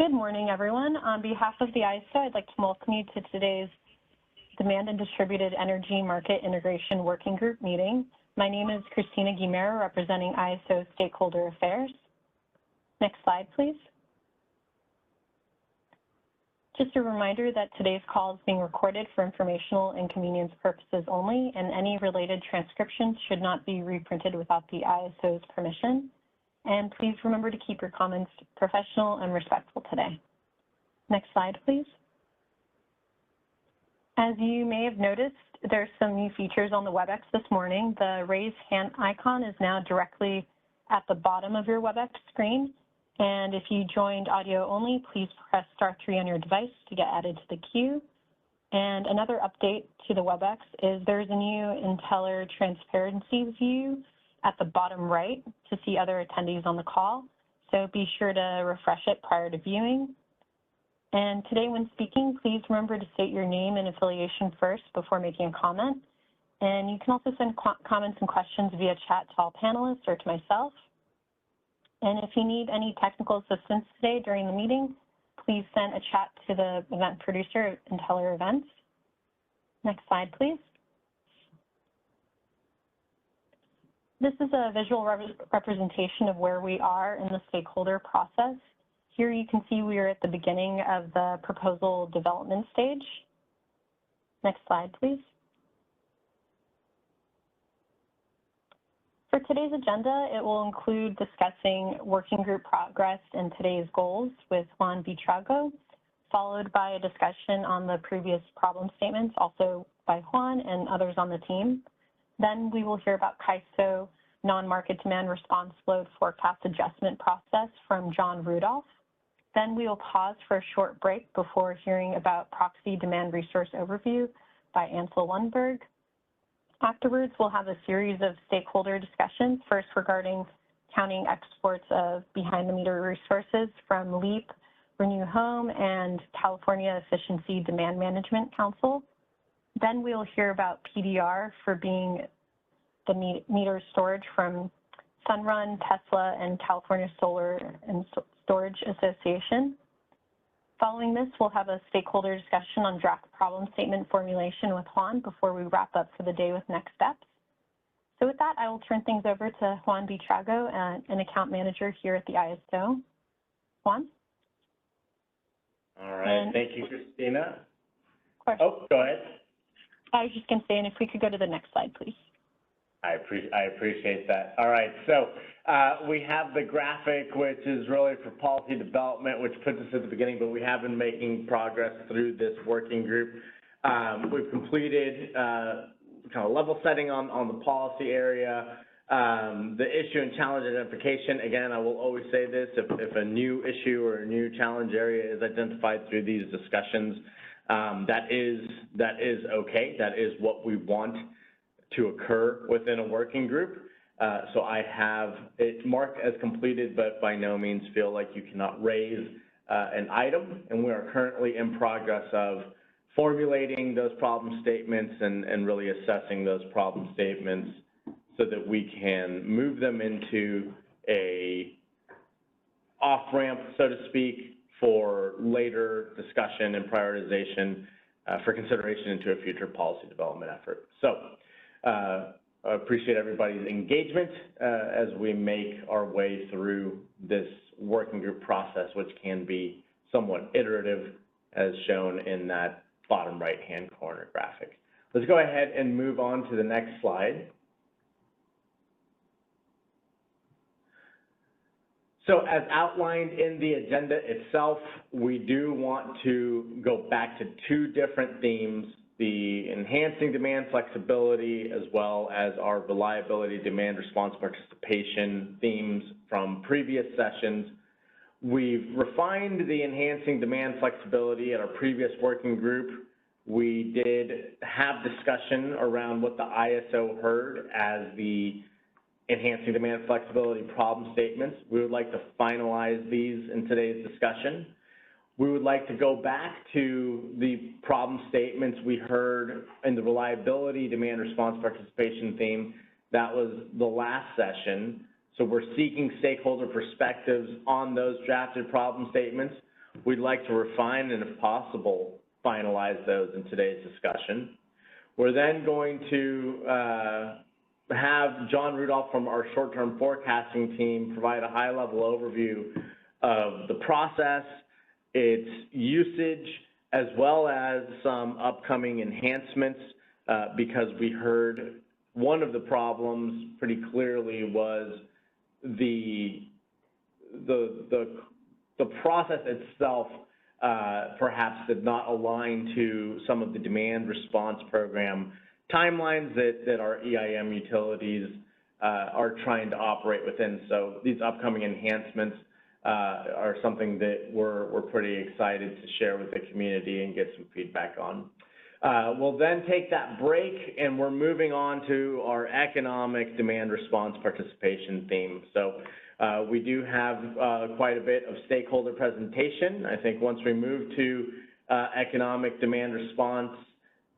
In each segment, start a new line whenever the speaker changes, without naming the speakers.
Good morning, everyone. On behalf of the ISO, I'd like to welcome you to today's Demand and Distributed Energy Market Integration Working Group meeting. My name is Christina Guimero, representing ISO Stakeholder Affairs. Next slide, please. Just a reminder that today's call is being recorded for informational and convenience purposes only, and any related transcriptions should not be reprinted without the ISO's permission. And please remember to keep your comments professional and respectful today. Next slide, please. As you may have noticed, there's some new features on the WebEx this morning. The raise hand icon is now directly at the bottom of your WebEx screen. And if you joined audio only, please press *3 on your device to get added to the queue. And another update to the WebEx is there's a new Inteller transparency view at the bottom right to see other attendees on the call. So be sure to refresh it prior to viewing. And today when speaking, please remember to state your name and affiliation first before making a comment. And you can also send comments and questions via chat to all panelists or to myself. And if you need any technical assistance today during the meeting, please send a chat to the event producer at Inteller Events. Next slide, please. This is a visual representation of where we are in the stakeholder process. Here you can see we are at the beginning of the proposal development stage. Next slide, please. For today's agenda, it will include discussing working group progress and today's goals with Juan Buitrago, followed by a discussion on the previous problem statements, also by Juan and others on the team. Then we will hear about CAISO non-market demand response load forecast adjustment process from John Rudolph. Then we will pause for a short break before hearing about proxy demand resource overview by Ansel Lundberg. Afterwards, we'll have a series of stakeholder discussions, first regarding counting exports of behind-the-meter resources from LEAP, Renew Home, and California Efficiency Demand Management Council. Then we'll hear about PDR for being the meter storage from Sunrun, Tesla, and California Solar and Storage Association. Following this, we'll have a stakeholder discussion on draft problem statement formulation with Juan before we wrap up for the day with next steps. So with that, I will turn things over to Juan Buitrago, an account manager here at the ISO. Juan?
All right, thank you, Christina. Oh, go ahead.
I was just going to say, and if we could go to the next slide, please.
I appreciate that. All right, so we have the graphic, which is really for policy development, which puts us at the beginning, but we have been making progress through this working group. We've completed kind of level setting on the policy area, the issue and challenge identification. Again, I will always say this, if a new issue or a new challenge area is identified through these discussions, that is okay. That is what we want to occur within a working group. So I have it marked as completed, but by no means feel like you cannot raise an item. And we are currently in progress of formulating those problem statements and really assessing those problem statements so that we can move them into a off-ramp, so to speak, for later discussion and prioritization for consideration into a future policy development effort. So I appreciate everybody's engagement as we make our way through this working group process, which can be somewhat iterative, as shown in that bottom right-hand corner graphic. Let's go ahead and move on to the next slide. So as outlined in the agenda itself, we do want to go back to two different themes: the enhancing demand flexibility, as well as our reliability demand response participation themes from previous sessions. We've refined the enhancing demand flexibility at our previous working group. We did have discussion around what the ISO heard as the enhancing demand flexibility problem statements. We would like to finalize these in today's discussion. We would like to go back to the problem statements we heard in the reliability demand response participation theme. That was the last session. So we're seeking stakeholder perspectives on those drafted problem statements. We'd like to refine and, if possible, finalize those in today's discussion. We're then going to have John Rudolph from our short-term forecasting team provide a high-level overview of the process, its usage, as well as some upcoming enhancements, because we heard one of the problems pretty clearly was the process itself perhaps did not align to some of the demand response program timelines that our EIM utilities are trying to operate within. So these upcoming enhancements are something that we're pretty excited to share with the community and get some feedback on. We'll then take that break, and we're moving on to our economic demand response participation theme. So we do have quite a bit of stakeholder presentation. I think once we move to economic demand response,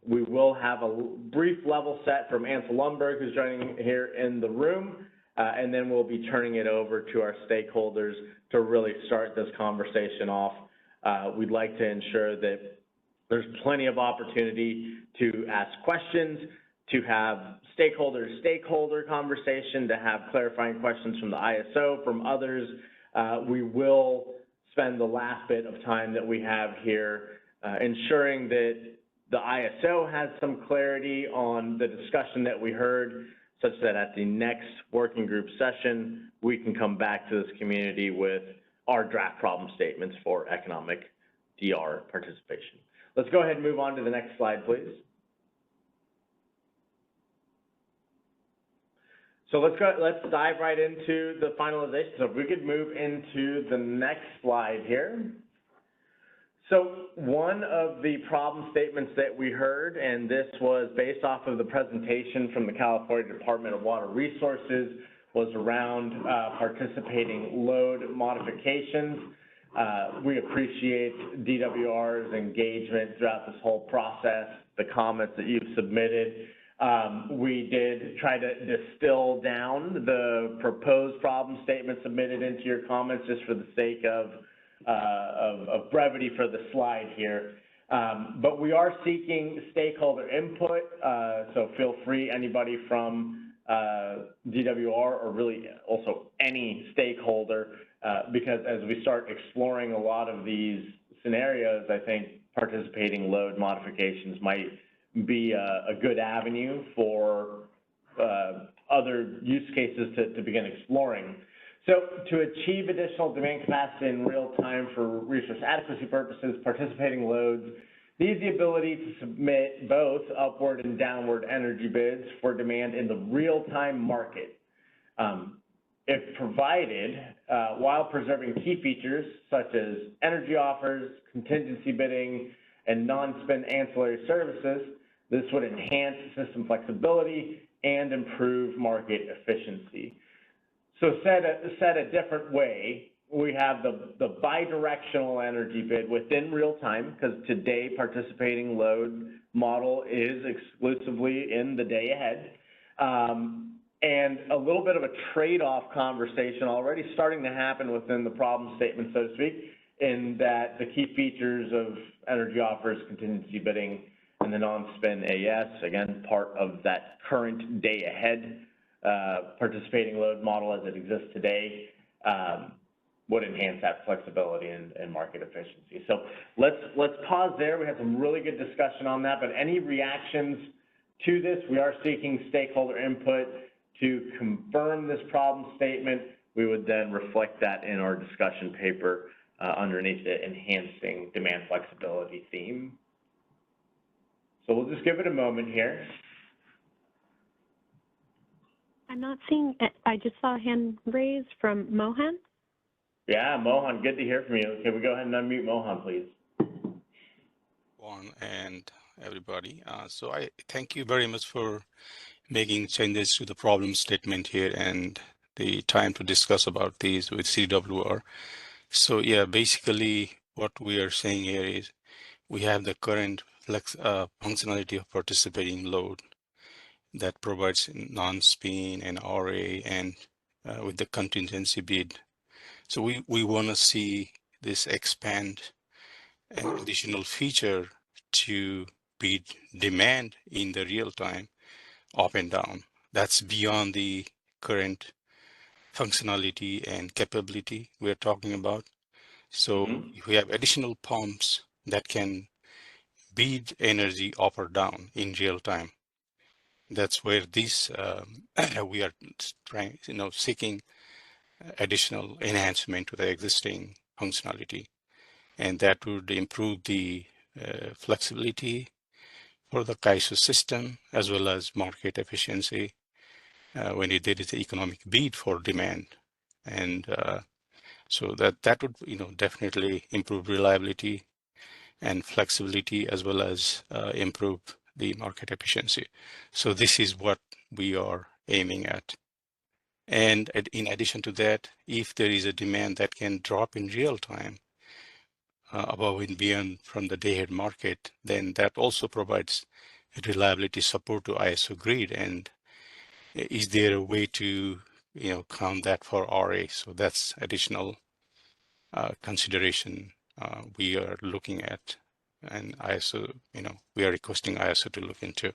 we will have a brief level set from Ansel Lundberg, who's joining here in the room, and then we'll be turning it over to our stakeholders to really start this conversation off. We'd like to ensure that there's plenty of opportunity to ask questions, to have stakeholder conversation, to have clarifying questions from the ISO, from others. We will spend the last bit of time that we have here ensuring that the ISO has some clarity on the discussion that we heard, such that at the next working group session, we can come back to this community with our draft problem statements for economic DR participation. Let's go ahead and move on to the next slide, please. So let's dive right into the finalization. So if we could move into the next slide here. So one of the problem statements that we heard, and this was based off of the presentation from the California Department of Water Resources, was around participating load modifications. We appreciate DWR's engagement throughout this whole process, the comments that you've submitted. We did try to distill down the proposed problem statement submitted into your comments just for the sake of brevity for the slide here. But we are seeking stakeholder input, so feel free, anybody from DWR or really also any stakeholder, because as we start exploring a lot of these scenarios, I think participating load modifications might be a good avenue for other use cases to begin exploring. So to achieve additional demand capacity in real time for resource adequacy purposes, participating loads need the ability to submit both upward and downward energy bids for demand in the real-time market. If provided, while preserving key features such as energy offers, contingency bidding, and non-spend ancillary services, this would enhance system flexibility and improve market efficiency. So said a different way, we have the bidirectional energy bid within real time, because today participating load model is exclusively in the day ahead. And a little bit of a trade-off conversation already starting to happen within the problem statement, so to speak, in that the key features of energy offers, contingency bidding, and the non-spend AS, again, part of that current day ahead participating load model as it exists today, would enhance that flexibility and market efficiency. So let's pause there. We had some really good discussion on that, but any reactions to this? We are seeking stakeholder input to confirm this problem statement. We would then reflect that in our discussion paper underneath the enhancing demand flexibility theme. So we'll just give it a moment here.
I'm not seeing, I just saw a hand raised from Mohan.
Yeah, Mohan, good to hear from you. Can we go ahead and unmute Mohan, please?
And everybody. So I thank you very much for making changes to the problem statement here and the time to discuss about these with CWR. So yeah, basically what we are saying here is we have the current functionality of participating load that provides non-spin and RA and with the contingency bid. So we want to see this expand an additional feature to be demand in the real time up and down. That's beyond the current functionality and capability we're talking about. So if we have additional pumps that can beat energy up or down in real time, that's where this we are trying, seeking additional enhancement to the existing functionality, and that would improve the flexibility for the CAISO system as well as market efficiency when there is an economic bid for demand, and so that would definitely improve reliability and flexibility as well as improve the market efficiency. So this is what we are aiming at. And in addition to that, if there is a demand that can drop in real time above and beyond from the day-ahead market, then that also provides reliability support to ISO grid. And is there a way to count that for RA? So that's additional consideration we are looking at, and ISO, we are requesting ISO to look into.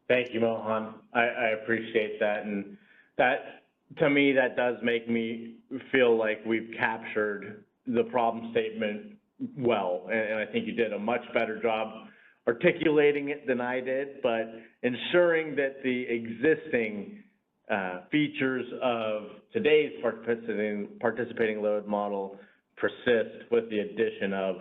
Thank you, Mohan. I appreciate that, and that, to me, that does make me feel like we've captured the problem statement well, and I think you did a much better job articulating it than I did, but ensuring that the existing features of today's participating load model persist with the addition of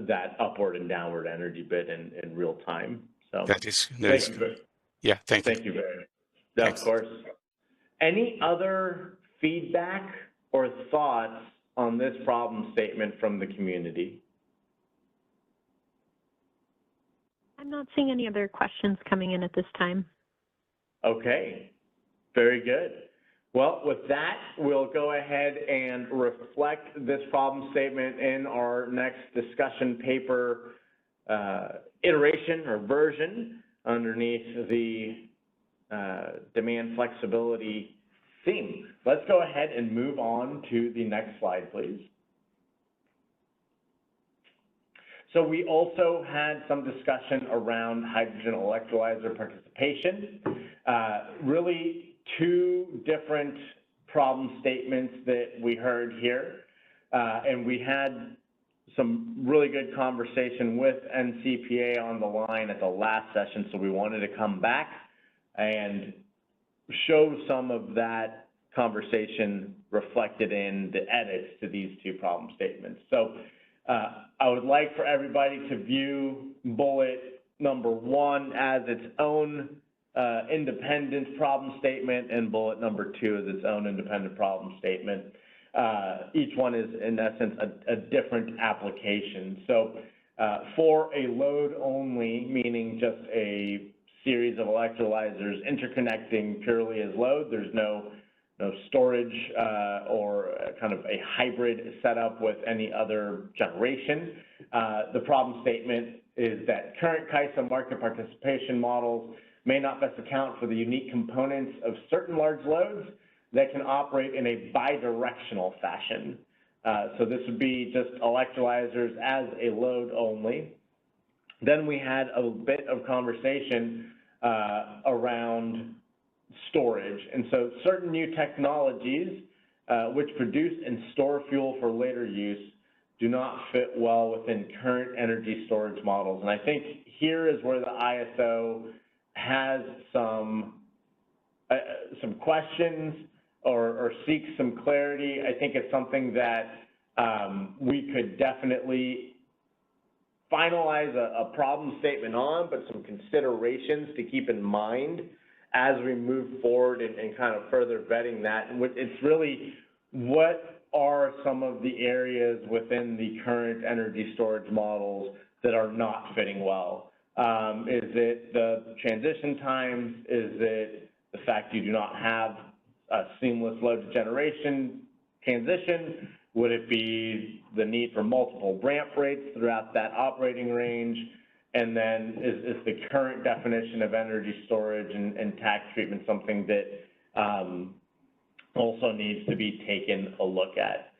that upward and downward energy bid in real time. So
that is
thank you very much. Yeah, of course. Any other feedback or thoughts on this problem statement from the community?
I'm not seeing any other questions coming in at this time.
Okay, very good. Well, with that, we'll go ahead and reflect this problem statement in our next discussion paper iteration or version underneath the demand flexibility theme. Let's go ahead and move on to the next slide, please. So we also had some discussion around hydrogen electrolyzer participation. Really two different problem statements that we heard here. And we had some really good conversation with NCPA on the line at the last session, so we wanted to come back and show some of that conversation reflected in the edits to these two problem statements. So I would like for everybody to view bullet number 1 as its own independent problem statement, and bullet number 2 as its own independent problem statement. Each one is, in essence, a different application. So for a load only, meaning just a series of electrolyzers interconnecting purely as load, there's no storage or kind of a hybrid setup with any other generation. The problem statement is that current CAISO market participation models may not best account for the unique components of certain large loads that can operate in a bidirectional fashion. So this would be just electrolyzers as a load only. Then we had a bit of conversation around storage. And so certain new technologies which produce and store fuel for later use do not fit well within current energy storage models. And I think here is where the ISO has some questions or seeks some clarity. I think it's something that we could definitely finalize a problem statement on, but some considerations to keep in mind as we move forward and kind of further vetting that. And it's really, what are some of the areas within the current energy storage models that are not fitting well? Is it the transition times? Is it the fact you do not have a seamless load to generation transition? Would it be the need for multiple ramp rates throughout that operating range? And then is the current definition of energy storage and tax treatment something that also needs to be taken a look at.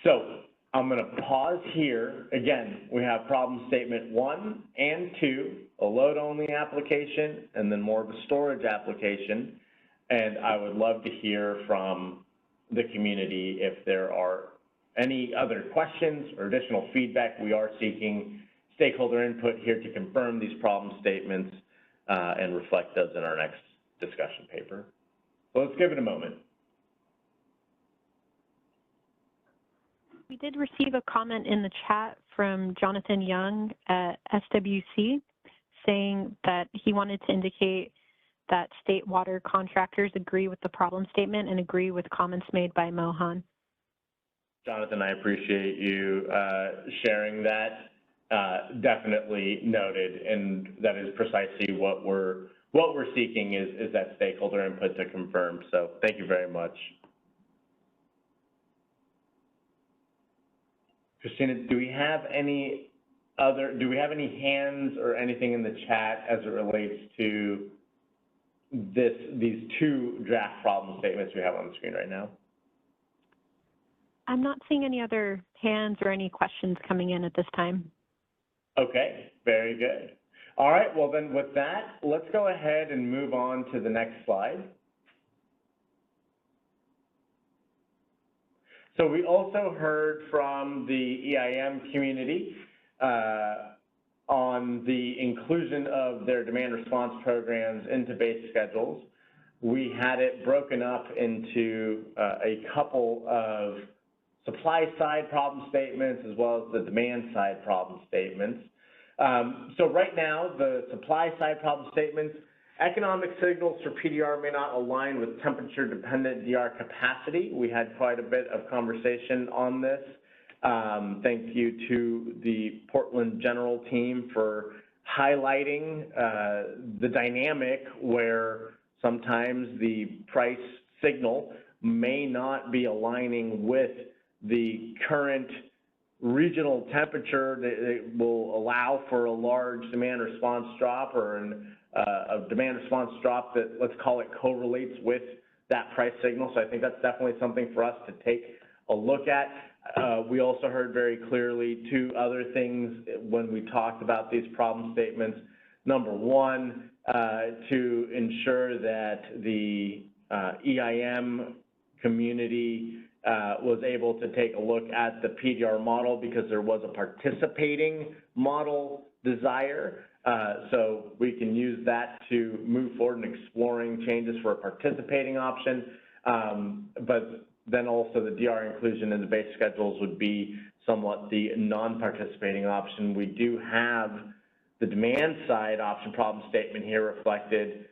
So I'm going to pause here. Again, we have problem statement 1 and 2, a load-only application, and then more of a storage application. And I would love to hear from the community if there are any other questions or additional feedback. We are seeking stakeholder input here to confirm these problem statements and reflect those in our next discussion paper. So let's give it a moment.
We did receive a comment in the chat from Jonathan Young at SWC saying that he wanted to indicate that state water contractors agree with the problem statement and agree with comments made by Mohan.
Jonathan, I appreciate you sharing that. Definitely noted, and that is precisely what we're seeking is that stakeholder input to confirm. So thank you very much. Christina, do we have any hands or anything in the chat as it relates to these 2 draft problem statements we have on the screen right now?
I'm not seeing any other hands or any questions coming in at this time.
Okay, very good. All right, well then with that, let's go ahead and move on to the next slide. So we also heard from the EIM community on the inclusion of their demand response programs into base schedules. We had it broken up into a couple of supply side problem statements as well as the demand side problem statements. So right now, the supply side problem statements, economic signals for PDR may not align with temperature-dependent DR capacity. We had quite a bit of conversation on this. Thank you to the Portland General team for highlighting the dynamic where sometimes the price signal may not be aligning with the current regional temperature that will allow for a large demand response drop or a demand response drop that, let's call it, correlates with that price signal. So I think that's definitely something for us to take a look at. We also heard very clearly 2 other things when we talked about these problem statements. Number 1, to ensure that the EIM community was able to take a look at the PDR model because there was a participating model desire. So we can use that to move forward in exploring changes for a participating option. But then also the DR inclusion in the base schedules would be somewhat the non-participating option. We do have the demand side option problem statement here reflected,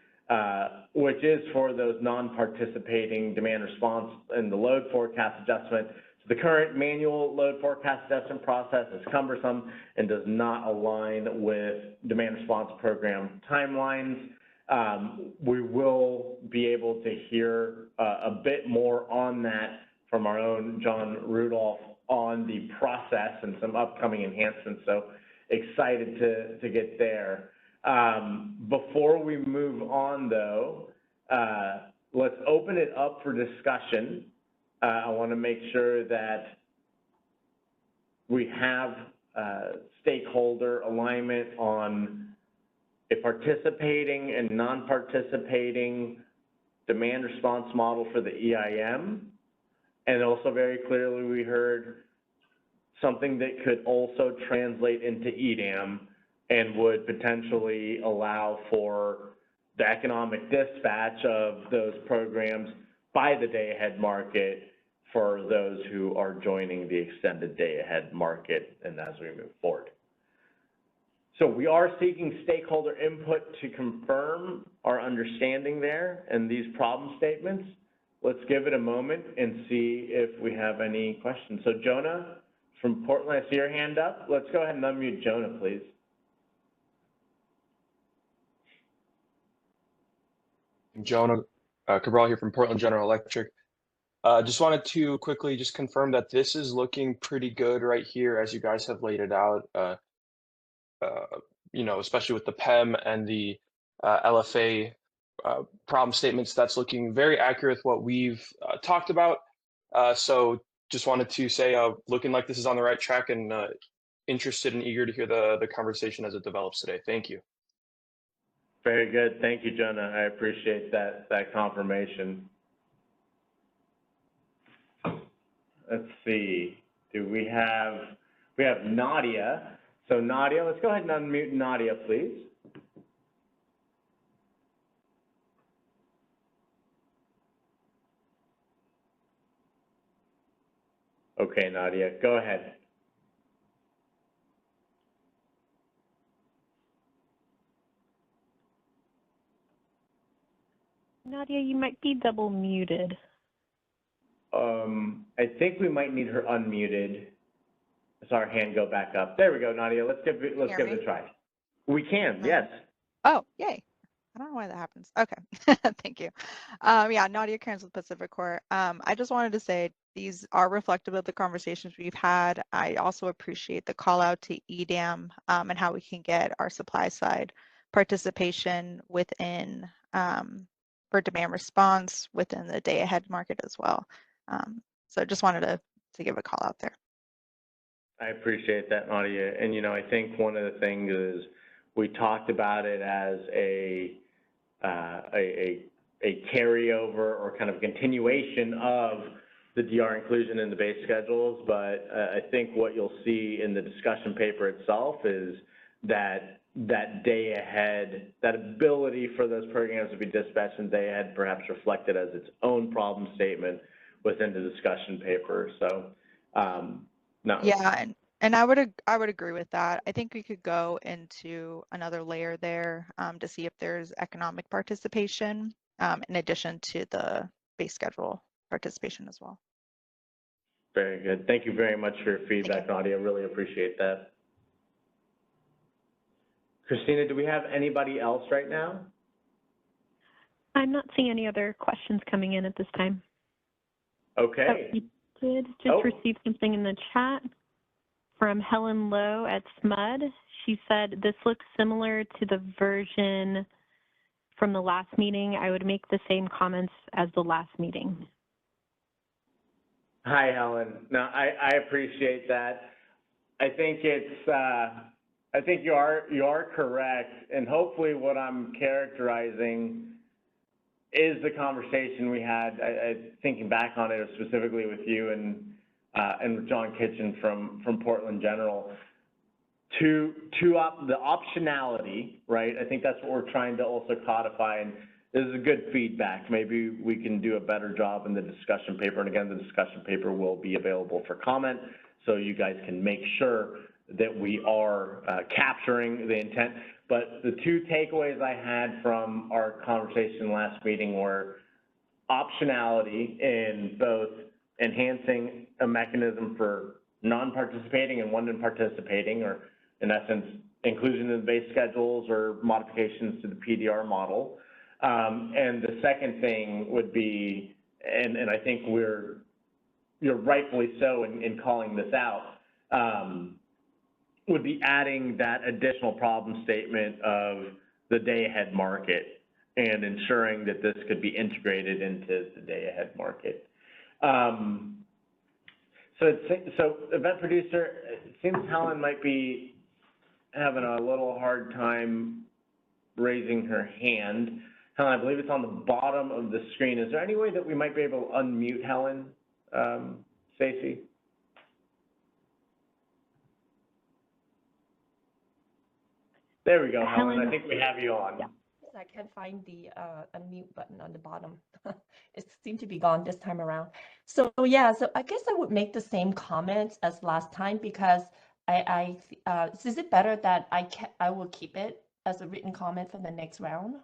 which is for those non-participating demand response and the load forecast adjustment. So the current manual load forecast adjustment process is cumbersome and does not align with demand response program timelines. We will be able to hear a bit more on that from our own John Rudolph on the process and some upcoming enhancements. So excited to get there. Before we move on, though, let's open it up for discussion. I want to make sure that we have stakeholder alignment on a participating and non-participating demand response model for the EIM. And also very clearly we heard something that could also translate into EDAM and would potentially allow for the economic dispatch of those programs by the day-ahead market for those who are joining the extended day-ahead market and as we move forward. So we are seeking stakeholder input to confirm our understanding there and these problem statements. Let's give it a moment and see if we have any questions. So Jonah from Portland, I see your hand up. Let's go ahead and unmute Jonah, please.
Jonah Cabral here from Portland General Electric. Just wanted to quickly just confirm that this is looking pretty good right here as you guys have laid it out, you know, especially with the PEM and the LFA problem statements, that's looking very accurate with what we've talked about. So just wanted to say, looking like this is on the right track, and interested and eager to hear the conversation as it develops today. Thank you.
Very good. Thank you, Jonah. I appreciate that confirmation. Let's see. We have Nadia. So Nadia, let's go ahead and unmute Nadia, please. Okay, Nadia, go ahead.
Nadia, you might be double muted.
I think we might need her unmuted. I saw her hand go back up. There we go, Nadia. Let's give it a try. We can, yes.
Oh, yay. I don't know why that happens. Okay, thank you. Yeah, Nadia Cairns with Pacific Core. I just wanted to say these are reflective of the conversations we've had. I also appreciate the call out to EDAM and how we can get our supply side participation within for demand response within the day ahead market as well. So just wanted to give a call out there.
I appreciate that, Nadia. And, you know, I think one of the things is we talked about it as a carryover or kind of continuation of the DR inclusion in the base schedules, but I think what you'll see in the discussion paper itself is that day ahead, that ability for those programs to be dispatched in day ahead, perhaps reflected as its own problem statement within the discussion paper. So, no.
Yeah, and I would agree with that. I think we could go into another layer there to see if there's economic participation in addition to the base schedule participation as well.
Very good. Thank you very much for your feedback, Nadia. Really appreciate that. Christina, do we have anybody else right now?
I'm not seeing any other questions coming in at this time.
Okay.
We did just receive something in the chat from Helen Lowe at SMUD. She said, this looks similar to the version from the last meeting. I would make the same comments as the last meeting.
Hi, Helen. No, I appreciate that. I think it's, I think you are correct, and hopefully what I'm characterizing is the conversation we had, thinking back on it specifically with you and with John Kitchen from Portland General, to the optionality, right? I think that's what we're trying to also codify, and this is a good feedback. Maybe we can do a better job in the discussion paper, and again, the discussion paper will be available for comment, so you guys can make sure that we are capturing the intent. But the two takeaways I had from our conversation last meeting were optionality in both enhancing a mechanism for non-participating and one in participating, or in essence, inclusion in the base schedules or modifications to the PDR model. And the second thing would be, and I think you're rightfully so in calling this out, would be adding that additional problem statement of the day-ahead market and ensuring that this could be integrated into the day-ahead market. So event producer, it seems Helen might be having a little hard time raising her hand. Helen, I believe it's on the bottom of the screen. Is there any way that we might be able to unmute Helen, Stacy? There we go, Helen. I think we have you on.
Yeah. I can't find the unmute button on the bottom. It seemed to be gone this time around. So yeah, so I guess I would make the same comments as last time, because is it better that I will keep it as a written comment for the next round,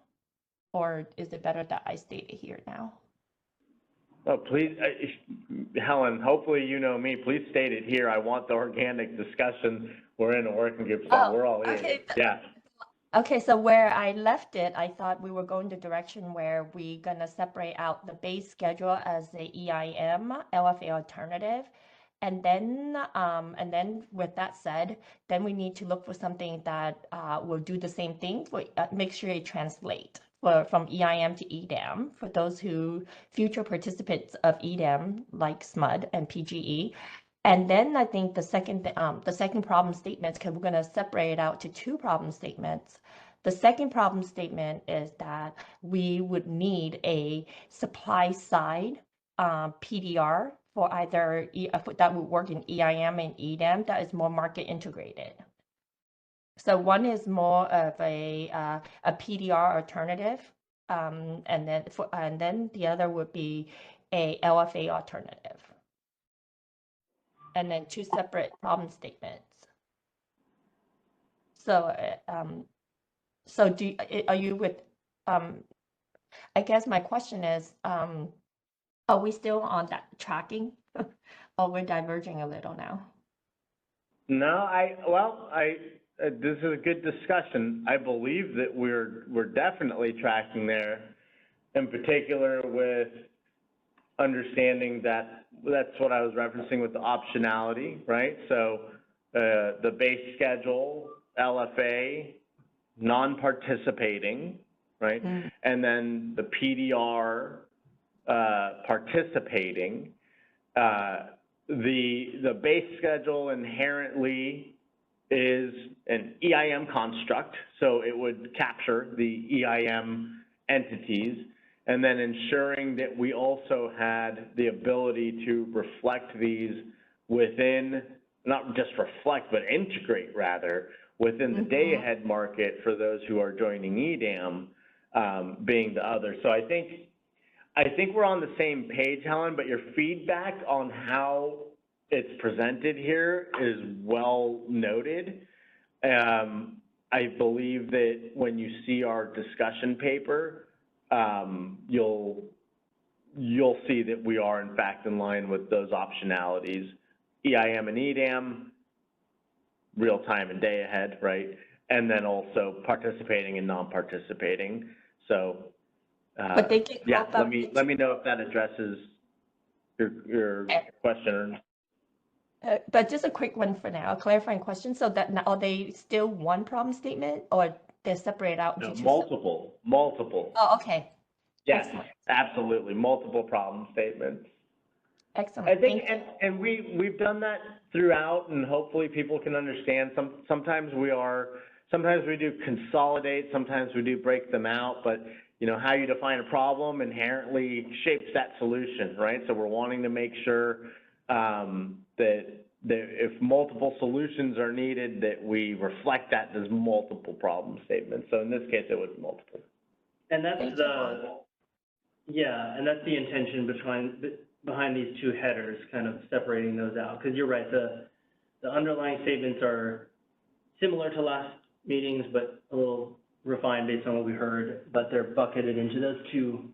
or is it better that I state it here now?
Oh, please, Helen, hopefully you know me. Please state it here. I want the organic discussion. We're in a working group, so we're all in.
Okay.
Yeah.
Okay, so where I left it, I thought we were going the direction where we're gonna separate out the base schedule as the EIM, LFA alternative. And then with that said, then we need to look for something that will do the same thing, make sure it translates from EIM to EDAM for those who future participants of EDAM like SMUD and PGE. And then I think the second problem statements, because we're going to separate it out to two problem statements. The second problem statement is that we would need a supply side PDR for either that would work in EIM and EDAM that is more market integrated. So one is more of a PDR alternative, and then the other would be a LFA alternative, and then two separate problem statements. So so are you with? I guess my question is, are we still on that tracking, or we're diverging a little now?
No, this is a good discussion. I believe that we're definitely tracking there, in particular with understanding that that's what I was referencing with the optionality, right? So the base schedule, LFA, non-participating, right? And then the PDR participating. The base schedule inherently is an EIM construct, so it would capture the EIM entities, and then ensuring that we also had the ability to reflect these within, not just reflect, but integrate rather, within the day-ahead market for those who are joining EDAM, being the other. So I think we're on the same page, Helen, but your feedback on how it's presented here is well noted. I believe that when you see our discussion paper, you'll see that we are in fact in line with those optionalities, EIM and EDAM, real time and day ahead, right? And then also participating and non-participating. So
but they can
yeah, let me know if that addresses your question.
But just a quick one for now, a clarifying question. So that are they still one problem statement, or they're separated out into
multiple?
Oh, okay.
Yes,
Excellent.
absolutely, multiple problem statements.
Excellent.
I think, and we've done that throughout, and hopefully people can understand. Sometimes we do consolidate, sometimes we do break them out, but you know, how you define a problem inherently shapes that solution, right? So we're wanting to make sure that if multiple solutions are needed, that we reflect that as multiple problem statements. So in this case, it was multiple.
And that's and that's the intention behind these two headers, kind of separating those out. Because you're right, the underlying statements are similar to last meetings, but a little refined based on what we heard, but they're bucketed into those two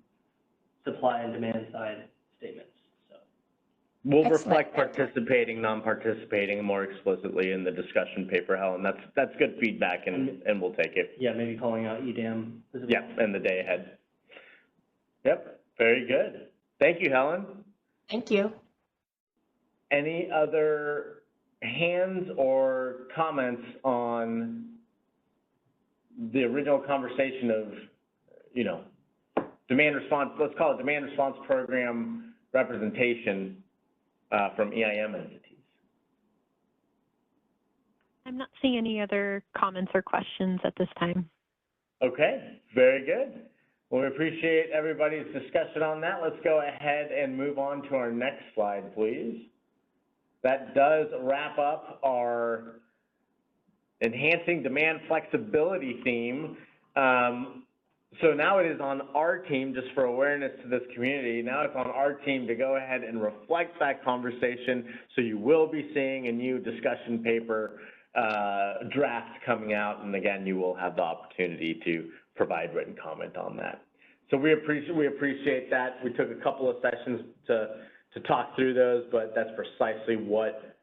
supply and demand side statements. So
we'll reflect participating, non-participating more explicitly in the discussion paper, Helen. That's good feedback, and we'll take it.
Yeah, maybe calling out EDAM as well.
Yeah, and the day ahead. Yep, very good. Thank you, Helen.
Thank you.
Any other hands or comments on the original conversation of, you know, demand response, let's call it demand response program representation from EIM entities?
I'm not seeing any other comments or questions at this time.
Okay, very good. Well, we appreciate everybody's discussion on that. Let's go ahead and move on to our next slide, please. That does wrap up our enhancing demand flexibility theme. So now it is on our team, just for awareness to this community, now it's on our team to go ahead and reflect that conversation. So you will be seeing a new discussion paper draft coming out. And again, you will have the opportunity to provide written comment on that. So we appreciate that. We took a couple of sessions to talk through those, but that's precisely what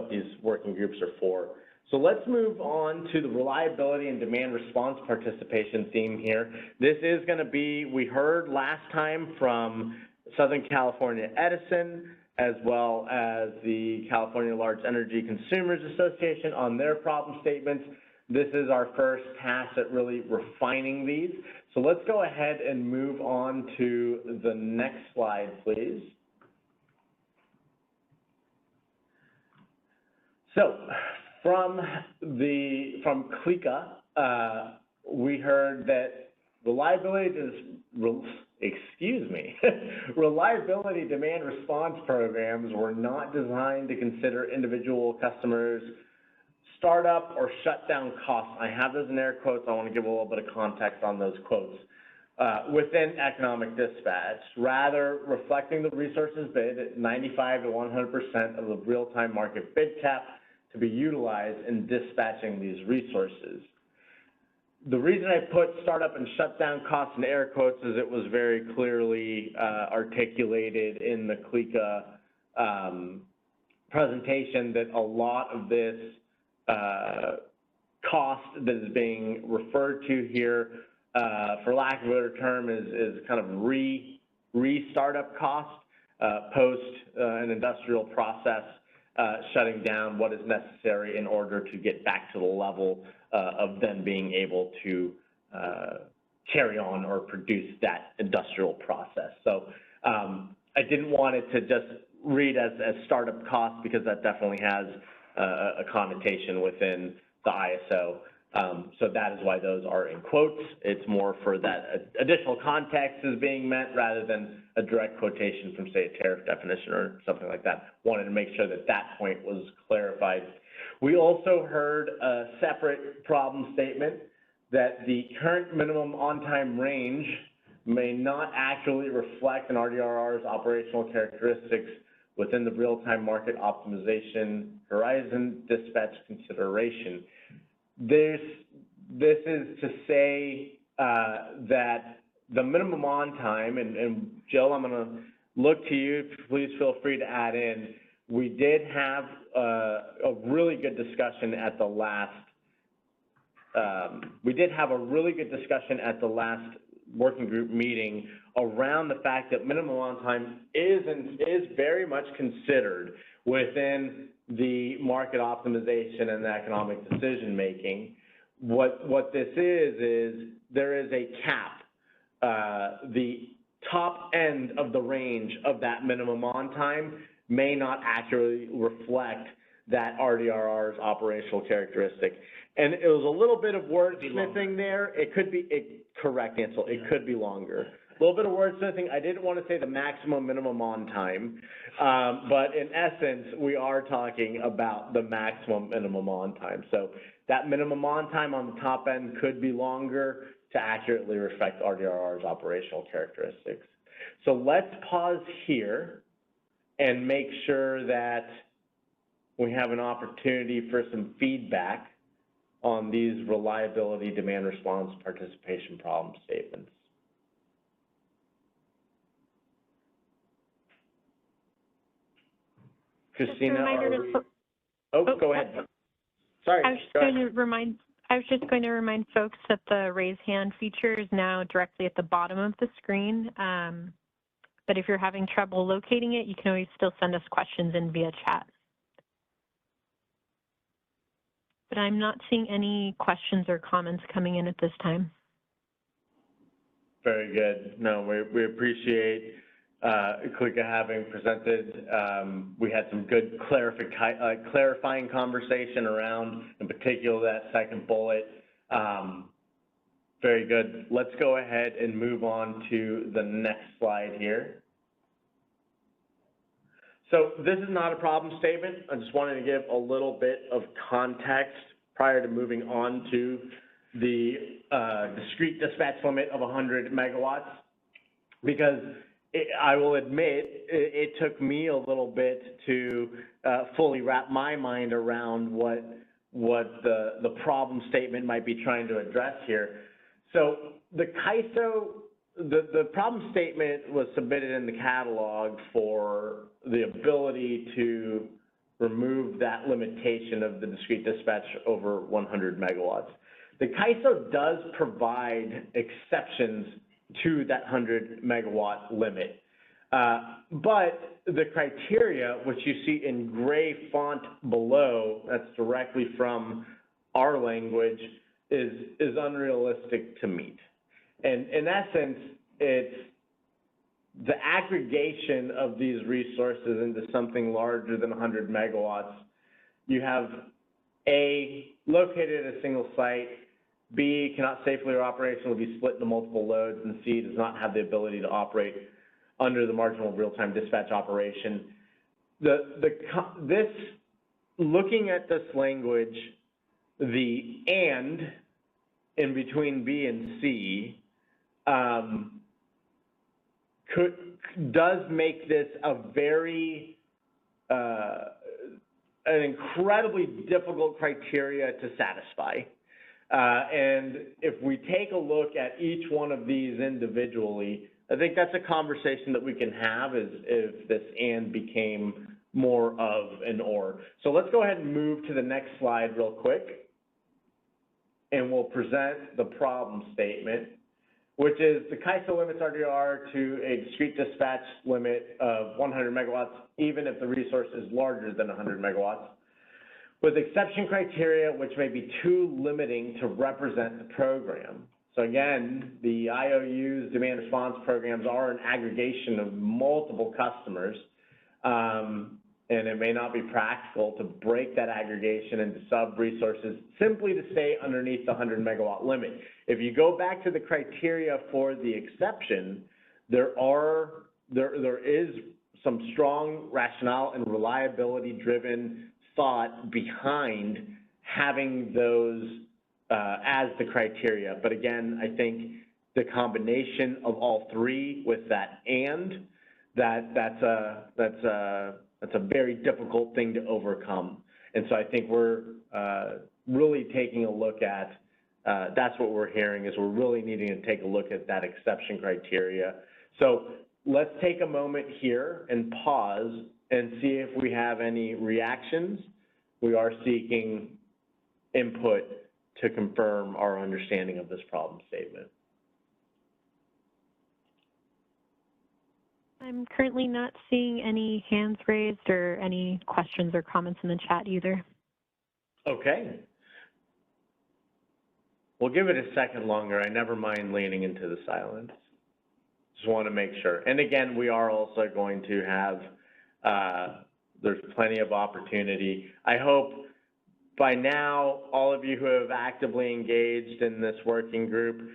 these working groups are for. So let's move on to the reliability and demand response participation theme here. This is going to be, we heard last time from Southern California Edison, as well as the California Large Energy Consumers Association on their problem statements. This is our first pass at really refining these. So let's go ahead and move on to the next slide, please. So from CLICA, we heard that reliability demand response programs were not designed to consider individual customers' startup or shutdown costs. I have those in air quotes. I want to give a little bit of context on those quotes. Within economic dispatch, rather reflecting the resources bid at 95 to 100% of the real-time market bid cap to be utilized in dispatching these resources. The reason I put startup and shutdown costs in air quotes is it was very clearly articulated in the CLICA presentation that a lot of this cost that is being referred to here, for lack of a better term, is kind of re-startup cost post an industrial process shutting down what is necessary in order to get back to the level of them being able to carry on or produce that industrial process. So I didn't want it to just read as startup costs because that definitely has a connotation within the ISO. So that is why those are in quotes. It's more for that additional context is being meant rather than a direct quotation from, say, a tariff definition or something like that. Wanted to make sure that that point was clarified. We also heard a separate problem statement that the current minimum on-time range may not accurately reflect an RDRR's operational characteristics within the real-time market optimization horizon dispatch consideration. This is to say that the minimum on time, and Jill, I'm going to look to you. Please feel free to add in. We did have a really good discussion at the last. Working group meeting around the fact that minimum on time is very much considered within the market optimization and the economic decision making. What this is there is a cap. The top end of the range of that minimum on time may not accurately reflect that RDRR's operational characteristic. And it was a little bit of wordsmithing there. It could be, correct, Ansel, it could be longer. A little bit of wordsmithing. I didn't want to say the maximum minimum on time, but in essence, we are talking about the maximum minimum on time. So that minimum on time on the top end could be longer to accurately reflect RDRR's operational characteristics. So let's pause here and make sure that we have an opportunity for some feedback on these reliability, demand response, participation problem statements. Christina, go ahead. Sorry.
I was just going to remind folks that the raise hand feature is now directly at the bottom of the screen. But if you're having trouble locating it, you can always still send us questions in via chat. But I'm not seeing any questions or comments coming in at this time.
Very good. No, we appreciate CLICA having presented. We had some good clarifying conversation around, in particular, that second bullet. Very good. Let's go ahead and move on to the next slide here. So this is not a problem statement. I just wanted to give a little bit of context prior to moving on to the discrete dispatch limit of 100 megawatts, because I will admit it took me a little bit to fully wrap my mind around what the problem statement might be trying to address here. So the CAISO, the problem statement was submitted in the catalog for the ability to remove that limitation of the discrete dispatch over 100 megawatts. The CAISO does provide exceptions to that 100 megawatt limit. But the criteria, which you see in gray font below, that's directly from our language, is unrealistic to meet. And in essence, it's the aggregation of these resources into something larger than 100 megawatts. You have A, located at a single site, B, cannot safely or operationally be split into multiple loads, and C, does not have the ability to operate under the marginal real-time dispatch operation. Looking at this language, the and in between B and C does make this a very, an incredibly difficult criteria to satisfy. And if we take a look at each one of these individually, I think that's a conversation that we can have if this and became more of an or. So let's go ahead and move to the next slide real quick, and we'll present the problem statement, which is the CAISO limits RDR to a discrete dispatch limit of 100 megawatts, even if the resource is larger than 100 megawatts, with exception criteria which may be too limiting to represent the program. So again, the IOUs, demand response programs, are an aggregation of multiple customers, and it may not be practical to break that aggregation into sub-resources simply to stay underneath the 100 megawatt limit. If you go back to the criteria for the exception, there is some strong rationale and reliability-driven thought behind having those as the criteria. But again, I think the combination of all three with that and, that's a very difficult thing to overcome. And so I think we're really taking a look at, that's what we're hearing, is we're really needing to take a look at that exception criteria. So let's take a moment here and pause and see if we have any reactions. We are seeking input to confirm our understanding of this problem statement.
I'm currently not seeing any hands raised or any questions or comments in the chat either.
Okay. We'll give it a second longer. I never mind leaning into the silence. Just want to make sure. And again, we are also going to have, there's plenty of opportunity. I hope by now, all of you who have actively engaged in this working group,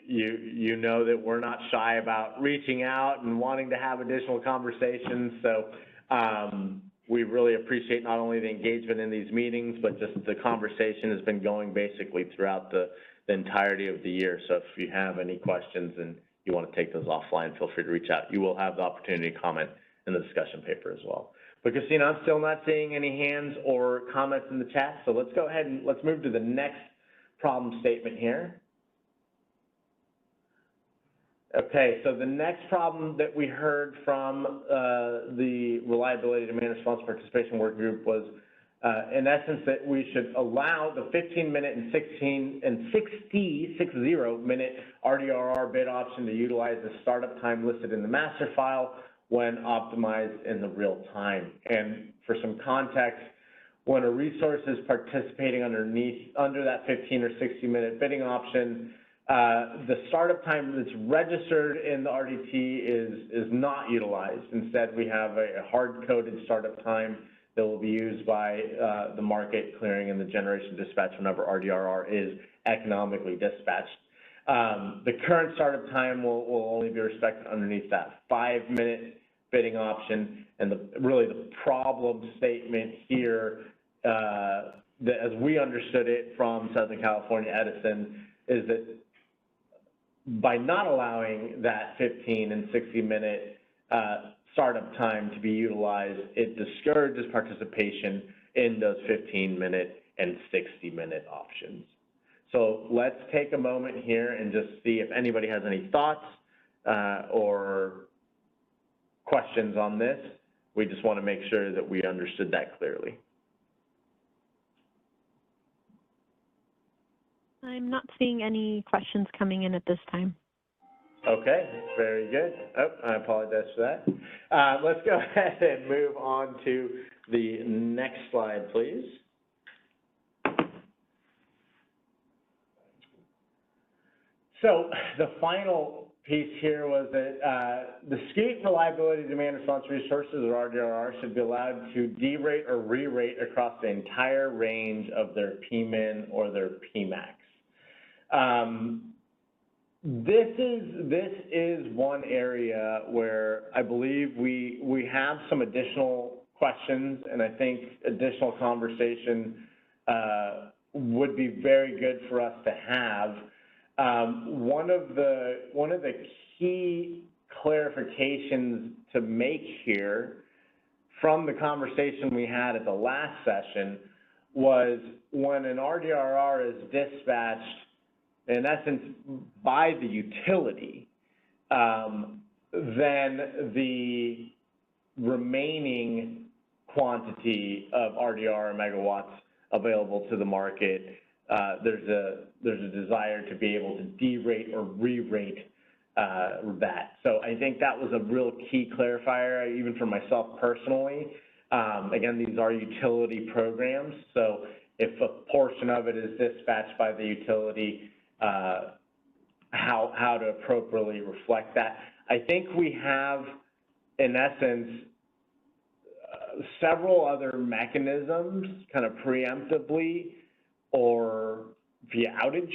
you know that we're not shy about reaching out and wanting to have additional conversations. So we really appreciate not only the engagement in these meetings, but just the conversation has been going basically throughout the entirety of the year. So if you have any questions and you want to take those offline, feel free to reach out. You will have the opportunity to comment in the discussion paper as well. But Christina, I'm still not seeing any hands or comments in the chat. So let's go ahead and let's move to the next problem statement here. Okay, so the next problem that we heard from the Reliability Demand Response Participation Work Group was, in essence, that we should allow the 15-minute and 60-minute RDRR bid option to utilize the startup time listed in the master file when optimized in the real time. And for some context, when a resource is participating under that 15 or 60-minute bidding option, the startup time that's registered in the RDT is not utilized. Instead, we have a hard-coded startup time that will be used by the market clearing and the generation dispatch whenever RDRR is economically dispatched. The current startup time will only be respected underneath that 5-minute bidding option. And really the problem statement here, as we understood it from Southern California Edison, is that by not allowing that 15 and 60-minute startup time to be utilized, it discourages participation in those 15-minute and 60-minute options. So let's take a moment here and just see if anybody has any thoughts or questions on this. We just want to make sure that we understood that clearly.
I'm not seeing any questions coming in at this time.
Okay, very good. Oh, I apologize for that. Let's go ahead and move on to the next slide, please. So the final piece here was that the SCOOT reliability demand response resources, or RDRR, should be allowed to derate or re-rate across the entire range of their PMIN or their PMAX. This is one area where I believe we have some additional questions, and I think additional conversation would be very good for us to have. One of the key clarifications to make here from the conversation we had at the last session was when an RDRR is dispatched, in essence, by the utility, then the remaining quantity of RDR megawatts available to the market, there's a desire to be able to derate or re-rate that. So I think that was a real key clarifier, even for myself personally. Again, these are utility programs, so if a portion of it is dispatched by the utility, how to appropriately reflect that. I think we have, in essence, several other mechanisms kind of preemptively or via outage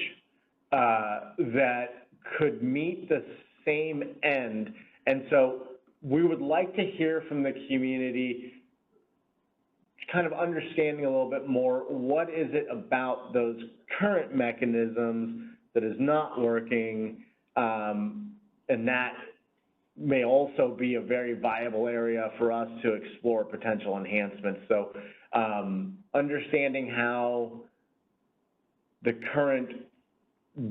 that could meet the same end. And so we would like to hear from the community kind of understanding a little bit more, what is it about those current mechanisms that is not working, and that may also be a very viable area for us to explore potential enhancements. So understanding how the current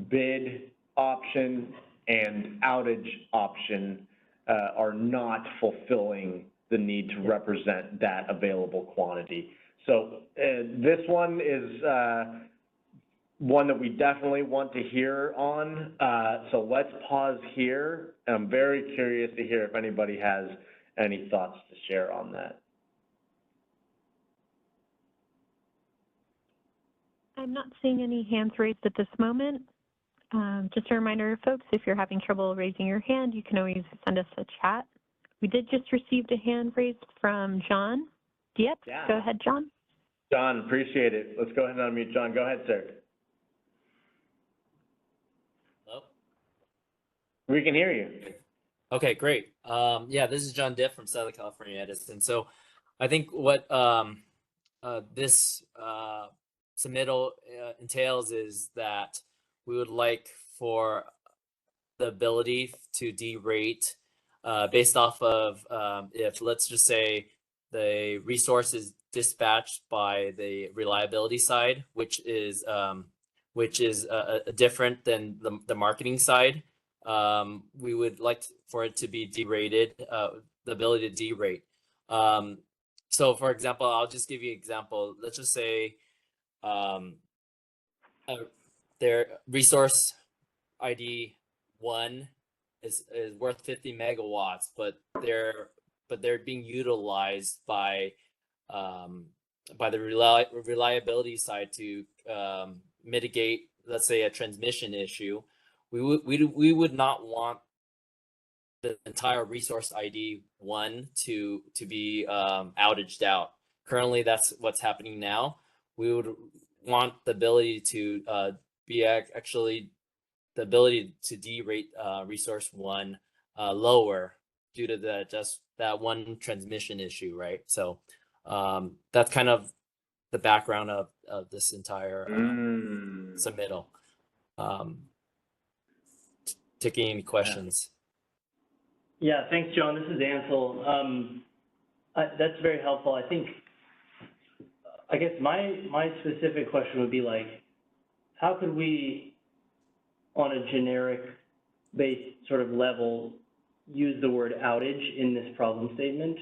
bid option and outage option are not fulfilling the need to represent that available quantity. So this one is one that we definitely want to hear on. So let's pause here. I'm very curious to hear if anybody has any thoughts to share on that.
I'm not seeing any hands raised at this moment. Just a reminder, folks, if you're having trouble raising your hand, you can always send us a chat. We did just receive a hand raised from John Dieppe.
Yeah.
Go ahead, John.
John, appreciate it. Let's go ahead and unmute John. Go ahead, sir.
Hello?
We can hear you.
Okay, great. Yeah, this is John Dieppe from Southern California Edison. So I think what this submittal entails is that we would like for the ability to derate based off of if, let's just say, the resource is dispatched by the reliability side, which is different than the marketing side. We would like for it to be derated, the ability to derate. So for example, I'll just give you an example. Let's just say their resource ID 1 is worth 50 megawatts, but they're being utilized by the reliability side to mitigate, let's say, a transmission issue. We would not want the entire resource ID 1 to be outaged out. Currently, that's what's happening now. We would want the ability to actually the ability to derate resource 1 lower due to that one transmission issue, right? So that's kind of the background of this entire submittal. Taking any questions?
Yeah, thanks, John. This is Ansel. That's very helpful. I guess my specific question would be like, how could we, on a generic-based sort of level, use the word outage in this problem statement?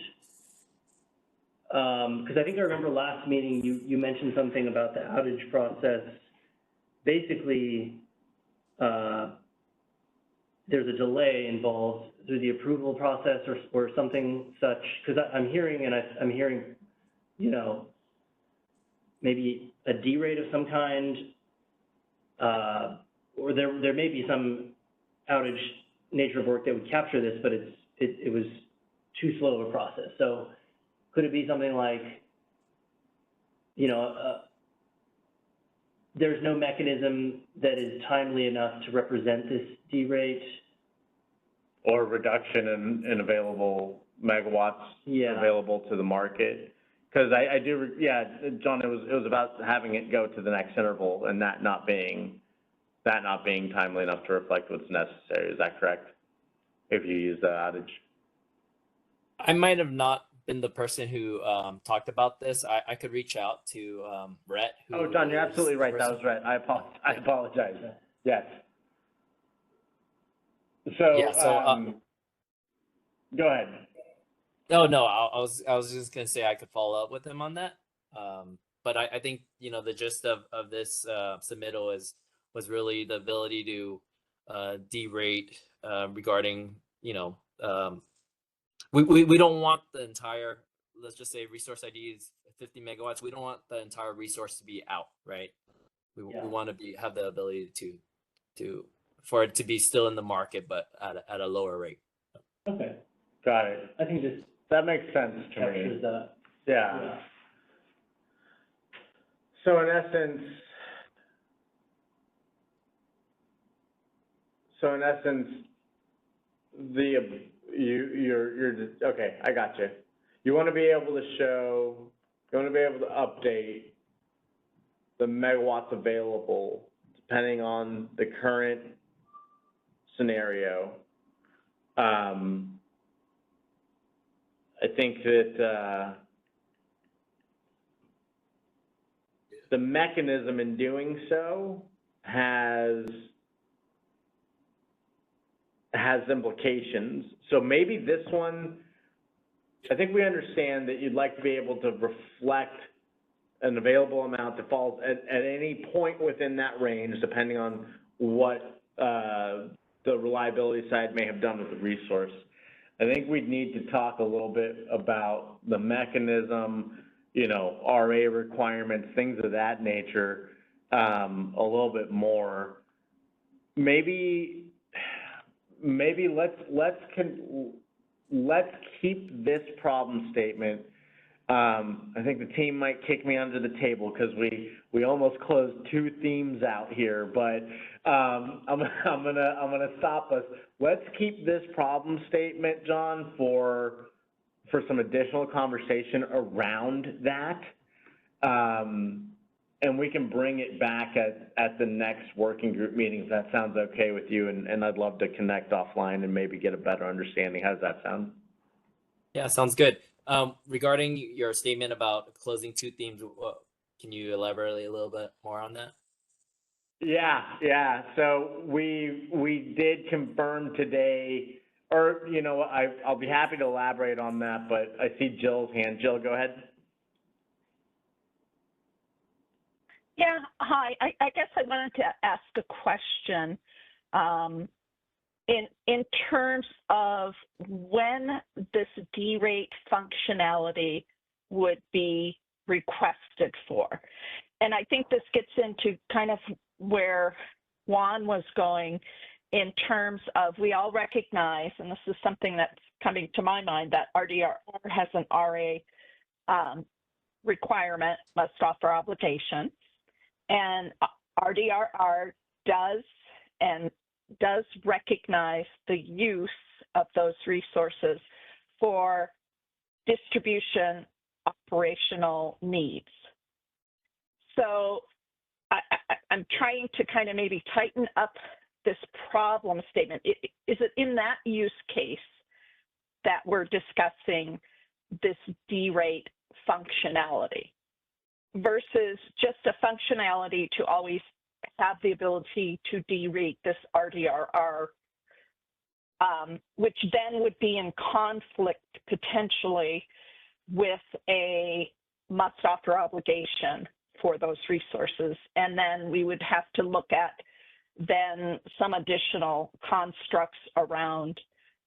Because I think I remember last meeting you mentioned something about the outage process. Basically, there's a delay involved through the approval process or something such. Because I'm hearing, you know, maybe a derate of some kind, or there may be some outage nature of work that would capture this, but it was too slow of a process. So could it be something like, you know, there's no mechanism that is timely enough to represent this D-rate?
Or reduction in available megawatts
Yeah.
available to the market? Because I do, yeah, John, it was about having it go to the next interval and that not being timely enough to reflect what's necessary. Is that correct? If you use the outage.
I might have not been the person who talked about this. I could reach out to Rhett.
Oh, John, you're
is
absolutely
the
right. That
person-
was right. I apologize. Yes. So,
Yeah, so,
go ahead.
No, I was just gonna say I could follow up with him on that. But I think, you know, the gist of this submittal was really the ability to derate regarding, you know, we don't want the entire, let's just say resource ID is 50 megawatts. We don't want the entire resource to be out, right? We want to have the ability to for it to be still in the market, but at a lower rate.
Okay,
Got it.
I think this
That makes sense to me.
captures that.
Yeah. So in essence, okay, I got you. You want to be able to update the megawatts available depending on the current scenario. I think that, the mechanism in doing so has implications. So maybe this one, I think we understand that you'd like to be able to reflect an available amount that falls at any point within that range, depending on what the reliability side may have done with the resource. I think we'd need to talk a little bit about the mechanism, you know, RA requirements, things of that nature, a little bit more. Maybe let's keep this problem statement. I think the team might kick me under the table because we almost closed two themes out here, but I'm gonna stop us. Let's keep this problem statement, John, for some additional conversation around that. And we can bring it back at the next working group meeting, if that sounds okay with you, and I'd love to connect offline and maybe get a better understanding. How does that sound?
Yeah, sounds good. Regarding your statement about closing two themes, can you elaborate a little bit more on that?
Yeah. So we did confirm today, or, you know, I'll be happy to elaborate on that, but I see Jill's hand. Jill, go ahead.
Yeah, hi. I guess I wanted to ask a question in terms of when this D-rate functionality would be requested for. And I think this gets into kind of where Juan was going in terms of, we all recognize, and this is something that's coming to my mind, that RDRR has an RA requirement, must offer obligation. And RDRR does recognize the use of those resources for distribution operational needs. So I'm trying to kind of maybe tighten up this problem statement. Is it in that use case that we're discussing this D-rate functionality versus just a functionality to always have the ability to derate this RDRR, which then would be in conflict potentially with a must offer obligation for those resources. And then we would have to look at then some additional constructs around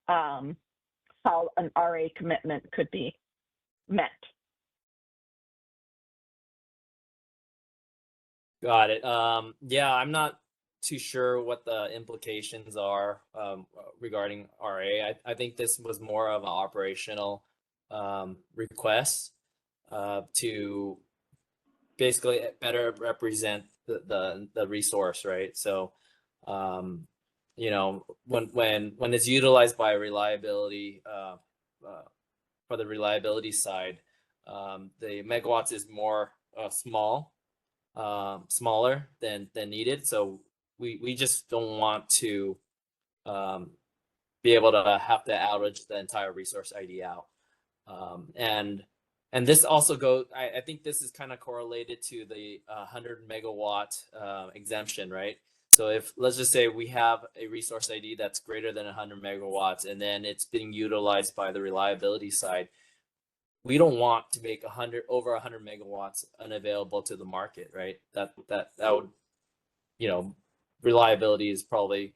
how an RA commitment could be met.
Got it. Yeah, I'm not too sure what the implications are regarding RA. I think this was more of an operational request to basically better represent the resource, right? So, you know, when it's utilized by reliability for the reliability side, the megawatts is more smaller than needed. So we just don't want to be able to have to outage the entire resource ID out. And this also goes, I think this is kind of correlated to the 100 megawatt exemption, right? So if, let's just say we have a resource ID that's greater than 100 megawatts, and then it's being utilized by the reliability side, we don't want to make over 100 megawatts unavailable to the market, right? That would, you know, reliability is probably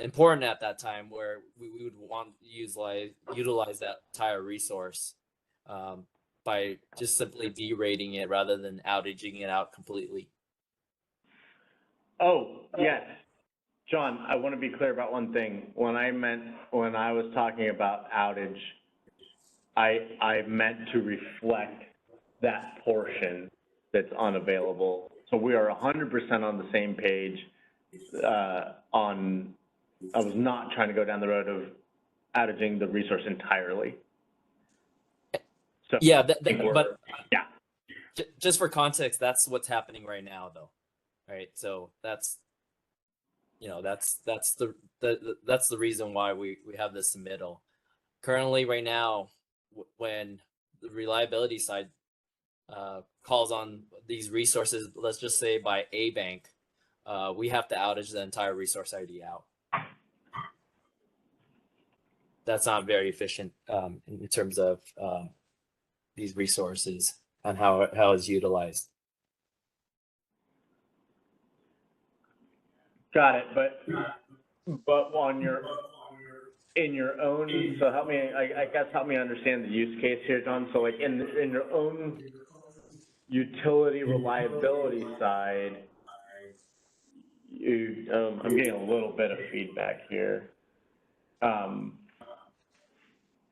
important at that time, where we would want to utilize that entire resource by just simply derating it rather than outaging it out completely.
Oh, yes. John, I want to be clear about one thing. When I was talking about outage, I meant to reflect that portion that's unavailable. So we are 100% on the same page I was not trying to go down the road of outaging the resource entirely. So
yeah, but yeah, just for context, that's what's happening right now, though, right? So that's, you know, that's the reason why we have this submittal currently right now. When the reliability side calls on these resources, let's just say by a bank, we have to outage the entire resource ID out. That's not very efficient in terms of these resources and how it's utilized.
Got it, but in your own, so help me, I guess help me understand the use case here, John. So like in your own utility reliability side, I'm getting a little bit of feedback here. There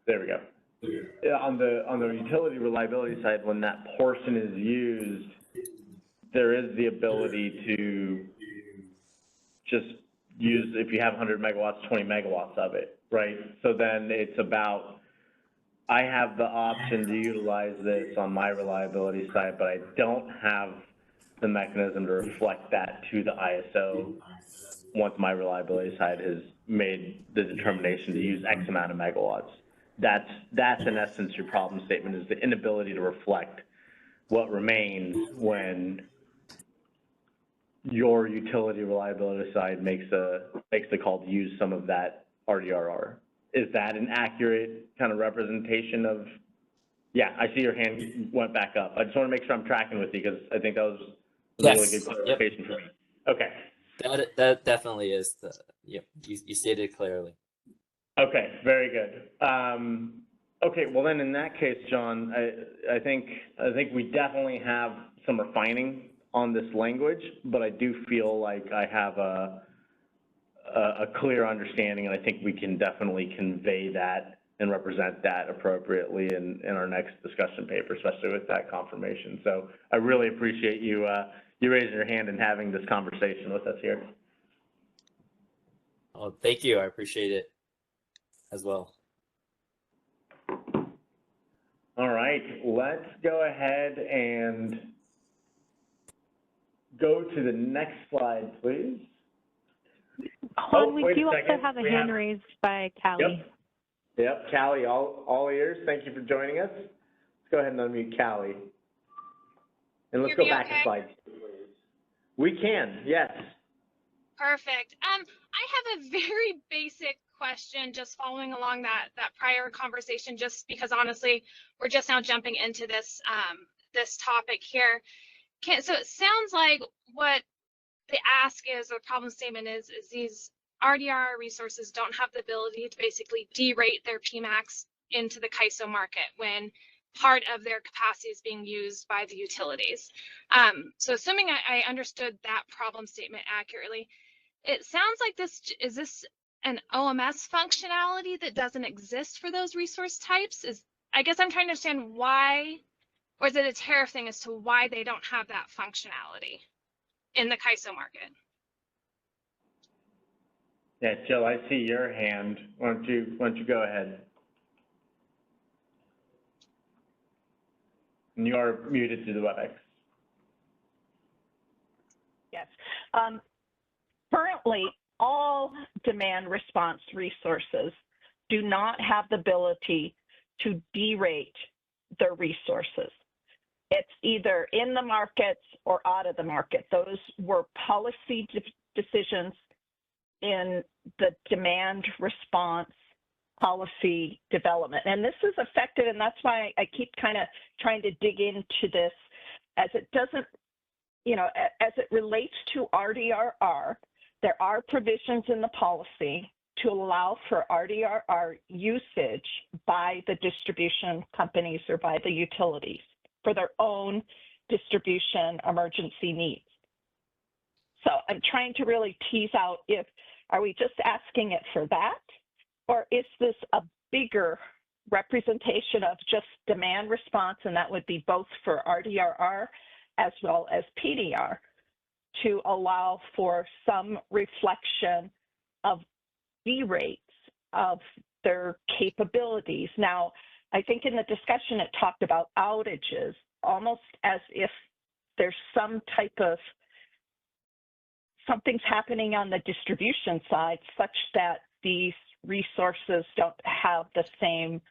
we go. On the utility reliability side, when that portion is used, there is the ability to just use, if you have 100 megawatts, 20 megawatts of it, right? So then it's about, I have the option to utilize this on my reliability side, but I don't have the mechanism to reflect that to the ISO once my reliability side has made the determination to use X amount of megawatts. That's in essence your problem statement, is the inability to reflect what remains when your utility reliability side makes the call to use some of that RDRR. Is that an accurate kind of representation of? Yeah, I see your hand went back up. I just want to make sure I'm tracking with you, because I think that was a really good clarification for me. Okay.
That definitely is yep. You stated it clearly.
Okay, very good. Okay, well then in that case, John, I think we definitely have some refining on this language, but I do feel like I have a clear understanding, and I think we can definitely convey that and represent that appropriately in our next discussion paper, especially with that confirmation. So I really appreciate you raising your hand and having this conversation with us here.
Oh, thank you. I appreciate it as well.
All right, let's go ahead and go to the next slide, please.
Juan, we do also have a hand raised by Callie.
Yep, Callie, all ears. Thank you for joining us. Let's go ahead and unmute Callie. And let's go back a slide, please. We can, yes.
Perfect. I have a very basic question, just following along that prior conversation, just because honestly, we're just now jumping into this this topic here. So it sounds like what the ask is, or the problem statement is these RDR resources don't have the ability to basically derate their PMAX into the CAISO market when part of their capacity is being used by the utilities. So assuming I understood that problem statement accurately, it sounds like is this an OMS functionality that doesn't exist for those resource types? I guess I'm trying to understand why, or is it a tariff thing as to why they don't have that functionality in the CAISO market?
Yeah, Jill, I see your hand. Why don't you go ahead? And you are muted to the WebEx.
Yes. Currently, all demand response resources do not have the ability to derate their resources. It's either in the markets or out of the market. Those were policy decisions in the demand response policy development. And this is affected, and that's why I keep kind of trying to dig into this, as it doesn't, you know, as it relates to RDRR, there are provisions in the policy to allow for RDRR usage by the distribution companies or by the utilities for their own distribution emergency needs. So I'm trying to really tease out, are we just asking it for that? Or is this a bigger representation of just demand response, and that would be both for RDRR as well as PDR, to allow for some reflection of derates of their capabilities? Now, I think in the discussion it talked about outages, almost as if there's some type of something's happening on the distribution side such that these resources don't have the same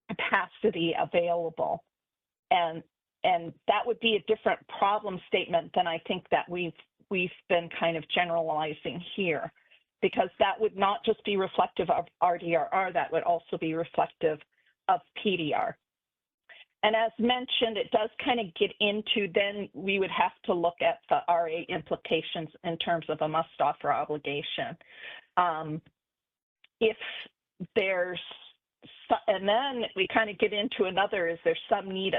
capacity available. And that would be a different problem statement than I think that we've been kind of generalizing here, because that would not just be reflective of RDRR, that would also be reflective of PDR. And as mentioned, it does kind of get into, then we would have to look at the RA implications in terms of a must offer obligation. If there's, and then we kind of get into another, is there some need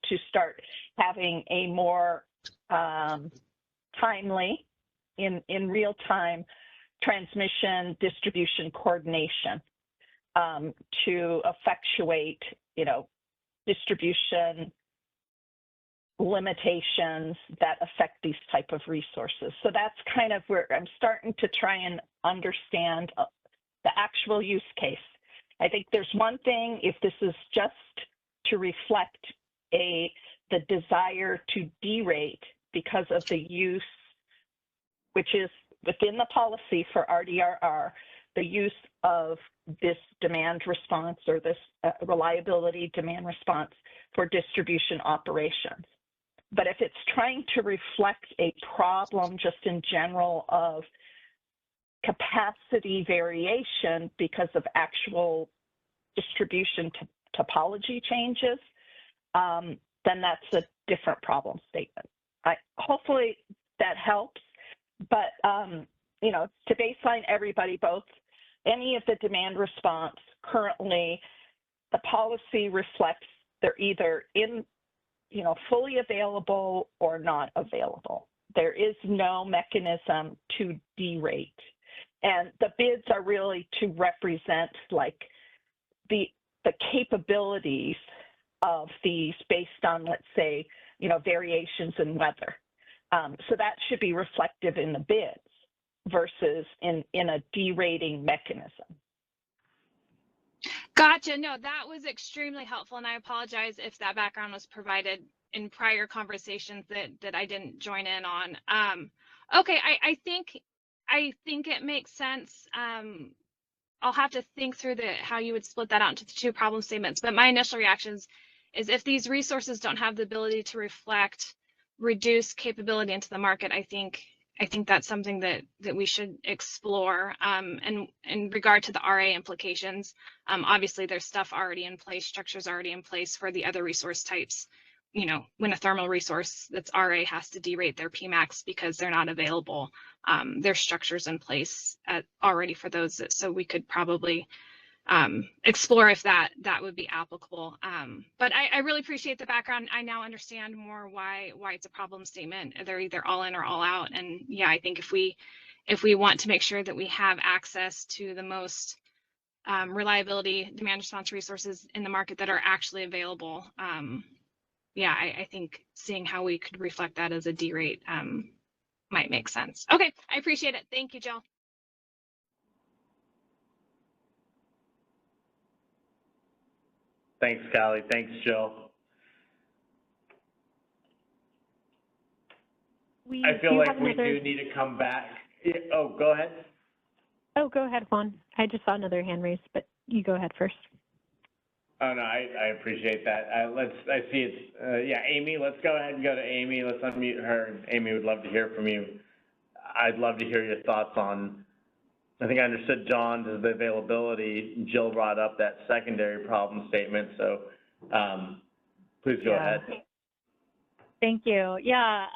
to start having a more timely, in real time transmission distribution coordination to effectuate, you know, distribution limitations that affect these type of resources. So that's kind of where I'm starting to try and understand the actual use case. I think there's one thing if this is just to reflect the desire to derate because of the use, which is within the policy for RDRR, the use of this demand response or this reliability demand response for distribution operations. But if it's trying to reflect a problem just in general of capacity variation because of actual distribution topology changes, then that's a different problem statement. Hopefully that helps, but you know, to baseline everybody, both any of the demand response currently, the policy reflects they're either in, you know, fully available or not available. There is no mechanism to derate. And the bids are really to represent like the capabilities of these based on, let's say, you know, variations in weather. So that should be reflective in the bids versus in a derating mechanism.
Gotcha. No, that was extremely helpful, and I apologize if that background was provided in prior conversations that I didn't join in on. Okay, I think it makes sense. I'll have to think through how you would split that out into the two problem statements, but my initial reaction is if these resources don't have the ability to reflect reduced capability into the market, I think that's something that we should explore. And in regard to the RA implications, obviously there's stuff already in place, structures already in place for the other resource types. You know, when a thermal resource that's RA has to derate their PMAX because they're not available, there's structures in place already for those. So we could probably explore if that would be applicable. But I really appreciate the background. I now understand more why it's a problem statement. They're either all in or all out. And yeah, I think if we want to make sure that we have access to the most reliability demand response resources in the market that are actually available, yeah, I think seeing how we could reflect that as a D rate might make sense. Okay, I appreciate it. Thank you, Jill.
Thanks, Callie. Thanks, Jill. I feel like we do need to come back. Oh, go ahead.
Oh, go ahead, Juan. I just saw another hand raised, but you go ahead first.
Oh, no, I appreciate that. I see it's, yeah, Amy, let's go ahead and go to Amy. Let's unmute her. Amy, would love to hear from you. I'd love to hear your thoughts on, I think I understood John to the availability. Jill brought up that secondary problem statement, so please go ahead.
Thank you. Yeah,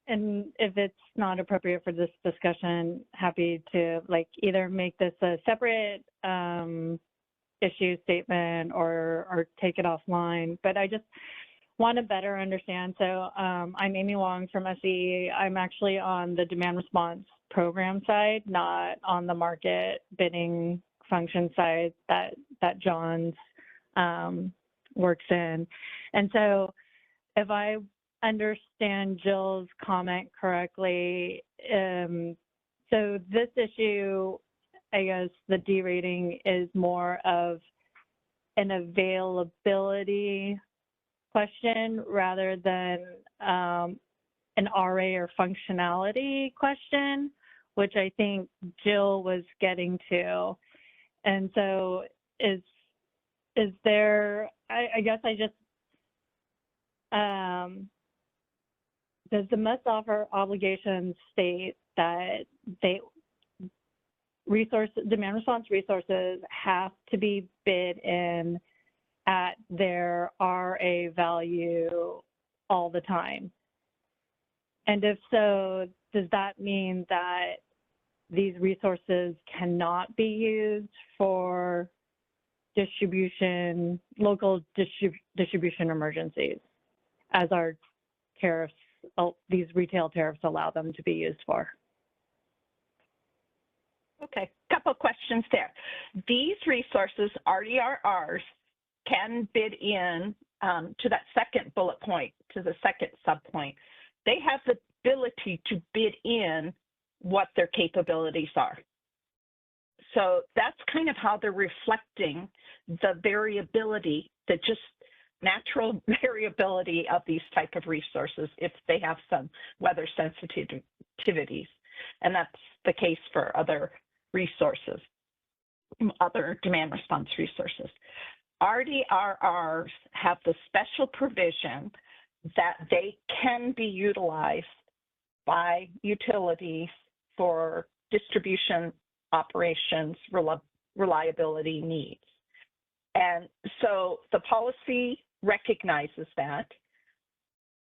and if it's not appropriate for this discussion, happy to either make this a separate issue statement or take it offline, but I just want to better understand. So I'm Amy Wong from SE. I'm actually on the demand response program side, not on the market bidding function side that John's works in. And so if I understand Jill's comment correctly, so this issue, I guess the D rating is more of an availability question rather than an RA or functionality question, which I think Jill was getting to. And so is there, I guess I just, does the must offer obligation state that demand response resources have to be bid in at their RA value all the time? And if so, does that mean that these resources cannot be used for local distribution emergencies, as our tariffs, these retail tariffs allow them to be used for?
Okay, couple questions there. These resources, RDRRs, can bid in to that second bullet point, to the second subpoint. They have the ability to bid in what their capabilities are. So that's kind of how they're reflecting the variability, the just natural variability of these type of resources if they have some weather sensitivities. And that's the case for other resources, other demand response resources. RDRRs have the special provision that they can be utilized by utilities for distribution operations reliability needs. And so the policy recognizes that.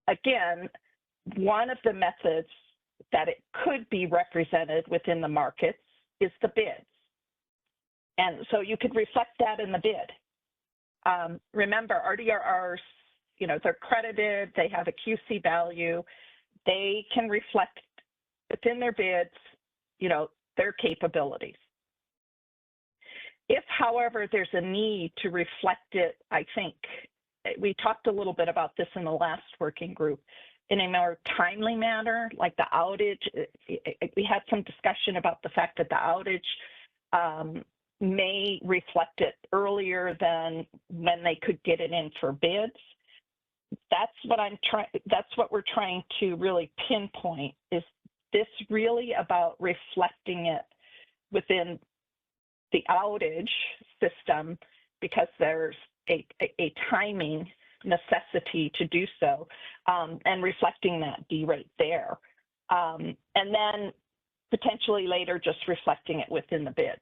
Again, one of the methods that it could be represented within the markets is the bids. And so you could reflect that in the bid. Remember, RDRRs, they're credited, they have a QC value, they can reflect within their bids, their capabilities. If, however, there's a need to reflect it, I think, we talked a little bit about this in the last working group, in a more timely manner, like the outage. We had some discussion about the fact that the outage may reflect it earlier than when they could get it in for bids. That's what we're trying to really pinpoint. Is this really about reflecting it within the outage system because there's a timing necessity to do so, and reflecting that D rate there, and then potentially later just reflecting it within the bids.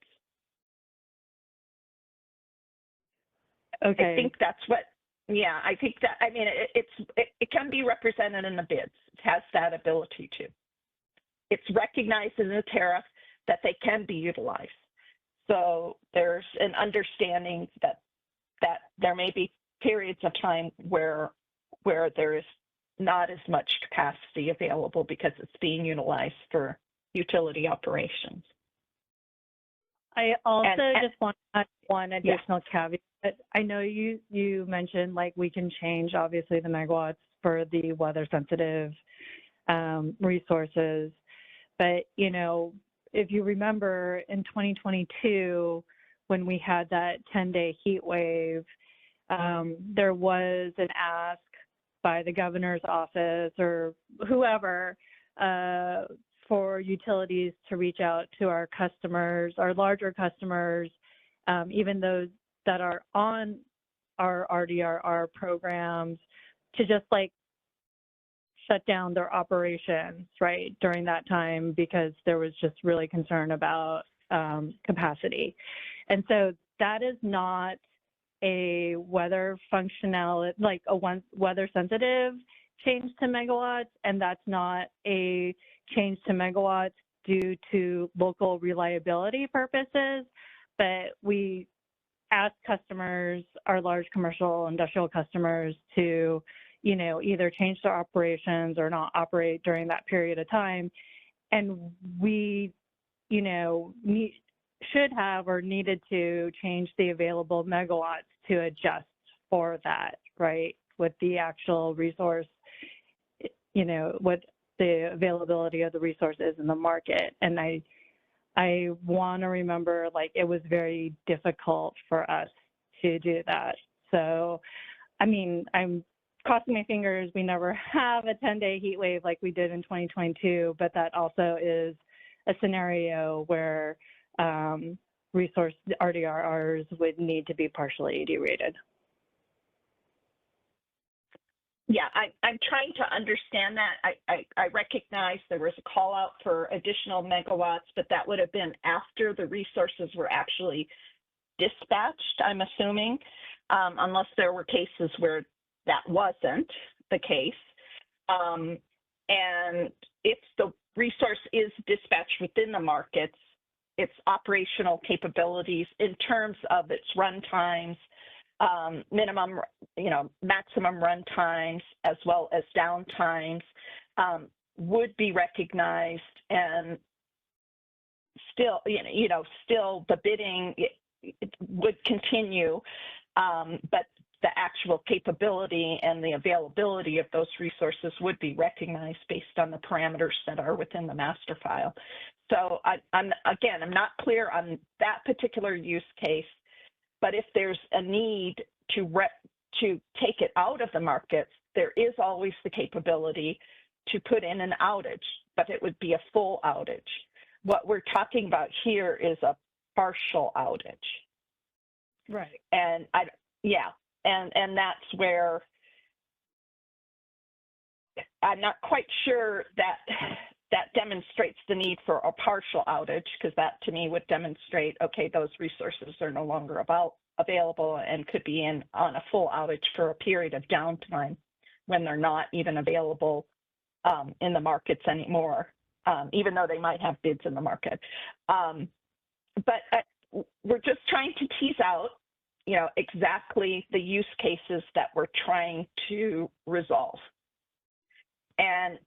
Okay.
I think that's what. Yeah, I think that. I mean, it can be represented in the bids. It has that ability to. It's recognized in the tariff that they can be utilized. So there's an understanding that there may be periods of time where there is not as much capacity available because it's being utilized for utility operations.
I also
And-
just want to add one additional caveat. I know you mentioned like we can change obviously the megawatts for the weather sensitive resources, but you know, if you remember in 2022 when we had that 10-day heat wave, there was an ask by the governor's office or whoever for utilities to reach out to our customers, our larger customers, even those that are on our RDRR programs, to just like shut down their operations, right, during that time because there was just really concern about capacity. And so that is not a weather functional, like a weather sensitive change to megawatts, and that's not a change to megawatts due to local reliability purposes, but we ask customers, our large commercial industrial customers, to, you know, either change their operations or not operate during that period of time. And we, you know, should have or needed to change the available megawatts to adjust for that, right? With the actual resource, you know, what the availability of the resources in the market. And I want to remember, like, it was very difficult for us to do that. So, I mean, I'm crossing my fingers we never have a 10-day heat wave like we did in 2022, but that also is a scenario where resource RDRRs would need to be partially derated.
Yeah, I'm trying to understand that. I recognize there was a call out for additional megawatts, but that would have been after the resources were actually dispatched, I'm assuming, unless there were cases where that wasn't the case. And if the resource is dispatched within the markets, its operational capabilities in terms of its run times, minimum, you know, maximum run times, as well as down times, would be recognized, and still, still the bidding it would continue, but the actual capability and the availability of those resources would be recognized based on the parameters that are within the master file. So I'm not clear on that particular use case, but if there's a need to take it out of the markets, there is always the capability to put in an outage, but it would be a full outage. What we're talking about here is a partial outage.
Right.
And and that's where I'm not quite sure that demonstrates the need for a partial outage, because that to me would demonstrate, okay, those resources are no longer available and could be on a full outage for a period of downtime when they're not even available in the markets anymore, even though they might have bids in the market. But we're just trying to tease out, you know, exactly the use cases that we're trying to resolve. And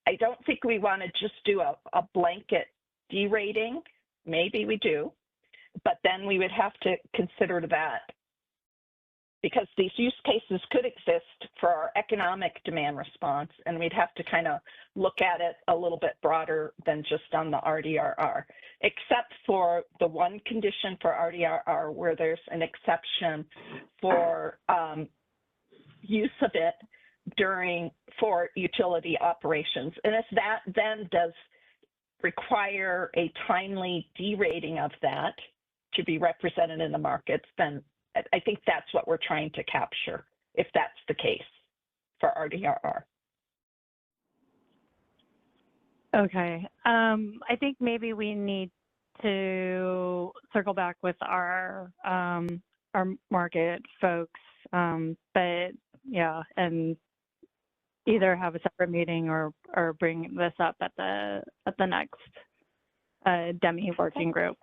I don't think we want to just do a blanket derating. Maybe we do, but then we would have to consider that, because these use cases could exist for our economic demand response, and we'd have to kind of look at it a little bit broader than just on the RDRR, except for the one condition for RDRR where there's an exception for use of it for utility operations. And if that then does require a timely derating of that to be represented in the markets, then I think that's what we're trying to capture, if that's the case for RDRR.
Okay. I think maybe we need to circle back with our market folks, but yeah, and either have a separate meeting or bring this up at the next DEMI working group.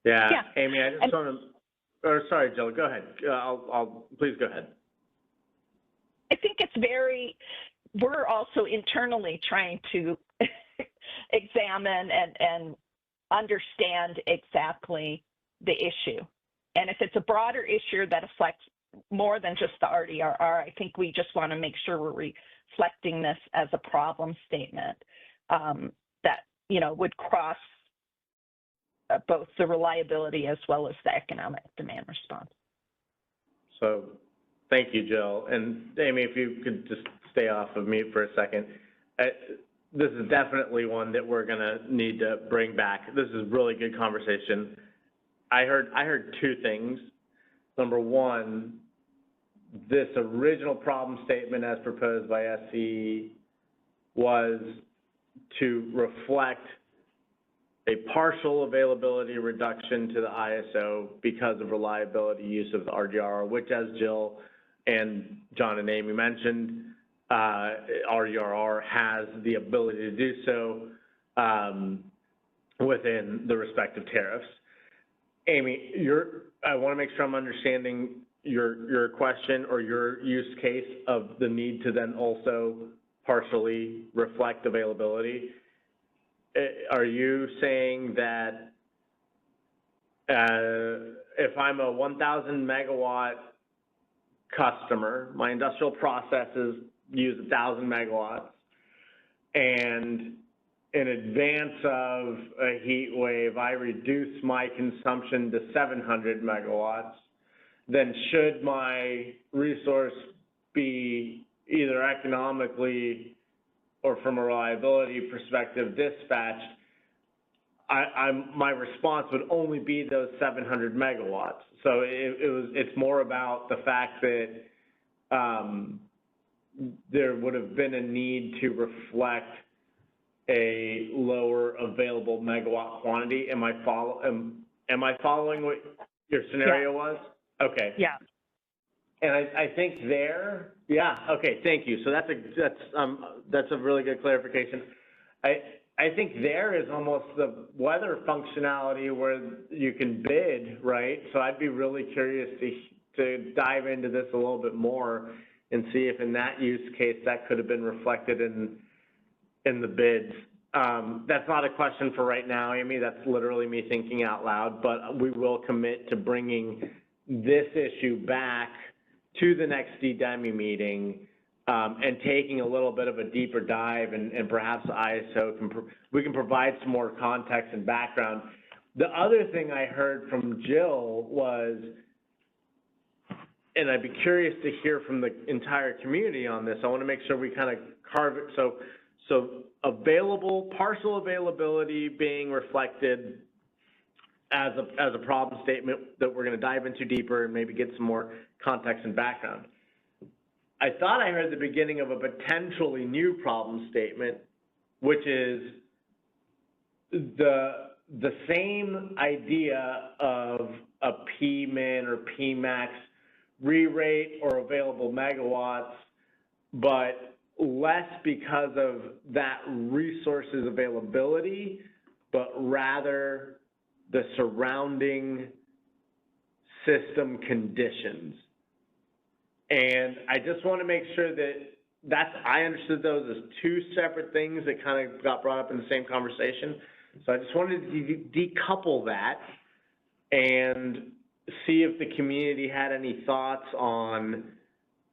Yeah,
Yeah.
Amy, I just want to, or sorry, Jill, go ahead. Please go ahead.
I think it's we're also internally trying to examine and understand exactly the issue. And if it's a broader issue that affects more than just the RDRR, I think we just want to make sure we're reflecting this as a problem statement that, would cross both the reliability as well as the economic demand response.
So thank you, Jill. And Amy, if you could just stay off of mute for a second. This is definitely one that we're going to need to bring back. This is really good conversation. I heard two things. Number one, this original problem statement as proposed by SCE was to reflect a partial availability reduction to the ISO because of reliability use of the RDRR, which, as Jill and John and Amy mentioned, RDRR has the ability to do so within the respective tariffs. Amy, I want to make sure I'm understanding your question or your use case of the need to then also partially reflect availability. Are you saying that if I'm a 1,000 megawatt customer, my industrial processes use 1,000 megawatts, and in advance of a heat wave, I reduce my consumption to 700 megawatts, then should my resource be either economically or from a reliability perspective dispatched, my response would only be those 700 megawatts. So it's more about the fact that there would have been a need to reflect a lower available megawatt quantity. Am I following what your scenario was? Okay.
Yeah.
And I think there, yeah, okay, thank you. So that's a really good clarification. I think there is almost the weather functionality where you can bid, right? So I'd be really curious to dive into this a little bit more and see if in that use case that could have been reflected in the bids. That's not a question for right now, Amy. That's literally me thinking out loud, but we will commit to bringing this issue back to the next DDEMI meeting and taking a little bit of a deeper dive, and perhaps ISO we can provide some more context and background. The other thing I heard from Jill was, and I'd be curious to hear from the entire community on this. I want to make sure we kind of carve it. So partial availability being reflected as a problem statement that we're going to dive into deeper and maybe get some more context and background. I thought I heard the beginning of a potentially new problem statement, which is the same idea of a PMIN or PMAX re-rate or available megawatts, but less because of that resource's availability, but rather the surrounding system conditions. And I just want to make sure that I understood those as two separate things that kind of got brought up in the same conversation. So I just wanted to decouple that and see if the community had any thoughts on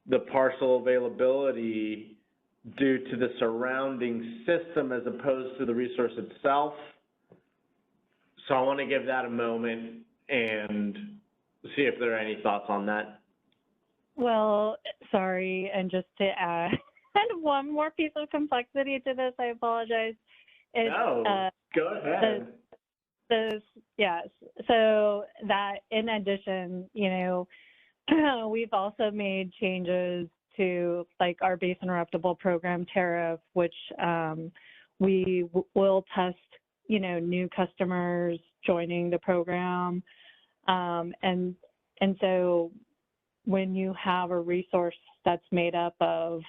the partial availability due to the surrounding system as opposed to the resource itself. So I want to give that a moment and see if there are any thoughts on that.
Well, sorry, and just to add one more piece of complexity to this, I apologize.
No, go ahead.
Yes, so that in addition, we've also made changes to like our base interruptible program tariff, which we will test, new customers joining the program. And so when you have a resource that's made up of,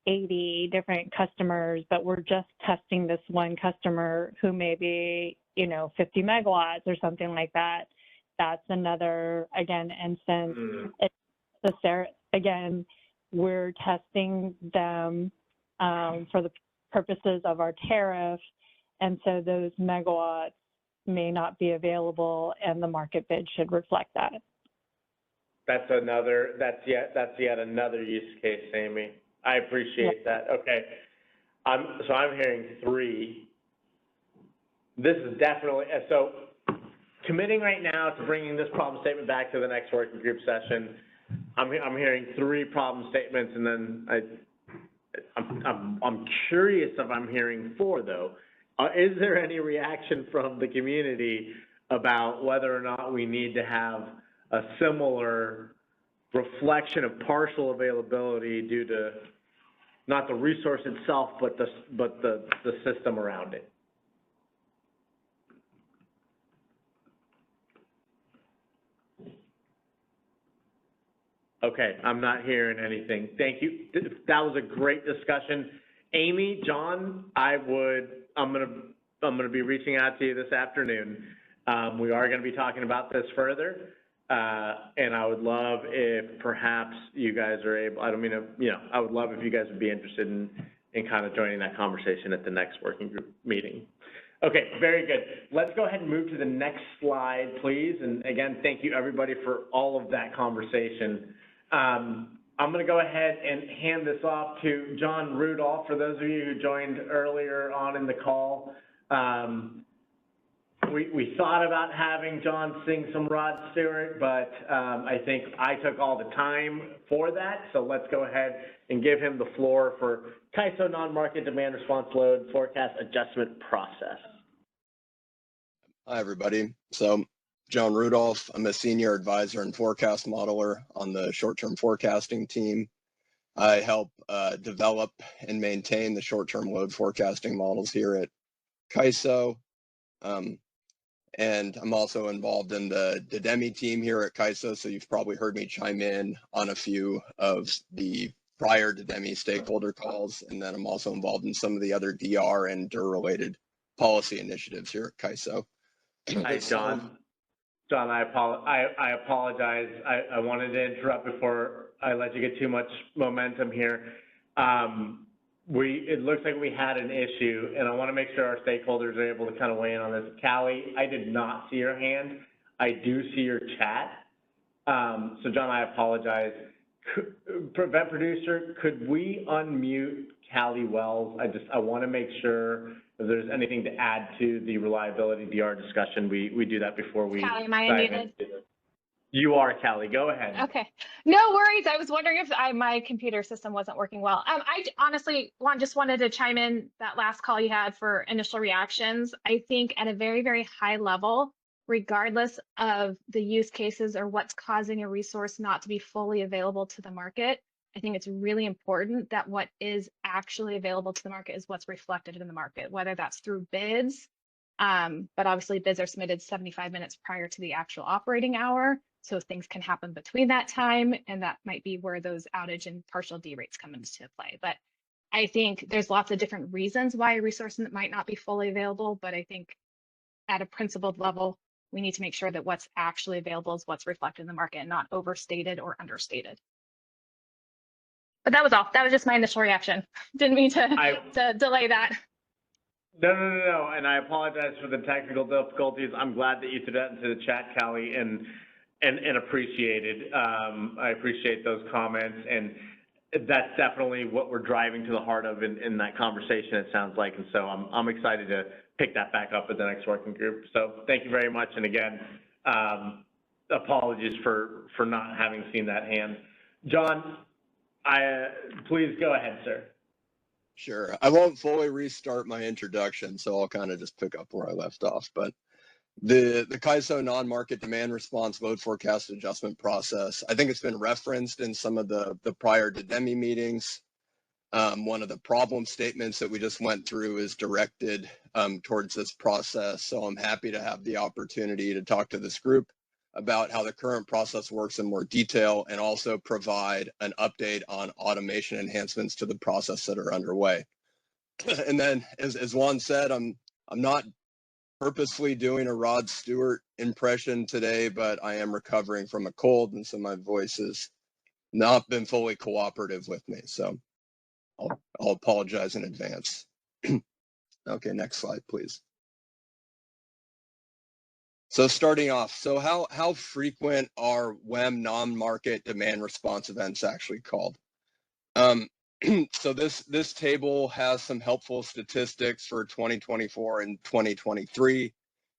80 different customers, but we're just testing this one customer who maybe you know, 50 megawatts or something like that, that's another, again, instance. Again, we're testing them for the purposes of our tariff, and so those megawatts may not be available, and the market bid should reflect that.
That's yet another use case, Amy. I appreciate that. Okay. So I'm hearing 3. This is definitely, so committing right now to bringing this problem statement back to the next working group session. I'm hearing 3 problem statements, and then I'm curious if I'm hearing 4 though. Is there any reaction from the community about whether or not we need to have a similar reflection of partial availability due to not the resource itself, but the system around it? Okay, I'm not hearing anything. Thank you. That was a great discussion. Amy, John, I'm gonna be reaching out to you this afternoon. We are gonna be talking about this further. And I would love if perhaps you guys are able, I would love if you guys would be interested in kind of joining that conversation at the next working group meeting. Okay, very good. Let's go ahead and move to the next slide, please. And again, thank you everybody for all of that conversation. I'm going to go ahead and hand this off to John Rudolph. For those of you who joined earlier on in the call, we thought about having John sing some Rod Stewart, but I think I took all the time for that. So let's go ahead and give him the floor for CAISO non-market demand response load forecast adjustment process.
Hi, everybody. So John Rudolph, I'm a senior advisor and forecast modeler on the short-term forecasting team. I help develop and maintain the short-term load forecasting models here at CAISO. And I'm also involved in the DEMI team here at CAISO, so you've probably heard me chime in on a few of the prior DEMI stakeholder calls, and then I'm also involved in some of the other DR and DER-related policy initiatives here at CAISO.
Hi, John. John, I apologize. I wanted to interrupt before I let you get too much momentum here. It looks like we had an issue, and I want to make sure our stakeholders are able to kind of weigh in on this. Callie, I did not see your hand. I do see your chat. So John, I apologize. Event producer, could we unmute Callie Wells? I want to make sure if there's anything to add to the reliability DR discussion, we do that before we.
Callie, am I unmuted?
You are, Callie. Go ahead.
Okay. No worries. I was wondering if my computer system wasn't working well. I honestly just wanted to chime in that last call you had for initial reactions. I think at a very, very high level, regardless of the use cases or what's causing a resource not to be fully available to the market, I think it's really important that what is actually available to the market is what's reflected in the market, whether that's through bids, but obviously bids are submitted 75 minutes prior to the actual operating hour. So things can happen between that time, and that might be where those outage and partial D rates come into play. But I think there's lots of different reasons why a resource might not be fully available, but I think at a principled level, we need to make sure that what's actually available is what's reflected in the market and not overstated or understated. But that was all. That was just my initial reaction. Didn't mean to delay that.
No. And I apologize for the technical difficulties. I'm glad that you threw that into the chat, Callie, and appreciated. I appreciate those comments, and that's definitely what we're driving to the heart of in that conversation, it sounds like. And so I'm excited to pick that back up at the next working group. So thank you very much. And again, apologies for not having seen that hand. John, please go ahead, sir.
Sure. I won't fully restart my introduction, so I'll kind of just pick up where I left off. But the CAISO non-market demand response load forecast adjustment process, I think it's been referenced in some of the prior DEMI meetings. One of the problem statements that we just went through is directed towards this process. So I'm happy to have the opportunity to talk to this group about how the current process works in more detail, and also provide an update on automation enhancements to the process that are underway. And then, as Juan said, I'm not purposely doing a Rod Stewart impression today, but I am recovering from a cold, and so my voice has not been fully cooperative with me. So I'll apologize in advance. Okay, next slide, please. So starting off, so how frequent are WEM non-market demand response events actually called? So this table has some helpful statistics for 2024 and 2023.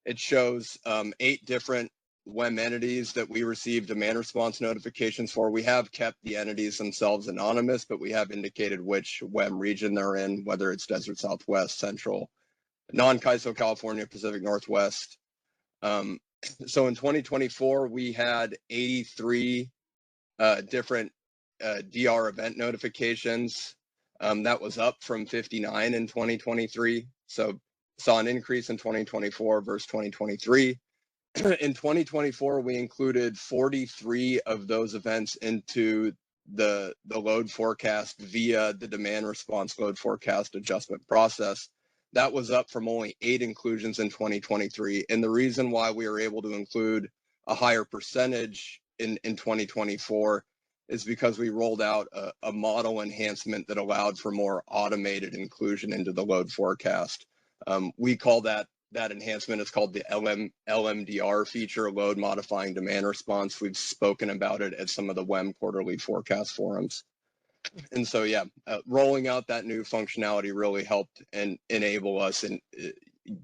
It shows 8 different WEM entities that we received demand response notifications for. We have kept the entities themselves anonymous, but we have indicated which WEM region they're in, whether it's Desert Southwest, Central, non-CAISO California, Pacific Northwest. So in 2024, we had 83 different DR event notifications. That was up from 59 in 2023. So saw an increase in 2024 versus 2023. In 2024, we included 43 of those events into the load forecast via the demand response load forecast adjustment process. That was up from only 8 inclusions in 2023. And the reason why we were able to include a higher percentage in 2024 is because we rolled out a model enhancement that allowed for more automated inclusion into the load forecast. We call that enhancement is called the LMDR feature, load modifying demand response. We've spoken about it at some of the WEM quarterly forecast forums. And so, yeah, rolling out that new functionality really helped and enable us and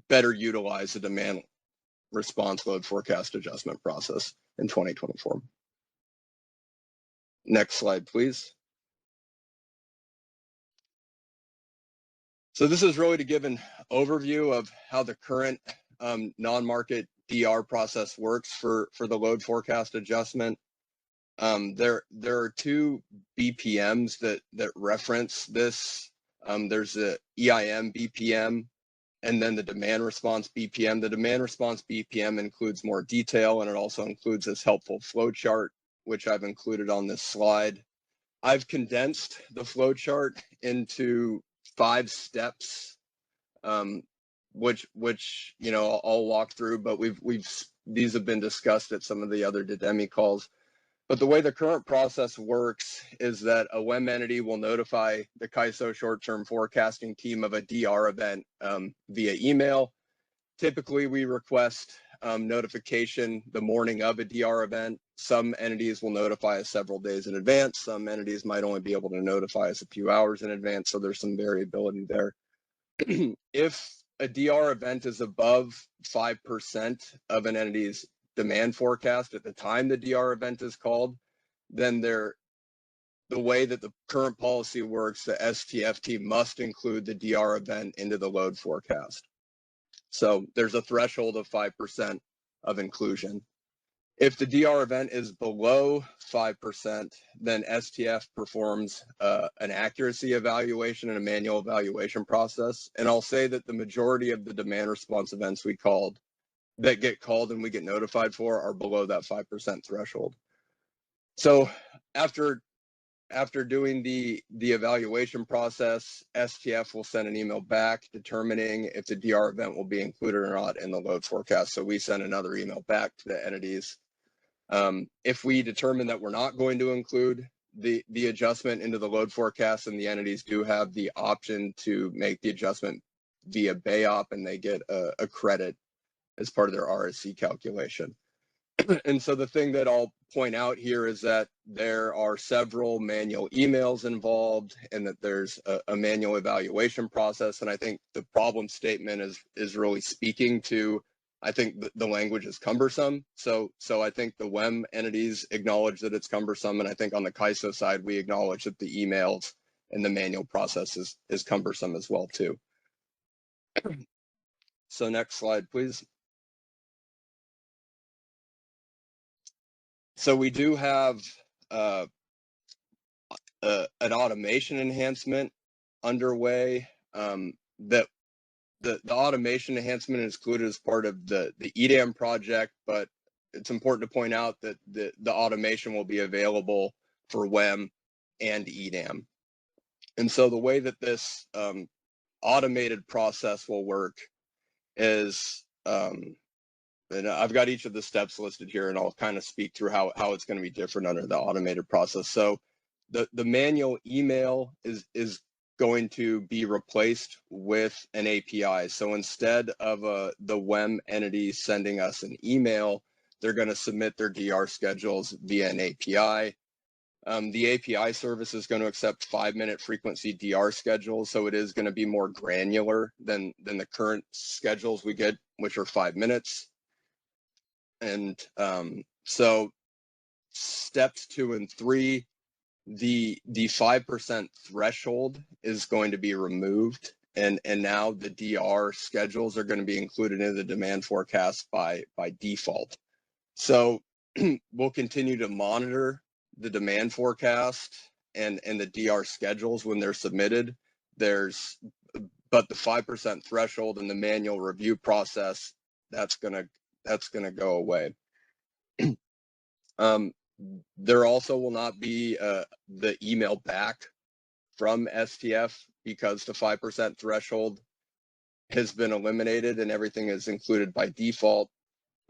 better utilize the demand response load forecast adjustment process in 2024. Next slide, please. So this is really to give an overview of how the current non-market DR process works for the load forecast adjustment. There are 2 BPMs that reference this. There's the EIM BPM and then the demand response BPM. The demand response BPM includes more detail, and it also includes this helpful flow chart, which I've included on this slide. I've condensed the flow chart into 5 steps, which you know I'll walk through, but these have been discussed at some of the other DDEMI calls. But the way the current process works is that a WEM entity will notify the CAISO short-term forecasting team of a DR event via email. Typically, we request notification the morning of a DR event. Some entities will notify us several days in advance. Some entities might only be able to notify us a few hours in advance, so there's some variability there. If a DR event is above 5% of an entity's demand forecast at the time the DR event is called, then the way that the current policy works, the STFT must include the DR event into the load forecast. So there's a threshold of 5% of inclusion. If the DR event is below 5%, then STF performs an accuracy evaluation and a manual evaluation process. And I'll say that the majority of the demand response events that get called and we get notified for are below that 5% threshold. So after doing the evaluation process, STF will send an email back determining if the DR event will be included or not in the load forecast. So we send another email back to the entities. If we determine that we're not going to include the adjustment into the load forecast, and the entities do have the option to make the adjustment via BAYOP, and they get a credit as part of their RSC calculation. And so the thing that I'll point out here is that there are several manual emails involved, and that there's a manual evaluation process. And I think the problem statement is really speaking to, I think the language is cumbersome. So I think the WEM entities acknowledge that it's cumbersome. And I think on the CAISO side, we acknowledge that the emails and the manual process is cumbersome as well too. So next slide, please. So we do have an automation enhancement underway. That the automation enhancement is included as part of the EDAM project, but it's important to point out that the automation will be available for WEM and EDAM. And so the way that this automated process will work is and I've got each of the steps listed here, and I'll kind of speak through how it's going to be different under the automated process. So the manual email is going to be replaced with an API. So instead of the WEM entity sending us an email, they're going to submit their DR schedules via an API. The API service is going to accept 5-minute frequency DR schedules, so it is going to be more granular than the current schedules we get, which are 5 minutes. And so steps 2 and 3, the 5% threshold is going to be removed, and now the DR schedules are going to be included in the demand forecast by default. So we'll continue to monitor the demand forecast and the DR schedules when they're submitted. But the 5% threshold and the manual review process, that's gonna go away. There also will not be the email back from STF because the 5% threshold has been eliminated and everything is included by default.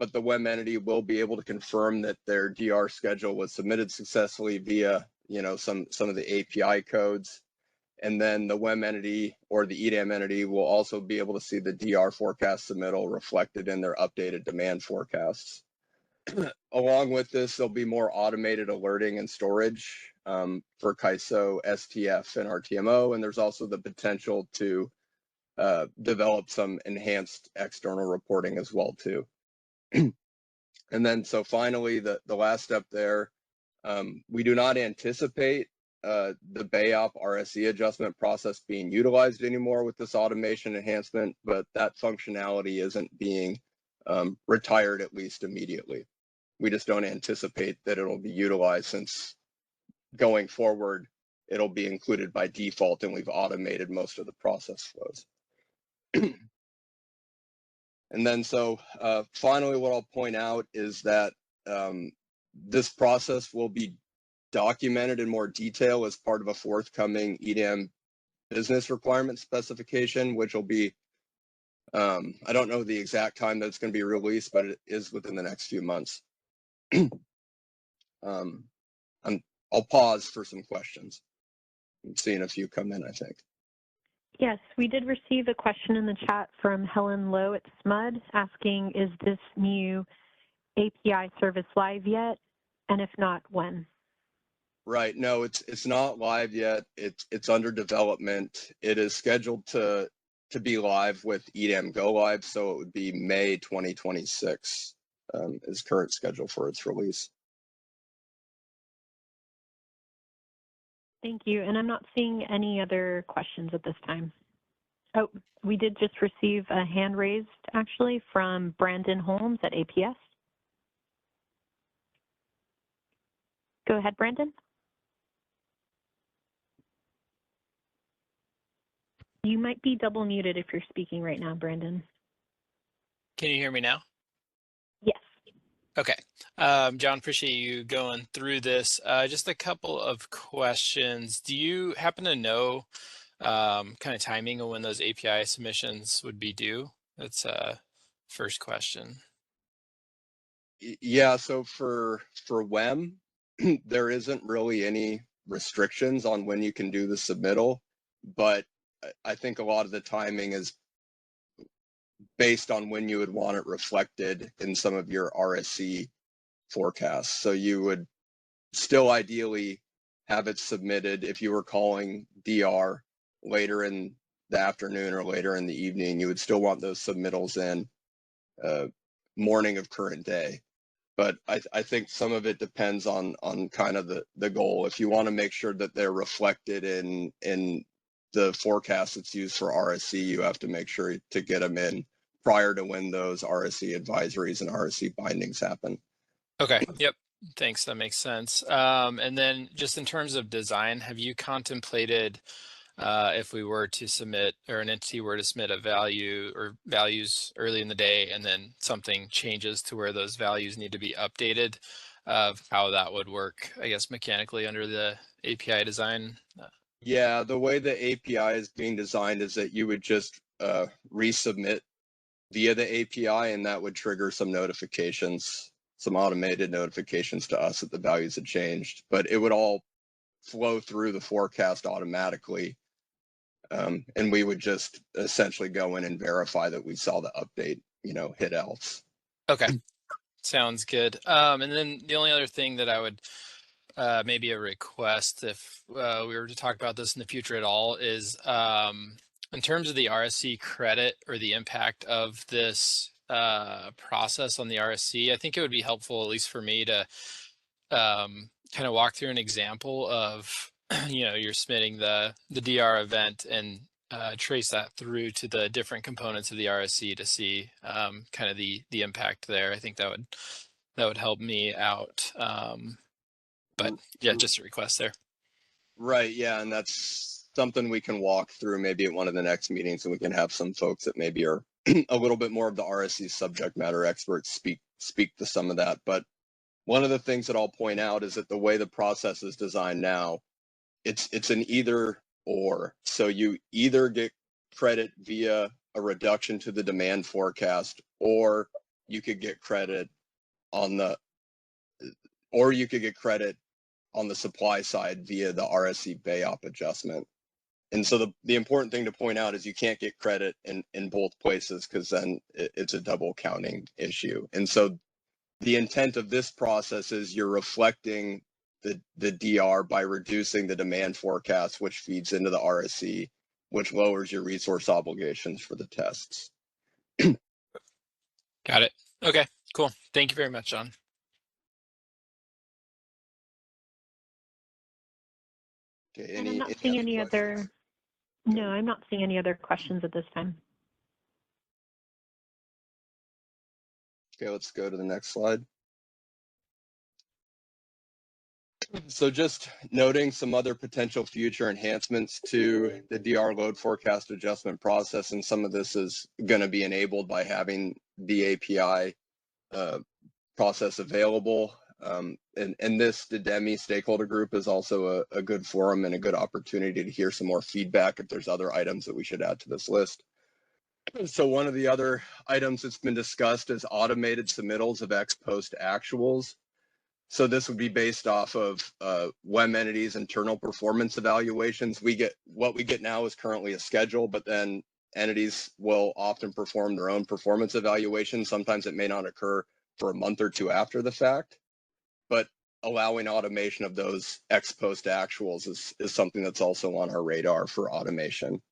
But the WEM entity will be able to confirm that their DR schedule was submitted successfully via, some of the API codes. And then the WEM entity or the EDAM entity will also be able to see the DR forecast submittal reflected in their updated demand forecasts. Along with this, there'll be more automated alerting and storage for CAISO, STF, and RTMO. And there's also the potential to develop some enhanced external reporting as well, too. And then, so finally, the last step there, we do not anticipate the BAYOP RSE adjustment process being utilized anymore with this automation enhancement, but that functionality isn't being retired, at least immediately. We just don't anticipate that it'll be utilized, since going forward, it'll be included by default and we've automated most of the process flows. And then, so finally, what I'll point out is that this process will be documented in more detail as part of a forthcoming EDAM business requirement specification, which will be, I don't know the exact time that it's going to be released, but it is within the next few months. I'll pause for some questions. I'm seeing a few come in, I think.
Yes, we did receive a question in the chat from Helen Lowe at SMUD asking, is this new API service live yet? And if not, when?
Right. No, it's not live yet. It's under development. It is scheduled to be live with EDAM Go Live, so it would be May 2026 is current schedule for its release.
Thank you. And I'm not seeing any other questions at this time. Oh, we did just receive a hand raised, actually, from Brandon Holmes at APS. Go ahead, Brandon. You might be double muted if you're speaking right now, Brandon.
Can you hear me now?
Yes.
Okay. John, appreciate you going through this. Just a couple of questions. Do you happen to know kind of timing of when those API submissions would be due? That's first question.
Yeah, so for WEM, there isn't really any restrictions on when you can do the submittal, but I think a lot of the timing is based on when you would want it reflected in some of your RSE forecasts. So you would still ideally have it submitted if you were calling DR later in the afternoon or later in the evening. You would still want those submittals in morning of current day. But I think some of it depends on kind of the goal. If you want to make sure that they're reflected in the forecast that's used for RSE, you have to make sure to get them in prior to when those RSE advisories and RSE bindings happen.
Okay. Yep. Thanks. That makes sense. And then just in terms of design, have you contemplated if we were to submit, or an entity were to submit a value or values early in the day, and then something changes to where those values need to be updated, of how that would work, I guess, mechanically under the API design?
Yeah, the way the API is being designed is that you would just resubmit via the API, and that would trigger some notifications, some automated notifications to us that the values had changed, but it would all flow through the forecast automatically. And we would just essentially go in and verify that we saw the update, hit else.
Okay, sounds good. And then the only other thing that I would maybe a request if we were to talk about this in the future at all is in terms of the RSC credit or the impact of this process on the RSC, I think it would be helpful, at least for me, to kind of walk through an example of, you're submitting the DR event and trace that through to the different components of the RSC to see kind of the impact there. I think that would help me out. But yeah, just a request there.
Right, yeah, and that's something we can walk through maybe at one of the next meetings, and we can have some folks that maybe are a little bit more of the RSC subject matter experts speak to some of that. But one of the things that I'll point out is that the way the process is designed now, it's an either or. So you either get credit via a reduction to the demand forecast, or you could get credit on the supply side via the RSC BAOP adjustment. And so the important thing to point out is you can't get credit in both places, because then it's a double counting issue. And so the intent of this process is you're reflecting the DR by reducing the demand forecast, which feeds into the RSC, which lowers your resource obligations for the tests.
Got it. Okay, cool. Thank you very much, John.
Okay,
And I'm not seeing any other. No, I'm not seeing any other questions at this time.
Okay, let's go to the next slide. So just noting some other potential future enhancements to the DR load forecast adjustment process, and some of this is going to be enabled by having the API process available. And this, the DEMI stakeholder group, is also a good forum and a good opportunity to hear some more feedback if there's other items that we should add to this list. So one of the other items that's been discussed is automated submittals of ex post actuals. So this would be based off of WEM entities' internal performance evaluations. What we get now is currently a schedule, but then entities will often perform their own performance evaluation. Sometimes it may not occur for a month or two after the fact, but allowing automation of those ex post actuals is something that's also on our radar for automation.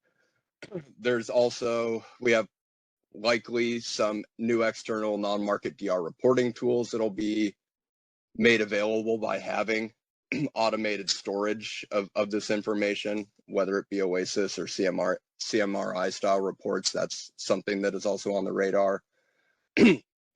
We have likely some new external non-market DR reporting tools that'll be made available by having automated storage of this information, whether it be OASIS or CMRI style reports. That's something that is also on the radar.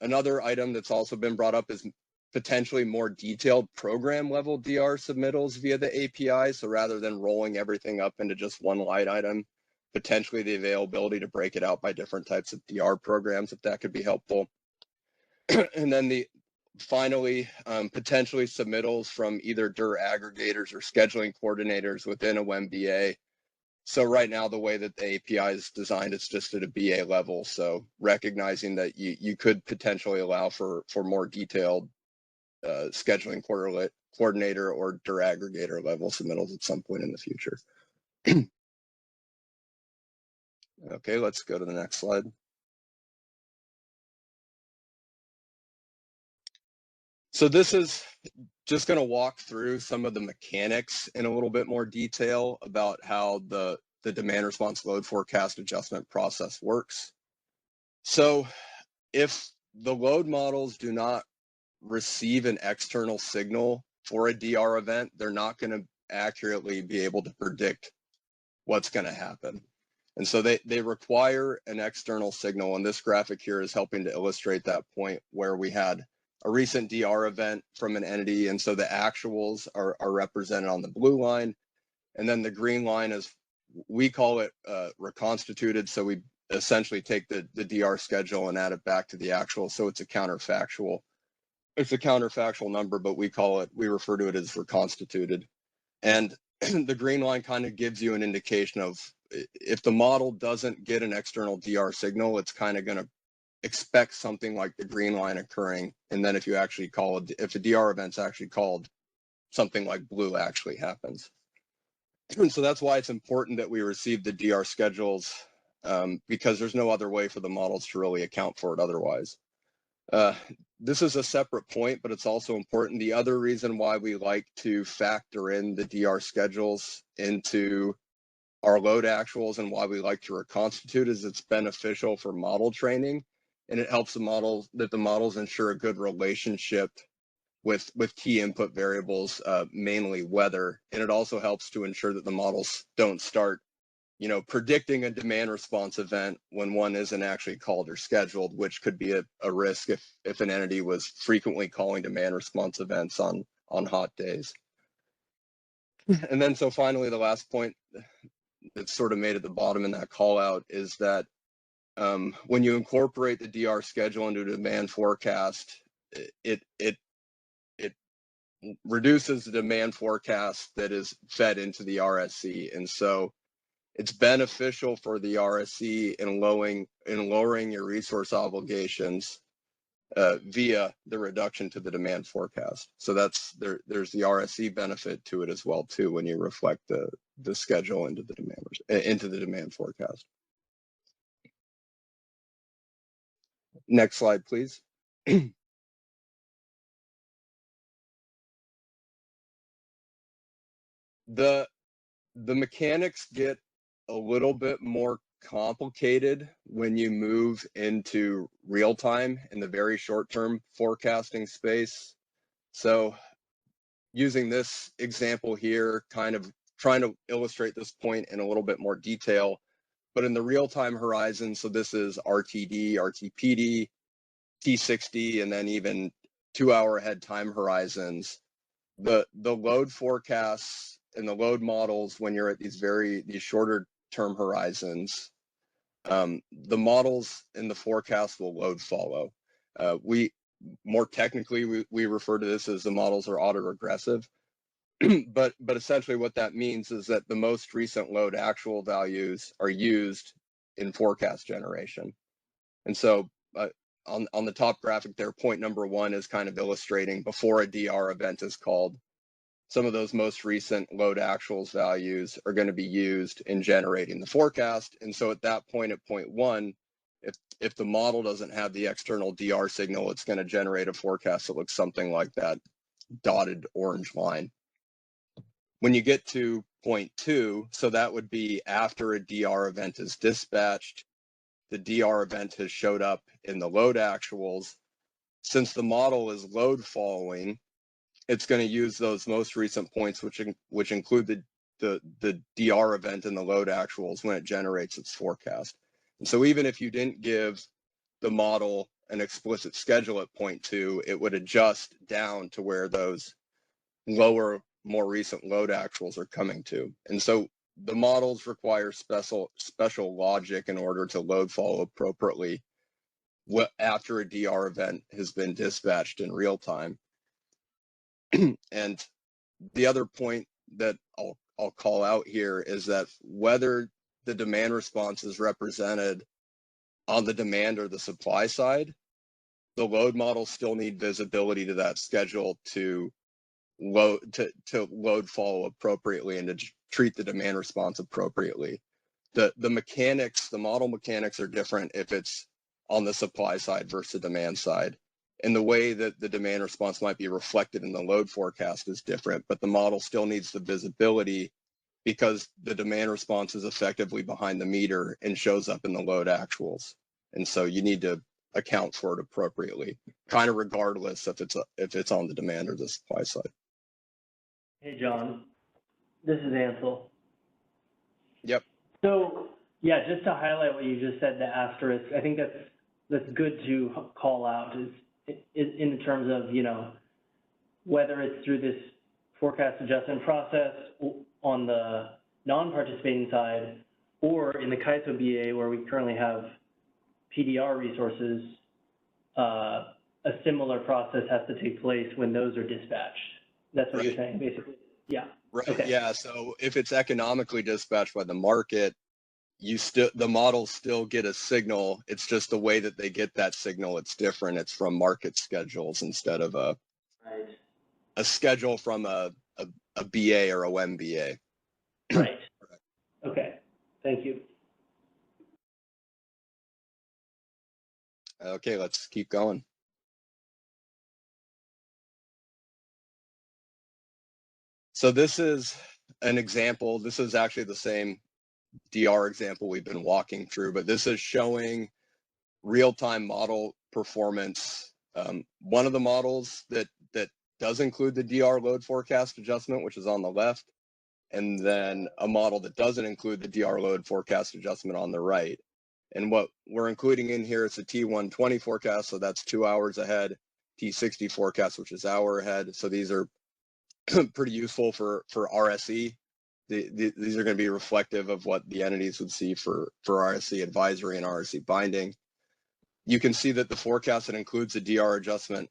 Another item that's also been brought up is potentially more detailed program level DR submittals via the API. So rather than rolling everything up into just one line item, potentially the availability to break it out by different types of DR programs, if that could be helpful. And then finally, potentially submittals from either DIR aggregators or scheduling coordinators within a WEM-BA. So right now, the way that the API is designed, it's just at a BA level. So recognizing that you could potentially allow for more detailed scheduling coordinator or DIR aggregator level submittals at some point in the future. Okay, let's go to the next slide. So this is just going to walk through some of the mechanics in a little bit more detail about how the demand response load forecast adjustment process works. So if the load models do not receive an external signal for a DR event, they're not going to accurately be able to predict what's going to happen. And so they require an external signal, and this graphic here is helping to illustrate that point where we had a recent DR event from an entity, and so the actuals are represented on the blue line, and then the green line is, we call it reconstituted, so we essentially take the DR schedule and add it back to the actual, so it's a counterfactual. It's a counterfactual number, but we refer to it as reconstituted. And the green line kind of gives you an indication of if the model doesn't get an external DR signal, it's kind of going to expect something like the green line occurring, and then if you actually call it, if a DR event's actually called, something like blue actually happens. And so that's why it's important that we receive the DR schedules, because there's no other way for the models to really account for it otherwise. This is a separate point, but it's also important. The other reason why we like to factor in the DR schedules into our load actuals and why we like to reconstitute is it's beneficial for model training, and it helps the models ensure a good relationship with key input variables, mainly weather. And it also helps to ensure that the models don't start, predicting a demand response event when one isn't actually called or scheduled, which could be a risk if an entity was frequently calling demand response events on hot days. And then so finally, the last point that's sort of made at the bottom in that call out is that when you incorporate the DR schedule into a demand forecast, it reduces the demand forecast that is fed into the RSC. And so it's beneficial for the RSC in lowering your resource obligations via the reduction to the demand forecast. So there's the RSC benefit to it as well too when you reflect the schedule into the demand forecast. Next slide, please. The mechanics get a little bit more complicated when you move into real time in the very short term forecasting space. So using this example here, kind of trying to illustrate this point in a little bit more detail, but in the real time horizon, so this is RTD, RTPD, T60, and then even 2 hour ahead time horizons. The load forecasts and the load models, when you're at these shorter term horizons, the models in the forecast will load follow. More technically, we refer to this as the models are autoregressive. but essentially what that means is that the most recent load actual values are used in forecast generation. And so on the top graphic there, point number 1 is kind of illustrating before a DR event is called, some of those most recent load actuals values are going to be used in generating the forecast. And so at that point, at point 1, if the model doesn't have the external DR signal, it's going to generate a forecast that looks something like that dotted orange line. When you get to point 2, so that would be after a DR event is dispatched, the DR event has showed up in the load actuals. Since the model is load following, it's going to use those most recent points, which include the DR event and the load actuals when it generates its forecast. And so even if you didn't give the model an explicit schedule at point 2, it would adjust down to where those lower, more recent load actuals are coming to. And so the models require special logic in order to load follow appropriately after a DR event has been dispatched in real time. And the other point that I'll call out here is that whether the demand response is represented on the demand or the supply side, the load models still need visibility to that schedule to load follow appropriately and to treat the demand response appropriately. The mechanics, the model mechanics are different if it's on the supply side versus the demand side. And the way that the demand response might be reflected in the load forecast is different, but the model still needs the visibility because the demand response is effectively behind the meter and shows up in the load actuals. And so you need to account for it appropriately, kind of regardless if it's on the demand or the supply side.
Hey, John, this is Ansel.
Yep.
So yeah, just to highlight what you just said, the asterisk, I think that's good to call out is in terms of, whether it's through this forecast adjustment process on the non-participating side or in the CAISO BA where we currently have PDR resources, a similar process has to take place when those are dispatched. That's what you're saying, basically. Yeah.
Right.
Okay.
Yeah. So if it's economically dispatched by the market, the models still get a signal. It's just the way that they get that signal. It's different. It's from market schedules instead of a schedule from a BA or a MBA.
Right. Okay. Thank you.
Okay, let's keep going. So this is an example. This is actually the same DR example we've been walking through, but this is showing real-time model performance. One of the models that does include the DR load forecast adjustment, which is on the left, and then a model that doesn't include the DR load forecast adjustment on the right. And what we're including in here is a T120 forecast, so that's 2 hours ahead, T60 forecast, which is hour ahead. So these are pretty useful for RSE. These are going to be reflective of what the entities would see for RSE advisory and RSE binding. You can see that the forecast that includes the DR adjustment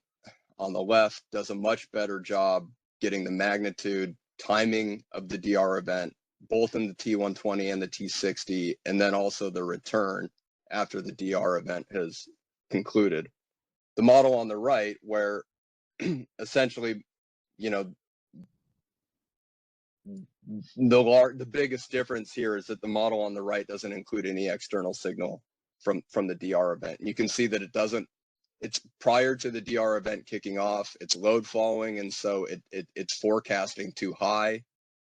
on the left does a much better job getting the magnitude, timing of the DR event, both in the T120 and the T60, and then also the return after the DR event has concluded. The model on the right, where essentially, you know, the biggest difference here is that the model on the right doesn't include any external signal from the DR event. You can see that it doesn't, it's prior to the DR event kicking off, it's load following, and so it's forecasting too high.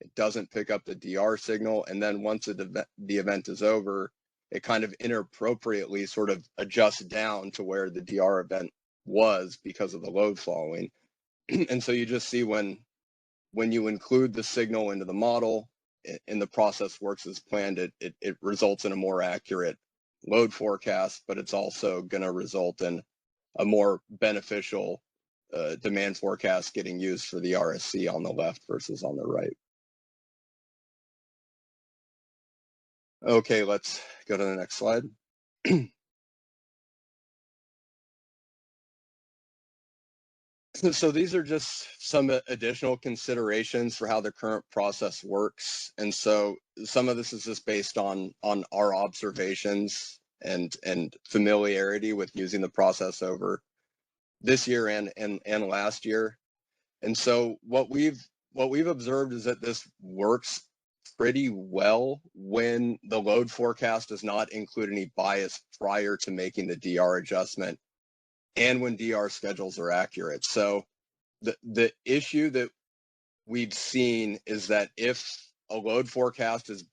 It doesn't pick up the DR signal, and then once the event is over, it kind of inappropriately sort of adjusts down to where the DR event was because of the load following. And so you just see when you include the signal into the model and the process works as planned, it results in a more accurate load forecast, but it's also going to result in a more beneficial demand forecast getting used for the RSC on the left versus on the right. Okay, let's go to the next slide. So these are just some additional considerations for how the current process works. And so some of this is just based on our observations and familiarity with using the process over this year and last year. And so what we've observed is that this works pretty well when the load forecast does not include any bias prior to making the DR adjustment and when DR schedules are accurate. So the issue that we've seen is that if a load forecast is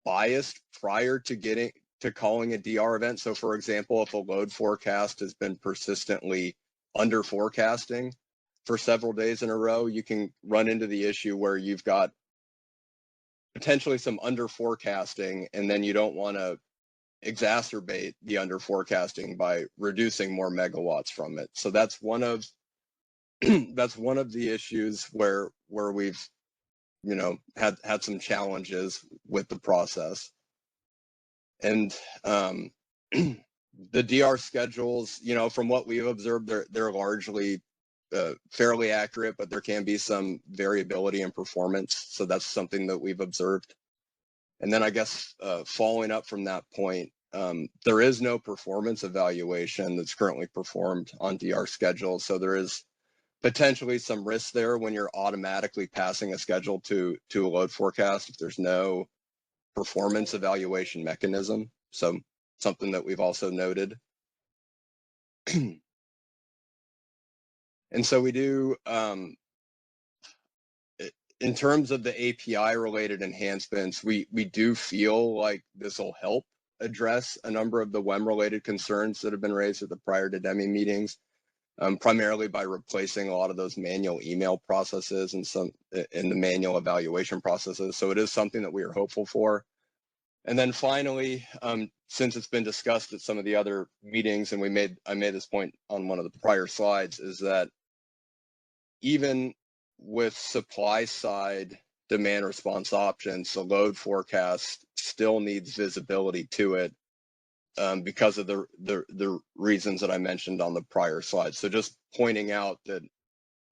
biased prior to calling a DR event, so for example, if a load forecast has been persistently under forecasting for several days in a row, you can run into the issue where you've got potentially some under forecasting, and then you don't want to exacerbate the under forecasting by reducing more megawatts from it. So that's one of the issues where we've, you know, had some challenges with the process. And the DR schedules, you know, from what we've observed, they're largely fairly accurate, but there can be some variability in performance. So that's something that we've observed. And then I guess following up from that point, there is no performance evaluation that's currently performed on DR schedules. So there is potentially some risk there when you're automatically passing a schedule to a load forecast if there's no performance evaluation mechanism. So something that we've also noted. And so we do, in terms of the API related enhancements, we do feel like this will help address a number of the WEM related concerns that have been raised at the prior DDEMI meetings, primarily by replacing a lot of those manual email processes and the manual evaluation processes. So it is something that we are hopeful for. And then finally, since it's been discussed at some of the other meetings, and I made this point on one of the prior slides, is that even with supply side demand response options, the load forecast still needs visibility to it because of the reasons that I mentioned on the prior slide. So just pointing out that,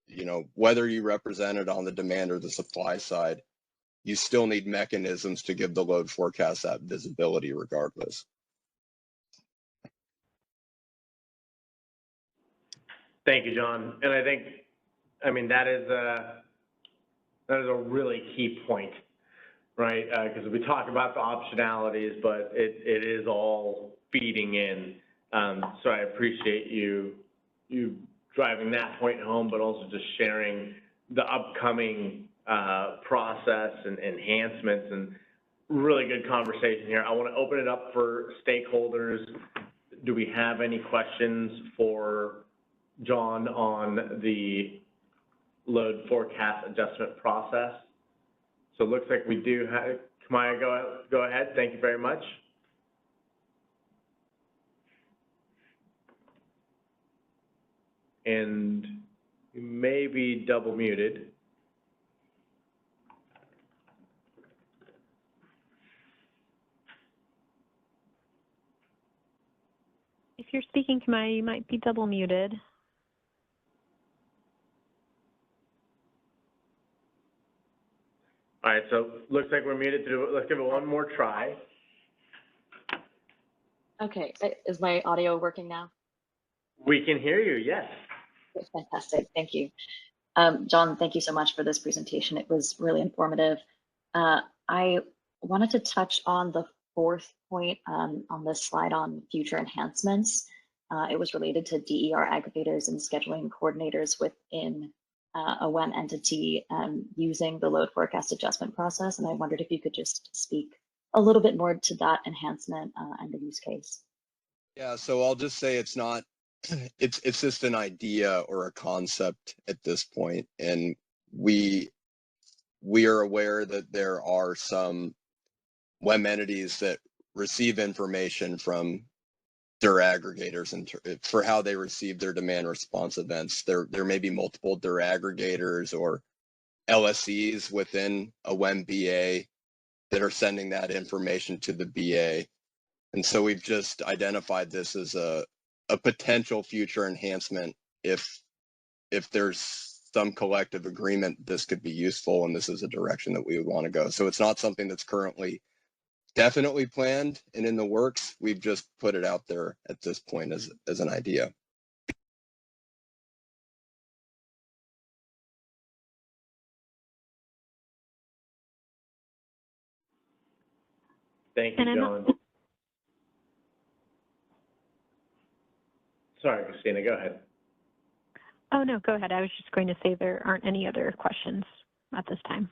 you know, whether you represent it on the demand or the supply side, you still need mechanisms to give the load forecast that visibility regardless.
Thank you, John. And I think, I mean, that is a really key point, right? Because we talk about the optionalities, but it is all feeding in. So I appreciate you driving that point home, but also just sharing the upcoming process and enhancements, and really good conversation here. I want to open it up for stakeholders. Do we have any questions for John on the load forecast adjustment process? So it looks like we do have, Kamaya, go ahead. Thank you very much. And you may be double muted.
If you're speaking, Kamaya, you might be double muted.
All right, so looks like we're muted. Let's give it one more try.
Okay, is my audio working now?
We can hear you, yes.
Fantastic, thank you. John, thank you so much for this presentation. It was really informative. I wanted to touch on the fourth point on this slide on future enhancements. It was related to DER aggregators and scheduling coordinators within a WEM entity using the load forecast adjustment process. And I wondered if you could just speak a little bit more to that enhancement and the use case.
Yeah, so I'll just say it's not, it's just an idea or a concept at this point. And we are aware that there are some WEM entities that receive information from their aggregators and for how they receive their demand response events. There may be multiple DER aggregators or LSEs within a WEM BA that are sending that information to the BA. And so we've just identified this as a potential future enhancement if there's some collective agreement this could be useful and this is a direction that we would want to go. So it's not something that's currently definitely planned and in the works. We've just put it out there at this point as an idea.
Thank you, John. Sorry, Christina, go ahead.
Oh, no, go ahead. I was just going to say there aren't any other questions at this time.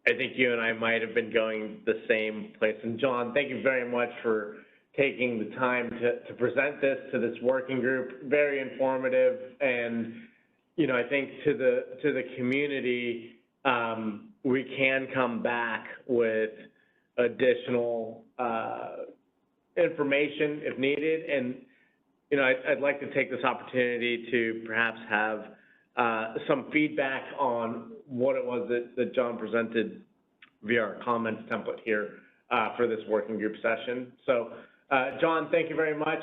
I think you and I might have been going the same place. And John, thank you very much for taking the time to present this to this working group. Very informative. And, you know, I think to the community, we can come back with additional information if needed. And, you know, I'd like to take this opportunity to perhaps have some feedback on what it was that John presented via our comments template here for this working group session. So, John, thank you very much.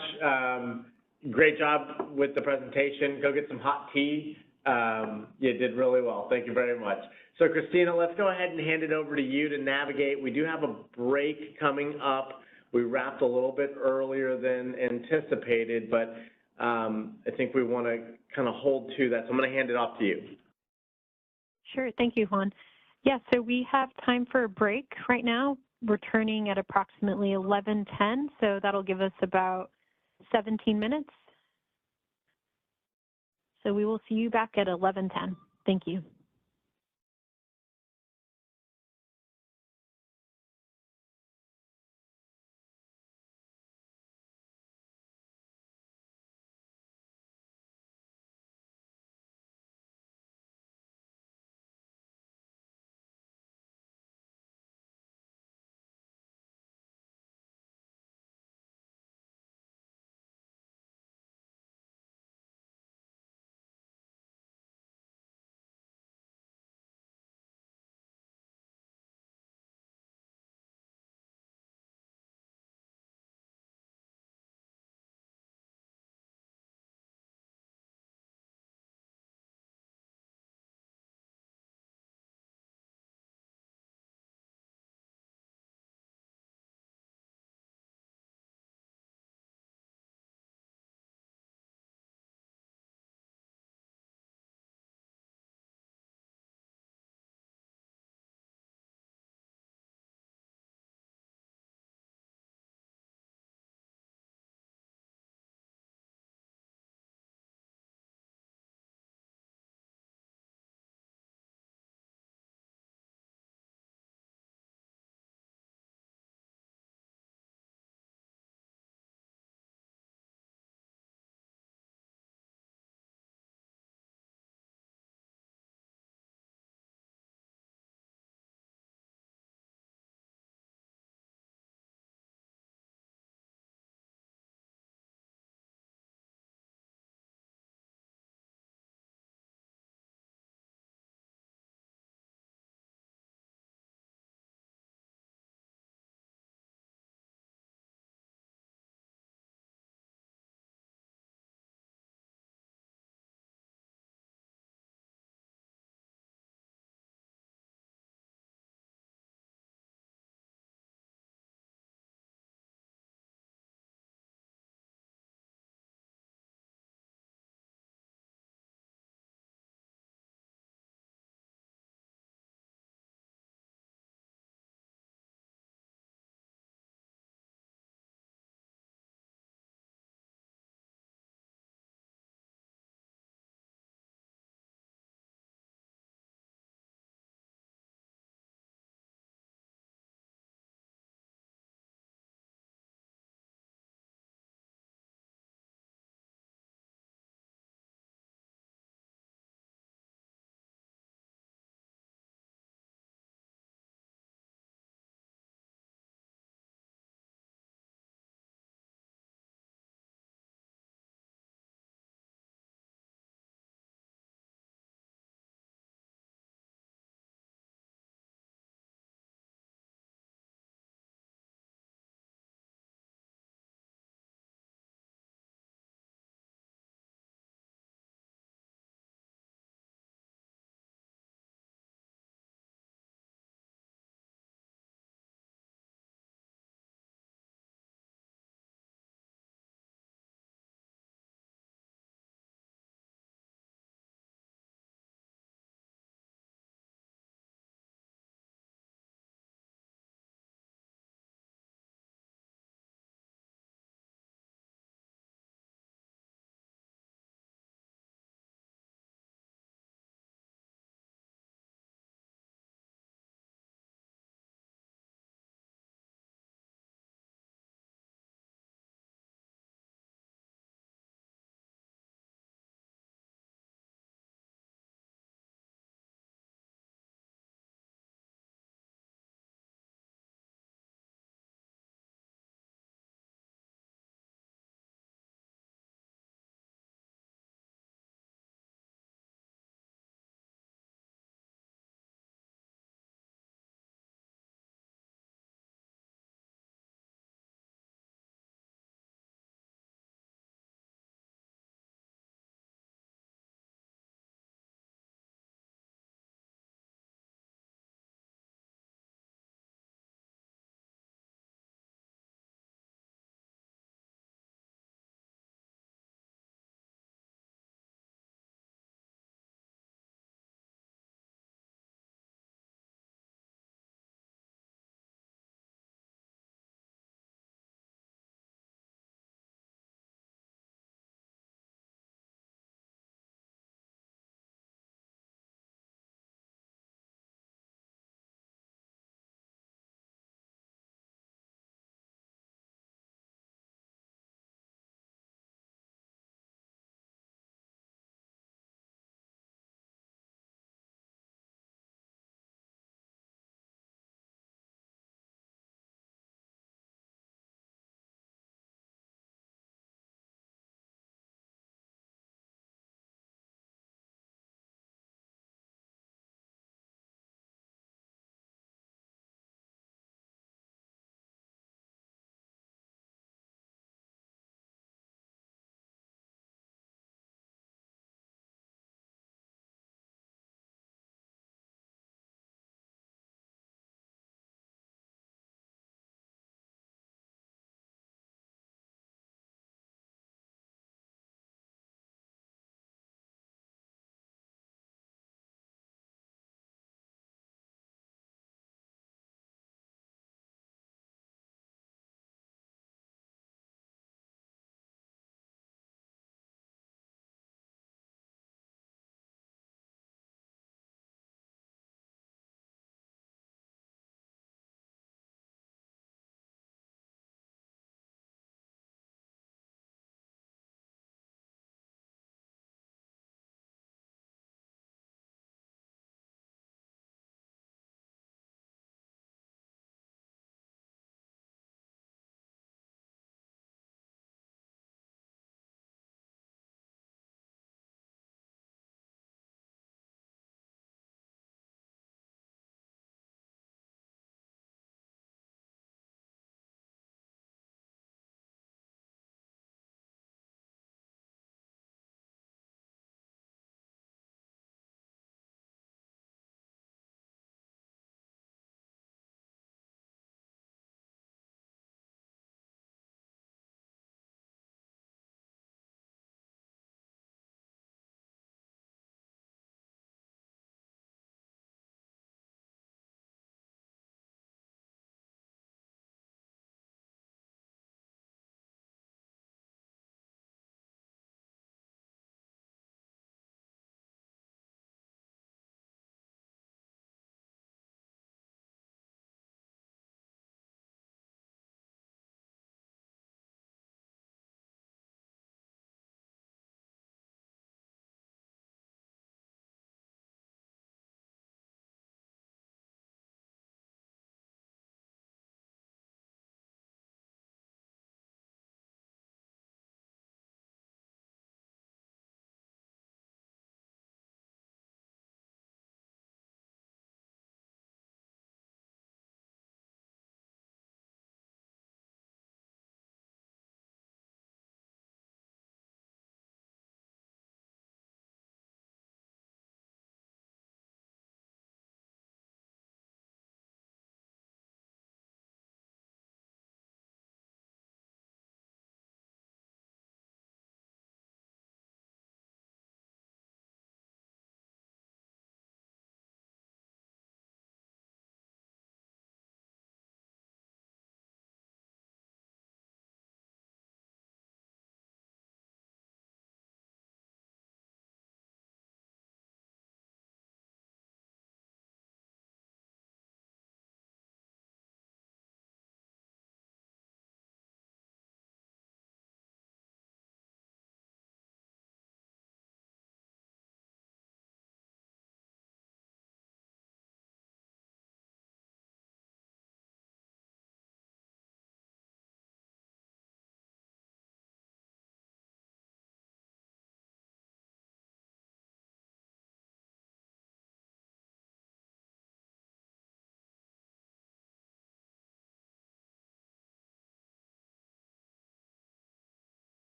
Great job with the presentation. Go get some hot tea. You did really well. Thank you very much. So, Christina, let's go ahead and hand it over to you to navigate. We do have a break coming up. We wrapped a little bit earlier than anticipated, but I think we want to kind of hold to that. So I'm going to hand it off to you.
Sure. Thank you, Juan. Yeah, so we have time for a break right now, returning at approximately 11:10. So that'll give us about 17 minutes. So we will see you back at 11:10. Thank you.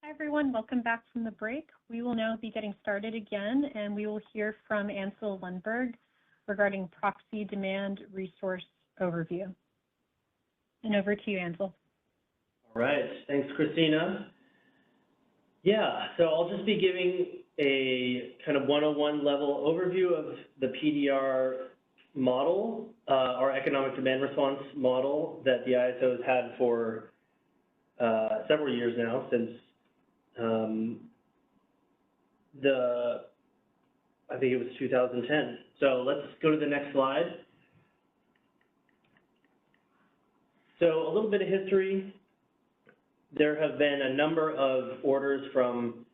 Hi, everyone. Welcome back from the break. We will now be getting started again, and we will hear from Ansel Lundberg regarding proxy demand resource overview. And over to you, Ansel.
All right. Thanks, Christina. Yeah, so I'll just be giving a kind of 101 level overview of the PDR model, our economic demand response model that the ISO has had for several years now, since I think it was 2010. So let's go to the next slide. So a little bit of history. There have been a number of orders from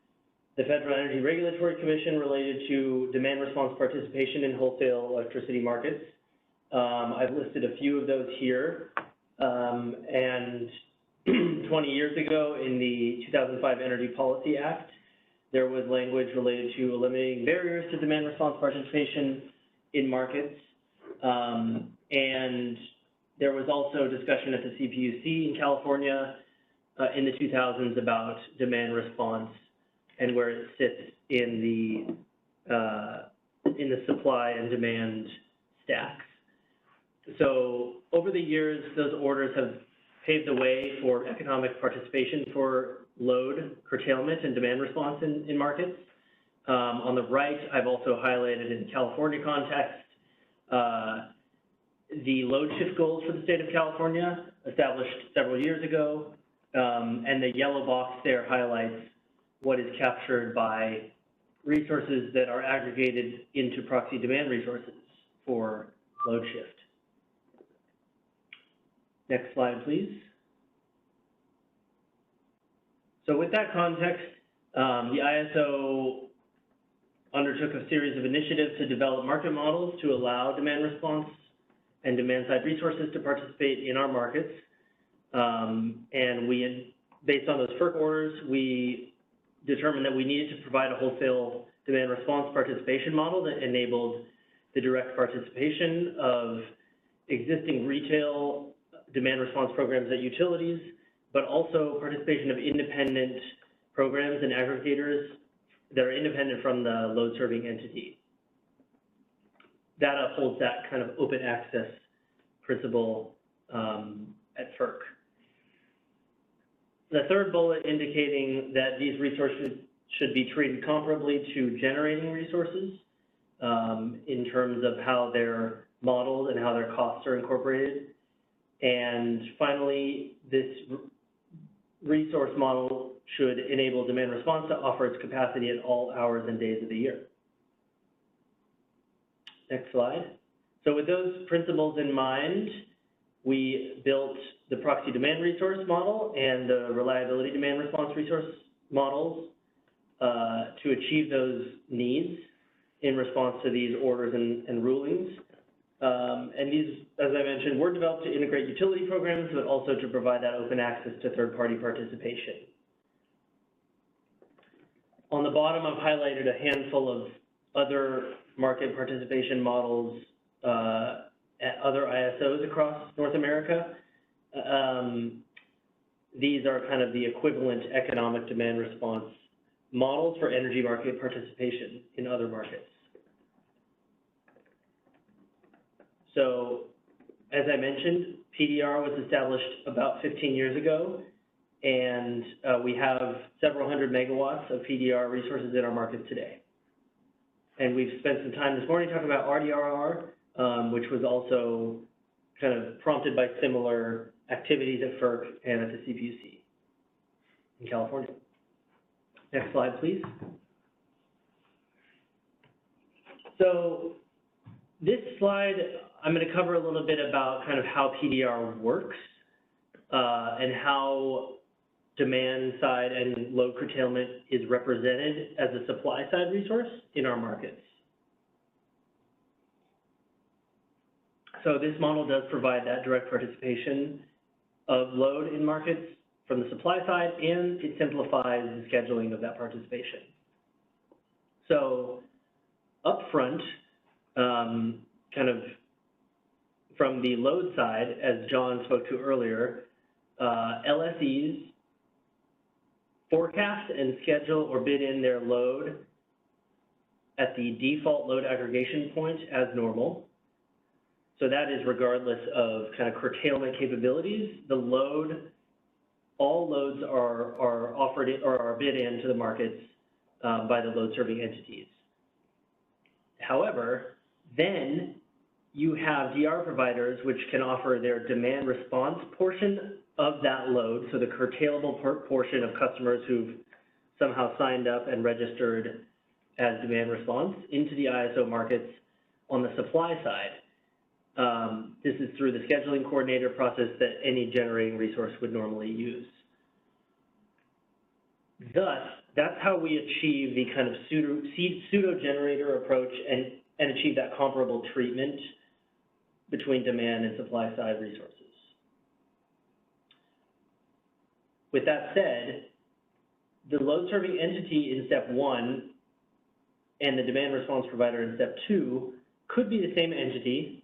the Federal Energy Regulatory Commission related to demand response participation in wholesale electricity markets. I've listed a few of those here. And 20 years ago in the 2005 Energy Policy Act, there was language related to eliminating barriers to demand response participation in markets. And there was also discussion at the CPUC in California in the 2000s about demand response and where it sits in the supply and demand stacks. So over the years, those orders have paved the way for economic participation for load curtailment and demand response in markets. On the right, I've also highlighted in California context the load shift goals for the state of California, established several years ago, and the yellow box there highlights what is captured by resources that are aggregated into proxy demand resources for load shift. Next slide, please. So with that context, the ISO undertook a series of initiatives to develop market models to allow demand response and demand-side resources to participate in our markets. And we, based on those FERC orders, we determined that we needed to provide a wholesale demand response participation model that enabled the direct participation of existing retail demand response programs at utilities, but also participation of independent programs and aggregators that are independent from the load serving entity. That upholds that kind of open access principle at FERC. The third bullet indicating that these resources should be treated comparably to generating resources in terms of how they're modeled and how their costs are incorporated. And finally, this resource model should enable demand response to offer its capacity at all hours and days of the year. Next slide. So with those principles in mind, we built the proxy demand resource model and the reliability demand response resource models to achieve those needs in response to these orders and rulings. And these, as I mentioned, were developed to integrate utility programs, but also to provide that open access to third-party participation. On the bottom, I've highlighted a handful of other market participation models at other ISOs across North America. These are kind of the equivalent economic demand response models for energy market participation in other markets. So, as I mentioned, PDR was established about 15 years ago, and we have several hundred megawatts of PDR resources in our market today. And we've spent some time this morning talking about RDRR, which was also kind of prompted by similar activities at FERC and at the CPUC in California. Next slide, please. So this slide, I'm going to cover a little bit about kind of how PDR works and how demand side and load curtailment is represented as a supply side resource in our markets. So this model does provide that direct participation of load in markets from the supply side, and it simplifies the scheduling of that participation. So upfront, kind of from the load side, as John spoke to earlier, LSEs forecast and schedule or bid in their load at the default load aggregation point as normal. So that is regardless of kind of curtailment capabilities. The load, all loads are offered or are bid into the markets by the load serving entities. However, then you have DR providers which can offer their demand response portion of that load, so the curtailable portion of customers who've somehow signed up and registered as demand response into the ISO markets on the supply side. This is through the scheduling coordinator process that any generating resource would normally use. Thus, that's how we achieve the kind of pseudo-generator approach and achieve that comparable treatment between demand and supply side resources. With that said, the load serving entity in step 1 and the demand response provider in step 2 could be the same entity.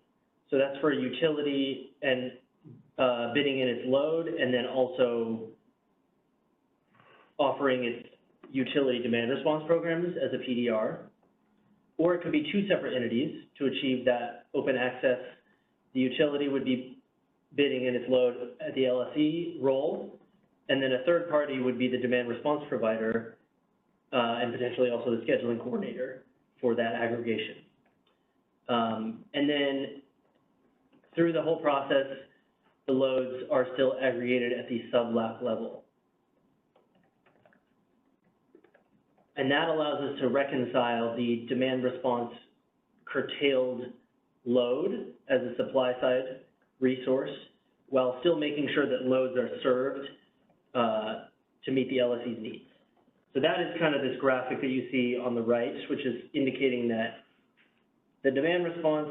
So that's for utility and bidding in its load, and then also offering its utility demand response programs as a PDR. Or it could be 2 separate entities to achieve that open access. The utility would be bidding in its load at the LSE role, and then a third party would be the demand response provider and potentially also the scheduling coordinator for that aggregation. And then through the whole process, the loads are still aggregated at the sub-lap level. And that allows us to reconcile the demand response curtailed load as a supply side resource while still making sure that loads are served to meet the LSE's needs. So that is kind of this graphic that you see on the right, which is indicating that the demand response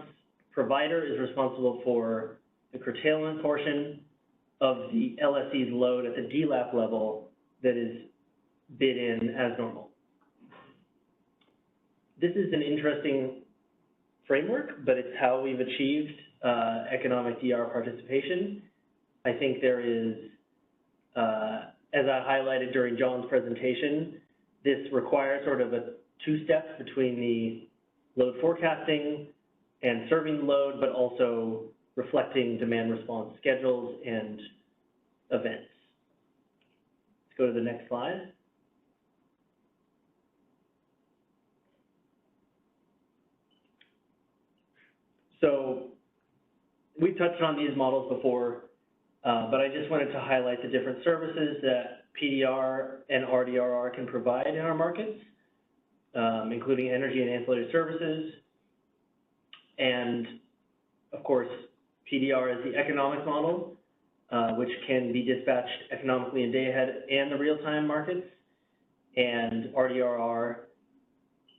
provider is responsible for the curtailment portion of the LSE's load at the DLAP level that is bid in as normal. This is an interesting framework, but it's how we've achieved economic DR participation. I think there is, as I highlighted during John's presentation, this requires sort of a 2-step between the load forecasting and serving the load, but also reflecting demand response schedules and events. Let's go to the next slide. So we've touched on these models before, but I just wanted to highlight the different services that PDR and RDRR can provide in our markets, including energy and ancillary services. And of course, PDR is the economic model, which can be dispatched economically in day ahead and the real-time markets. And RDRR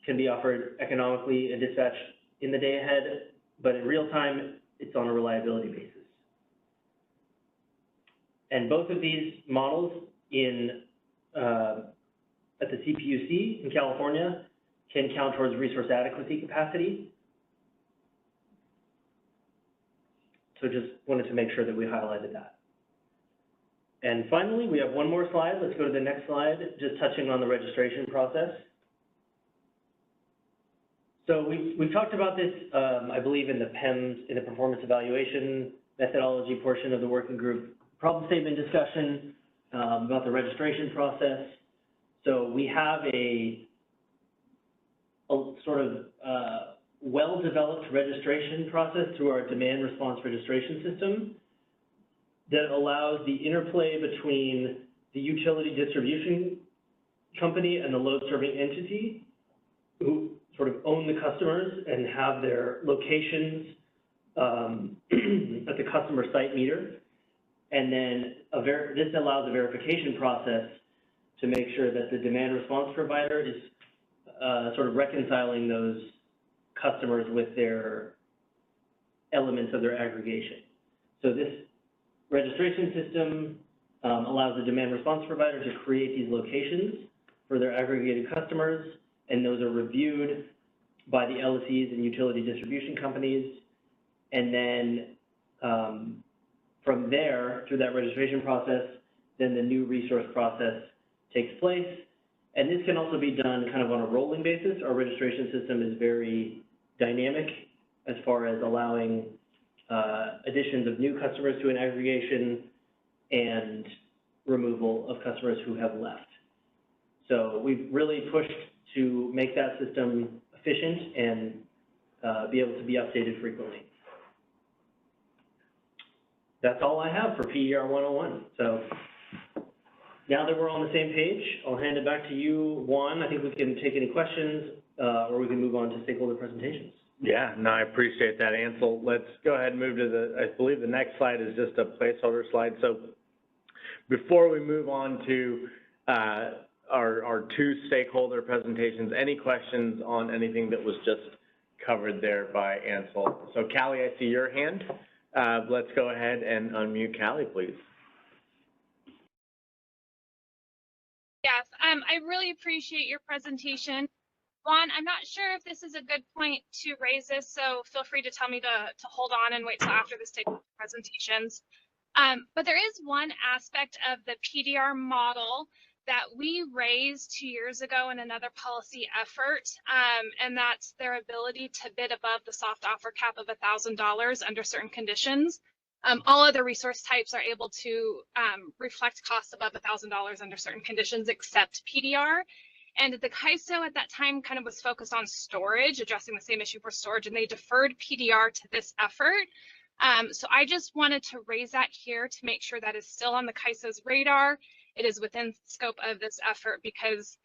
can be offered economically and dispatched in the day ahead, but in real time, it's on a reliability basis. And both of these models at the CPUC in California can count towards resource adequacy capacity. So just wanted to make sure that we highlighted that. And finally, we have one more slide. Let's go to the next slide, just touching on the registration process. So we've talked about this, I believe, in the PEMS, in the performance evaluation methodology portion of the working group problem statement discussion about the registration process. So we have a sort of well-developed registration process through our demand response registration system that allows the interplay between the utility distribution company and the load serving entity, who sort of own the customers and have their locations at the customer site meter. And then this allows a verification process to make sure that the demand response provider is sort of reconciling those customers with their elements of their aggregation. So this registration system allows the demand response provider to create these locations for their aggregated customers, and those are reviewed by the LSEs and utility distribution companies. And then from there, through that registration process, then the new resource process takes place. And this can also be done kind of on a rolling basis. Our registration system is very dynamic as far as allowing additions of new customers to an aggregation and removal of customers who have left. So we've really pushed to make that system efficient and be able to be updated frequently. That's all I have for PDR 101. So now that we're on the same page, I'll hand it back to you, Juan. I think we can take any questions or we can move on to stakeholder presentations.
Yeah, no, I appreciate that, Ansel. Let's go ahead and move to I believe the next slide is just a placeholder slide. So before we move on to our two stakeholder presentations, any questions on anything that was just covered there by Ansel? So Callie, I see your hand. Let's go ahead and unmute Callie, please.
Yes, I really appreciate your presentation. Juan, I'm not sure if this is a good point to raise this, so feel free to tell me to hold on and wait till after the stakeholder presentations. But there is one aspect of the PDR model that we raised 2 years ago in another policy effort, and that's their ability to bid above the soft offer cap of $1,000 under certain conditions. All other resource types are able to reflect costs above $1,000 under certain conditions except PDR. And the CAISO at that time kind of was focused on storage, addressing the same issue for storage, and they deferred PDR to this effort. So I just wanted to raise that here to make sure that is still on the CAISO's radar. It is within scope of this effort because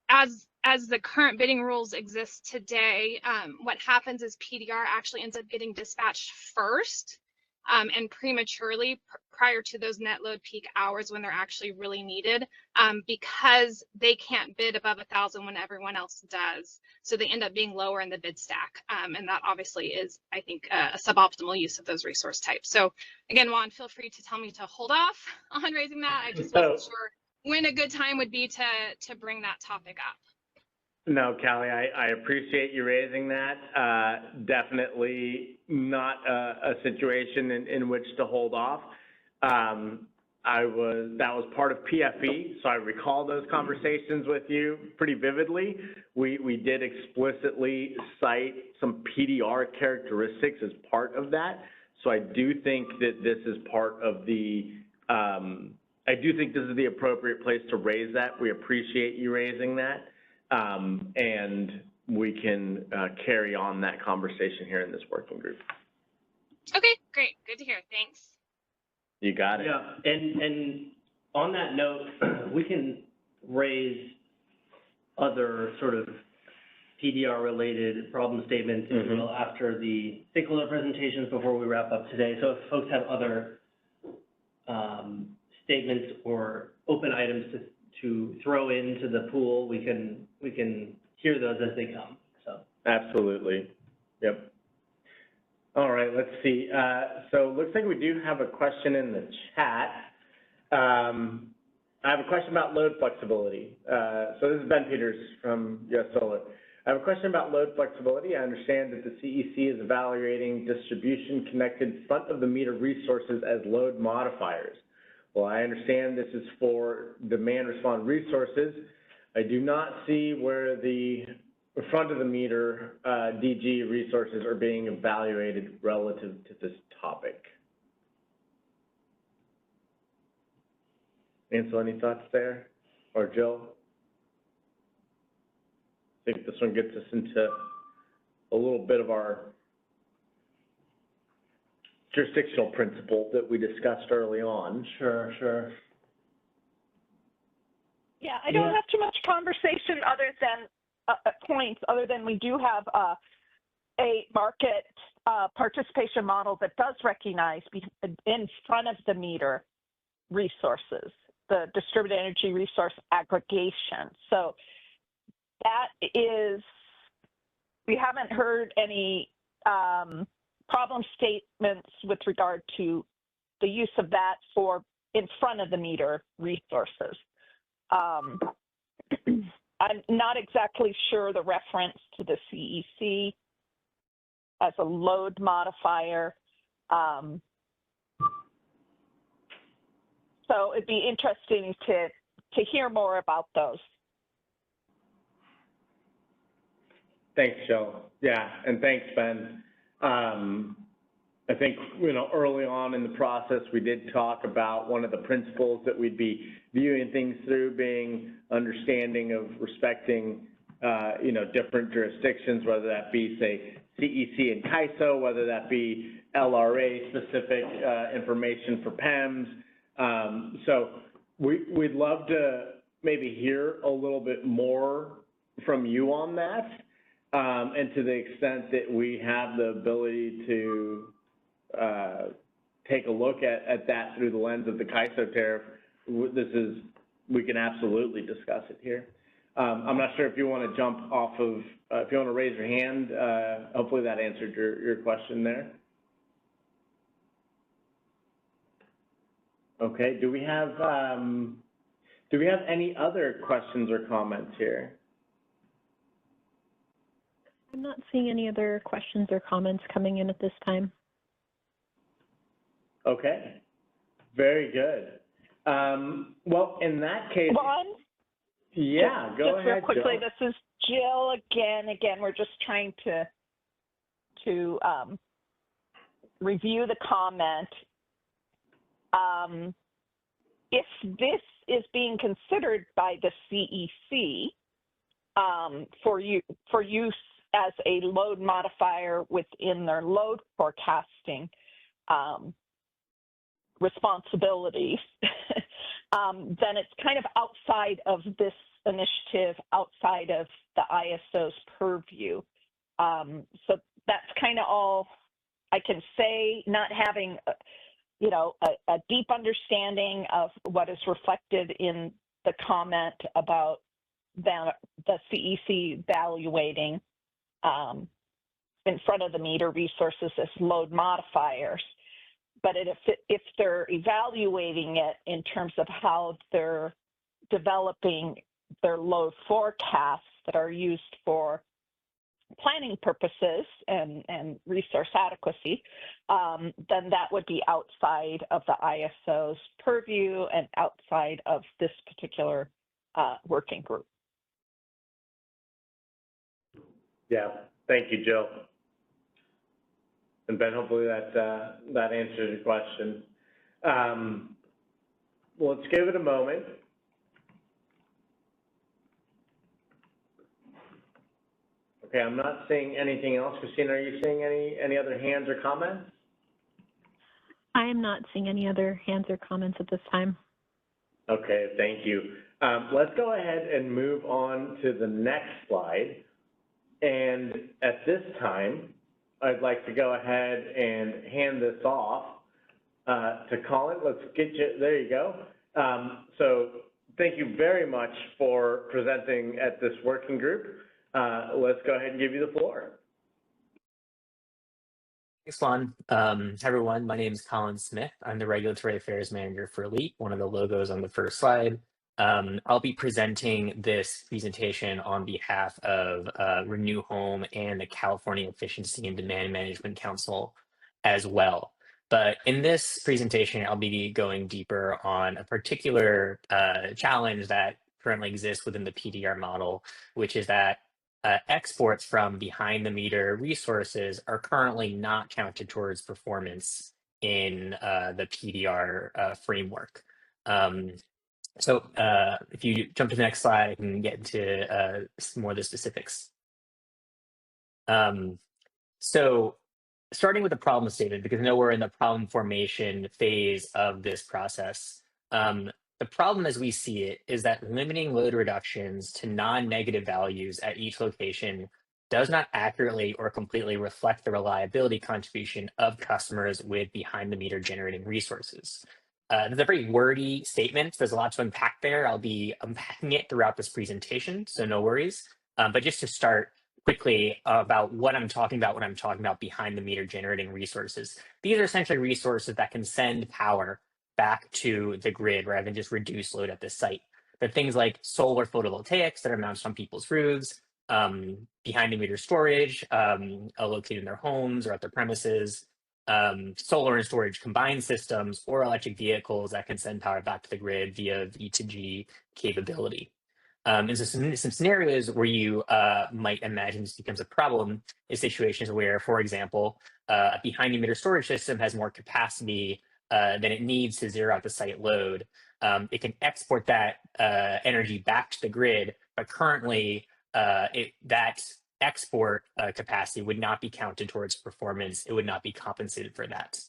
as the current bidding rules exist today, what happens is PDR actually ends up getting dispatched first and prematurely prior to those net load peak hours when they're actually really needed because they can't bid above 1,000 when everyone else does. So they end up being lower in the bid stack. And that obviously is, I think, a suboptimal use of those resource types. So again, Juan, feel free to tell me to hold off on raising that. I just wasn't sure when a good time would be to bring that topic up.
No, Callie, I appreciate you raising that. Definitely not a situation in which to hold off. That was part of PFE, so I recall those conversations with you pretty vividly. We did explicitly cite some PDR characteristics as part of that. So I do think that this is part of the, I do think this is the appropriate place to raise that. We appreciate you raising that. And we can carry on that conversation here in this working group.
Okay, great. Good to hear. Thanks.
You got it.
Yeah, and on that note, we can raise other sort of PDR-related problem statements as well after the stakeholder presentations before we wrap up today. So if folks have other statements or open items to throw into the pool, we can hear those as they come. So
absolutely. Yep. All right, let's see. So it looks like we do have a question in the chat. I have a question about load flexibility. So this is Ben Peters from US Solar. I have a question about load flexibility. I understand that the CEC is evaluating distribution connected front of the meter resources as load modifiers. Well, I understand this is for demand response resources. I do not see where the front of the meter DG resources are being evaluated relative to this topic. Ansel, any thoughts there? Or Jill? I think this one gets us into a little bit of our jurisdictional principle that we discussed early on.
Sure.
Yeah, I don't have too much conversation other than points, other than we do have a market participation model that does recognize in front of the meter resources, the distributed energy resource aggregation. So that is, we haven't heard any problem statements with regard to the use of that for in front of the meter resources. I'm not exactly sure the reference to the CEC as a load modifier. So it'd be interesting hear more about those.
Thanks, Jill. Yeah, and thanks, Ben. I think, early on in the process, we did talk about one of the principles that we'd be viewing things through being understanding of respecting, different jurisdictions, whether that be, say, CEC and CAISO, whether that be LRA-specific information for PEMS. So we'd love to maybe hear a little bit more from you on that, and to the extent that we have the ability to take a look at that through the lens of the CAISO tariff, we can absolutely discuss it here. I'm not sure if you want to jump off of, if you want to raise your hand, hopefully that answered your question there. Okay, do we have any other questions or comments here?
I'm not seeing any other questions or comments coming in at this time.
Okay, very good. Well, in that case,
Ron?
Yeah, go ahead,
Just real quickly,
Jill.
this is Jill again. Again, we're just trying to review the comment. If this is being considered by the CEC for use as a load modifier within their load forecasting responsibilities, then it's kind of outside of this initiative, outside of the ISO's purview. So that's kind of all I can say, not having a deep understanding of what is reflected in the comment about the CEC evaluating in front of the meter resources as load modifiers. But if they're evaluating it in terms of how they're developing their load forecasts that are used for planning purposes and resource adequacy, then that would be outside of the ISO's purview and outside of this particular working group.
Yeah, thank you, Jill. And Ben, hopefully that answers your question. Well, let's give it a moment. Okay, I'm not seeing anything else. Christina, are you seeing any other hands or comments?
I am not seeing any other hands or comments at this time.
Okay, thank you. Let's go ahead and move on to the next slide. And at this time, I'd like to go ahead and hand this off to Colin. Let's get you, there you go. So thank you very much for presenting at this working group. Let's go ahead and give you the floor.
Thanks, Lon. Hi, everyone. My name is Colin Smith. I'm the Regulatory Affairs Manager for LEAP, one of the logos on the first slide. I'll be presenting this presentation on behalf of Renew Home and the California Efficiency and Demand Management Council as well. But in this presentation, I'll be going deeper on a particular challenge that currently exists within the PDR model, which is that exports from behind the meter resources are currently not counted towards performance in the PDR framework. So if you jump to the next slide, I can get into some more of the specifics. So starting with the problem statement, because I know we're in the problem formation phase of this process. The problem as we see it is that limiting load reductions to non-negative values at each location does not accurately or completely reflect the reliability contribution of customers with behind the meter generating resources. It's a very wordy statement. There's a lot to unpack there. I'll be unpacking it throughout this presentation, so no worries. But just to start quickly about what I'm talking about when I'm talking about behind the meter generating resources. These are essentially resources that can send power back to the grid rather than just reduce load at the site. But things like solar photovoltaics that are mounted on people's roofs, behind the meter storage located in their homes or at their premises, solar and storage combined systems, or electric vehicles that can send power back to the grid via V2G capability. And so some scenarios where you might imagine this becomes a problem is situations where, for example, a behind the meter storage system has more capacity than it needs to zero out the site load. It can export that energy back to the grid, but currently that export capacity would not be counted towards performance. It would not be compensated for that.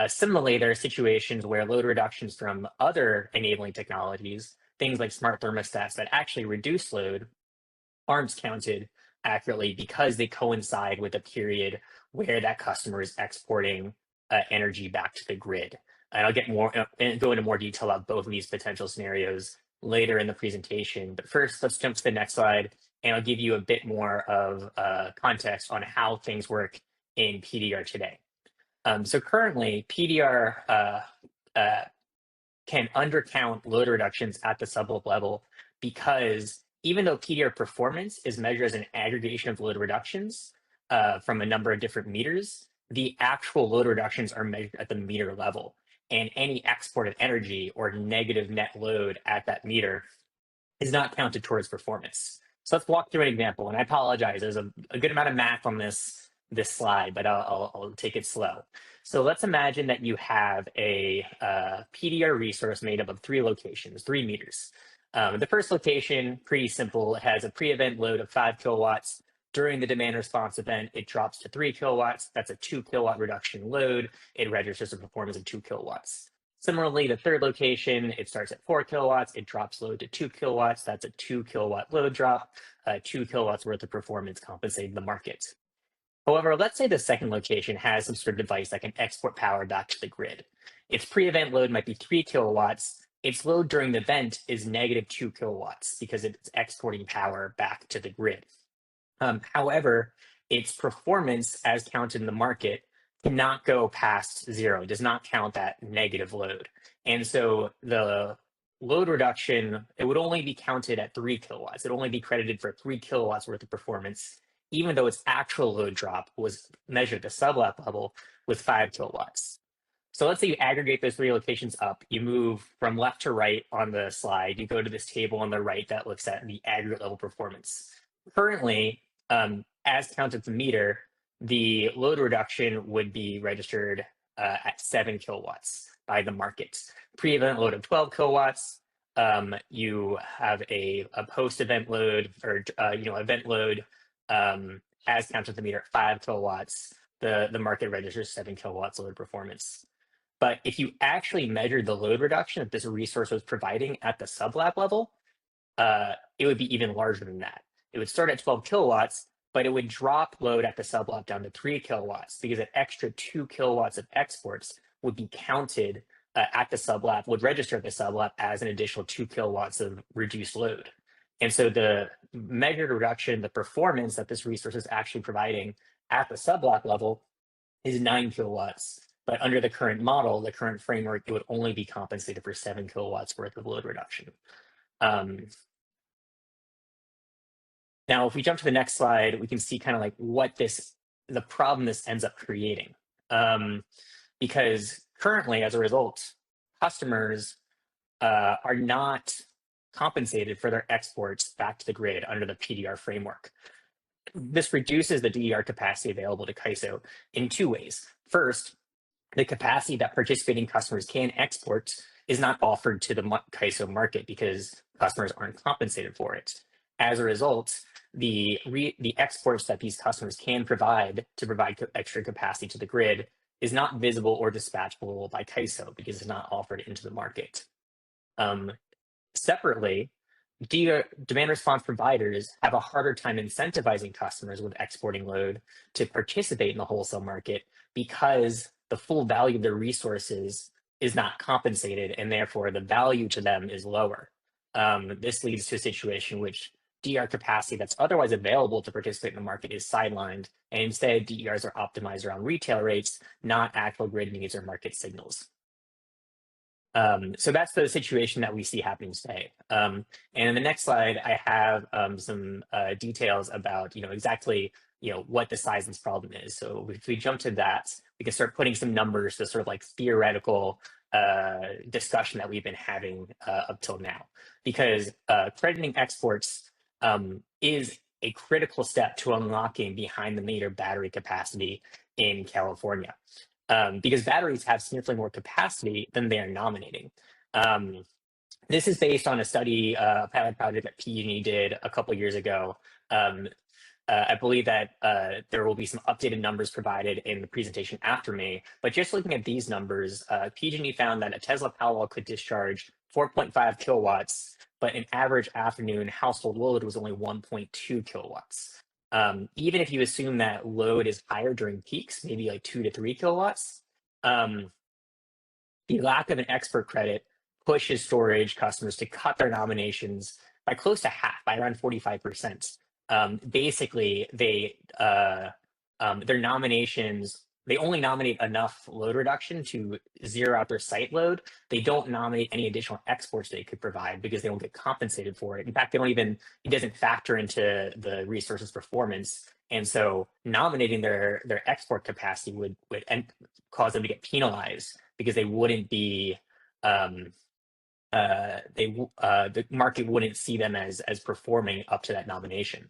Similarly, there are situations where load reductions from other enabling technologies, things like smart thermostats that actually reduce load, aren't counted accurately because they coincide with a period where that customer is exporting energy back to the grid. And I'll get more and go into more detail about both of these potential scenarios later in the presentation. But first, let's jump to the next slide, and I'll give you a bit more of context on how things work in PDR today. So currently, PDR can undercount load reductions at the subloop level because even though PDR performance is measured as an aggregation of load reductions from a number of different meters, the actual load reductions are measured at the meter level. And any exported energy or negative net load at that meter is not counted towards performance. So let's walk through an example. And I apologize, there's a good amount of math on this slide, but I'll take it slow. So let's imagine that you have a PDR resource made up of 3 locations, 3 meters. The first location, pretty simple, it has a pre-event load of 5 kilowatts. During the demand response event, it drops to 3 kilowatts. That's a 2 kilowatt reduction in load. It registers a performance of 2 kilowatts. Similarly, the third location, it starts at 4 kilowatts. It drops load to 2 kilowatts. That's a 2 kilowatt load drop, 2 kilowatts worth of performance compensating the market. However, let's say the second location has some sort of device that can export power back to the grid. Its pre-event load might be 3 kilowatts. Its load during the event is negative 2 kilowatts because it's exporting power back to the grid. However, its performance as counted in the market cannot go past 0. It does not count that negative load. And so the load reduction, it would only be counted at 3 kilowatts. It would only be credited for 3 kilowatts worth of performance, even though its actual load drop was measured at the sublap level with 5 kilowatts. So let's say you aggregate those 3 locations up, you move from left to right on the slide, you go to this table on the right that looks at the aggregate level performance. Currently, as counted at the meter, the load reduction would be registered at 7 kilowatts by the market. Pre-event load of 12 kilowatts, you have a post-event load or event load as counted at the meter at 5 kilowatts. The market registers 7 kilowatts load performance. But if you actually measured the load reduction that this resource was providing at the sublab level, it would be even larger than that. It would start at 12 kilowatts, but it would drop load at the sublab down to 3 kilowatts because an extra 2 kilowatts of exports would be counted at the sublab, would register at the sublab as an additional 2 kilowatts of reduced load. And so the measured reduction, the performance that this resource is actually providing at the sublab level is 9 kilowatts. But under the current model, the current framework, it would only be compensated for 7 kilowatts worth of load reduction. Now, if we jump to the next slide, we can see kind of like what the problem this ends up creating. Because currently, as a result, customers are not compensated for their exports back to the grid under the PDR framework. This reduces the DER capacity available to CAISO in 2 ways. First, the capacity that participating customers can export is not offered to the CAISO market because customers aren't compensated for it. As a result, the exports that these customers can provide to provide extra capacity to the grid is not visible or dispatchable by CAISO because it's not offered into the market. Separately, demand response providers have a harder time incentivizing customers with exporting load to participate in the wholesale market because the full value of their resources is not compensated and therefore the value to them is lower. This leads to a situation in which DER capacity that's otherwise available to participate in the market is sidelined, and instead DERs are optimized around retail rates, not actual grid needs or market signals. So that's the situation that we see happening today. And in the next slide, I have some details about, exactly, what the size of this problem is. So if we jump to that, we can start putting some numbers to sort of like theoretical discussion that we've been having up till now. Because crediting exports is a critical step to unlocking behind the meter battery capacity in California. Because batteries have significantly more capacity than they are nominating. This is based on a study, a pilot project that PG&E did a couple years ago. I believe that there will be some updated numbers provided in the presentation after me, but just looking at these numbers, PG&E found that a Tesla Powerwall could discharge 4.5 kilowatts, but an average afternoon household load was only 1.2 kilowatts. Even if you assume that load is higher during peaks, maybe like 2 to 3 kilowatts, the lack of an export credit pushes storage customers to cut their nominations by close to half, by around 45%. Basically, their nominations, they only nominate enough load reduction to zero out their site load. They don't nominate any additional exports they could provide because they won't get compensated for it. In fact, it doesn't factor into the resource's performance. And so nominating their export capacity would cause them to get penalized because they wouldn't be, the market wouldn't see them as performing up to that nomination.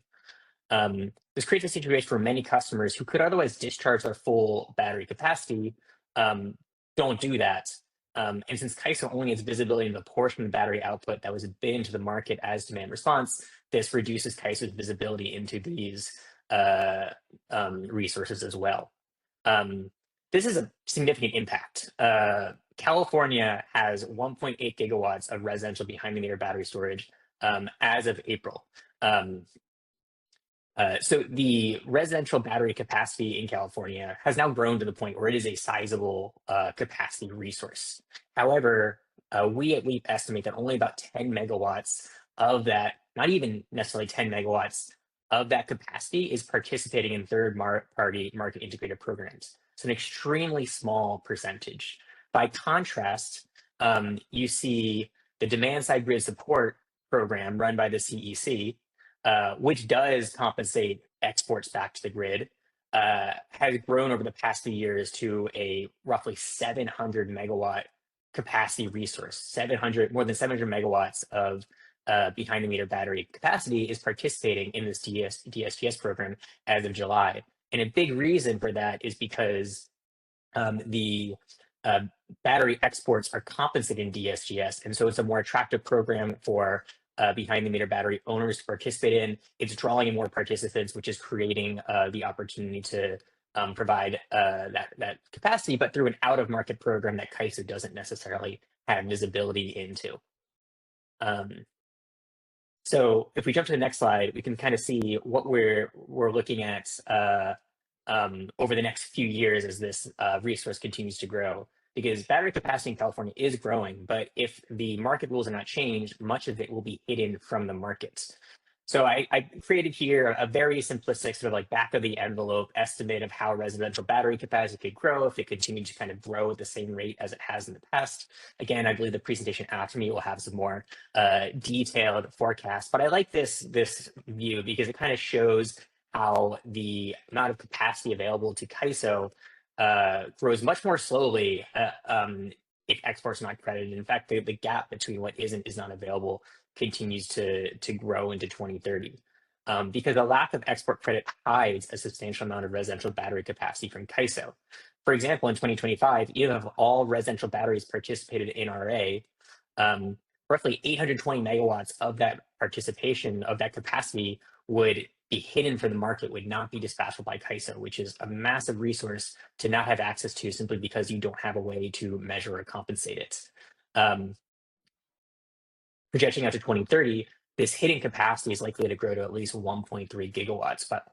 This creates a situation for many customers who could otherwise discharge their full battery capacity, don't do that. And since CAISO only has visibility into the portion of battery output that was bid into the market as demand response, this reduces CAISO's visibility into these resources as well. This is a significant impact. California has 1.8 gigawatts of residential behind the meter battery storage as of April. So the residential battery capacity in California has now grown to the point where it is a sizable capacity resource. However, we at LEAP estimate that only about 10 megawatts of that, not even necessarily 10 megawatts of that capacity is participating in third-party market integrated programs. So an extremely small percentage. By contrast, you see the demand-side grid support program run by the CEC, which does compensate exports back to the grid, has grown over the past few years to a roughly 700 megawatt capacity resource. More than 700 megawatts of behind the meter battery capacity is participating in this DSGS program as of July. And a big reason for that is because the battery exports are compensated in DSGS. And so it's a more attractive program for behind the meter battery owners to participate in. It's drawing in more participants, which is creating the opportunity to provide that capacity, but through an out of market program that CAISO doesn't necessarily have visibility into. So if we jump to the next slide, we can kind of see what we're looking at over the next few years as this resource continues to grow. Because battery capacity in California is growing, but if the market rules are not changed, much of it will be hidden from the markets. So I created here a very simplistic sort of like back of the envelope estimate of how residential battery capacity could grow if it continued to kind of grow at the same rate as it has in the past. Again, I believe the presentation after me will have some more detailed forecasts, but I like this view because it kind of shows how the amount of capacity available to CAISO grows much more slowly if exports are not credited. In fact, the gap between what is and is not available continues to grow into 2030 because the lack of export credit hides a substantial amount of residential battery capacity from CAISO. For example, in 2025, even if all residential batteries participated in RA, roughly 820 megawatts of that participation of that capacity would be hidden for the market, would not be dispatchable by CAISO, which is a massive resource to not have access to simply because you don't have a way to measure or compensate it. Projecting out to 2030, this hidden capacity is likely to grow to at least 1.3 gigawatts. But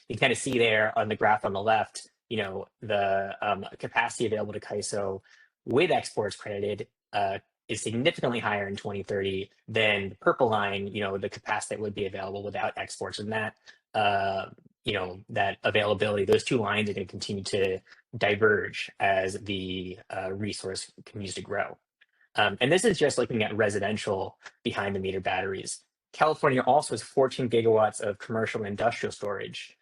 you kind of see there on the graph on the left, the capacity available to CAISO with exports credited is significantly higher in 2030 than the purple line, the capacity that would be available without exports. And that that availability, those two lines are going to continue to diverge as the resource continues to grow. And this is just looking at residential behind the meter batteries. California also has 14 gigawatts of commercial and industrial storage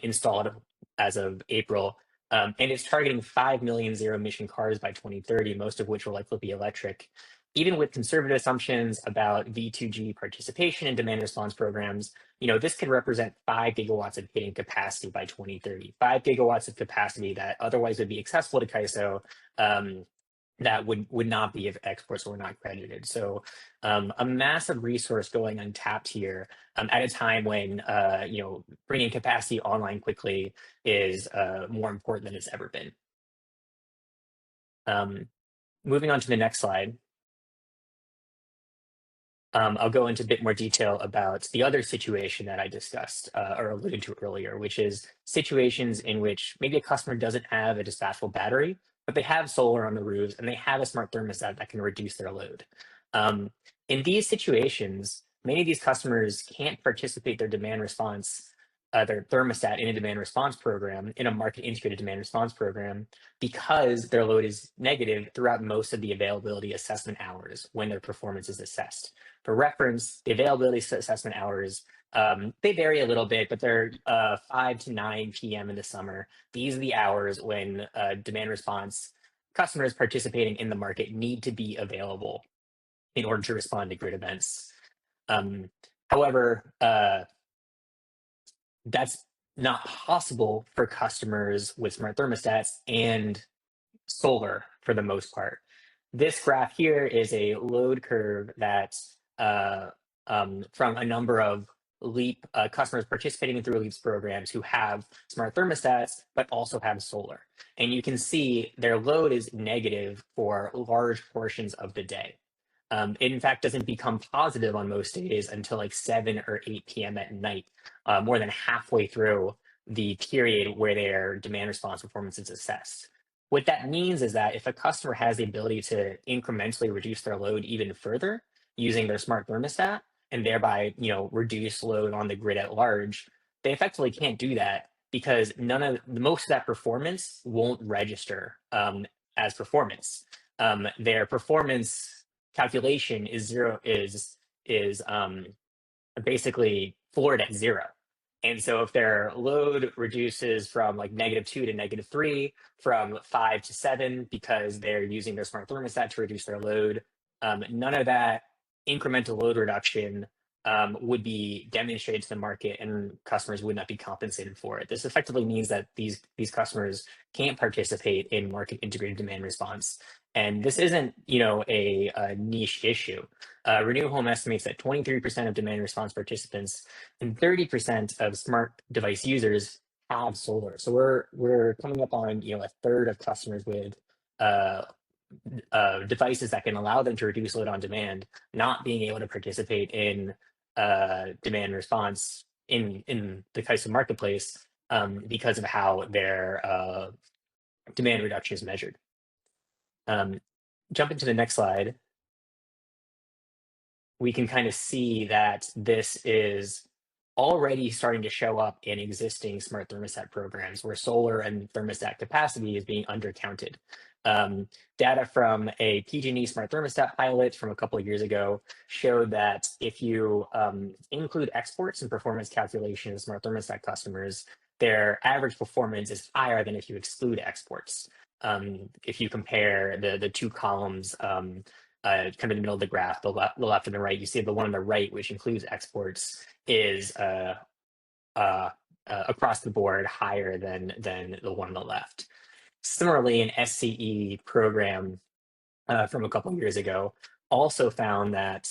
installed as of April. And it's targeting 5 million zero emission cars by 2030, most of which will likely be electric. Even with conservative assumptions about V2G participation in demand response programs, this could represent 5 gigawatts of hitting capacity by 2030, 5 gigawatts of capacity that otherwise would be accessible to CAISO, that would not be if exports were not credited. So a massive resource going untapped here at a time when bringing capacity online quickly is more important than it's ever been. Moving on to the next slide. I'll go into a bit more detail about the other situation that I discussed or alluded to earlier, which is situations in which maybe a customer doesn't have a dispatchable battery, but they have solar on the roofs and they have a smart thermostat that can reduce their load. In these situations, many of these customers can't participate their demand response, their thermostat in a demand response program, in a market integrated demand response program, because their load is negative throughout most of the availability assessment hours when their performance is assessed. For reference, the availability assessment hours, they vary a little bit, but they're 5 to 9 p.m. in the summer. These are the hours when demand response customers participating in the market need to be available in order to respond to grid events. However, that's not possible for customers with smart thermostats and solar for the most part. This graph here is a load curve that's from a number of LEAP customers participating through LEAP's programs who have smart thermostats, but also have solar. And you can see their load is negative for large portions of the day. It in fact doesn't become positive on most days until like 7 or 8 p.m. at night, more than halfway through the period where their demand response performance is assessed. What that means is that if a customer has the ability to incrementally reduce their load even further using their smart thermostat and thereby, reduce load on the grid at large, they effectively can't do that because most of that performance won't register as performance. Their performance calculation is basically floored at 0. And so if their load reduces from like -2 to -3, from 5 to 7, because they're using their smart thermostat to reduce their load, none of that incremental load reduction would be demonstrated to the market and customers would not be compensated for it. This effectively means that these customers can't participate in market integrated demand response. And this isn't, a niche issue. Renew Home estimates that 23% of demand response participants and 30% of smart device users have solar. So we're coming up on, a third of customers with devices that can allow them to reduce load on demand, not being able to participate in demand response in the CAISO marketplace because of how their demand reduction is measured. Jumping to the next slide, we can kind of see that this is already starting to show up in existing smart thermostat programs where solar and thermostat capacity is being undercounted. Data from a PG&E smart thermostat pilot from a couple of years ago showed that if you include exports in performance calculations of smart thermostat customers, their average performance is higher than if you exclude exports. If you compare the two columns, kind of in the middle of the graph, the left and the right, you see the one on the right, which includes exports, is across the board higher than the one on the left. Similarly, an SCE program from a couple of years ago also found that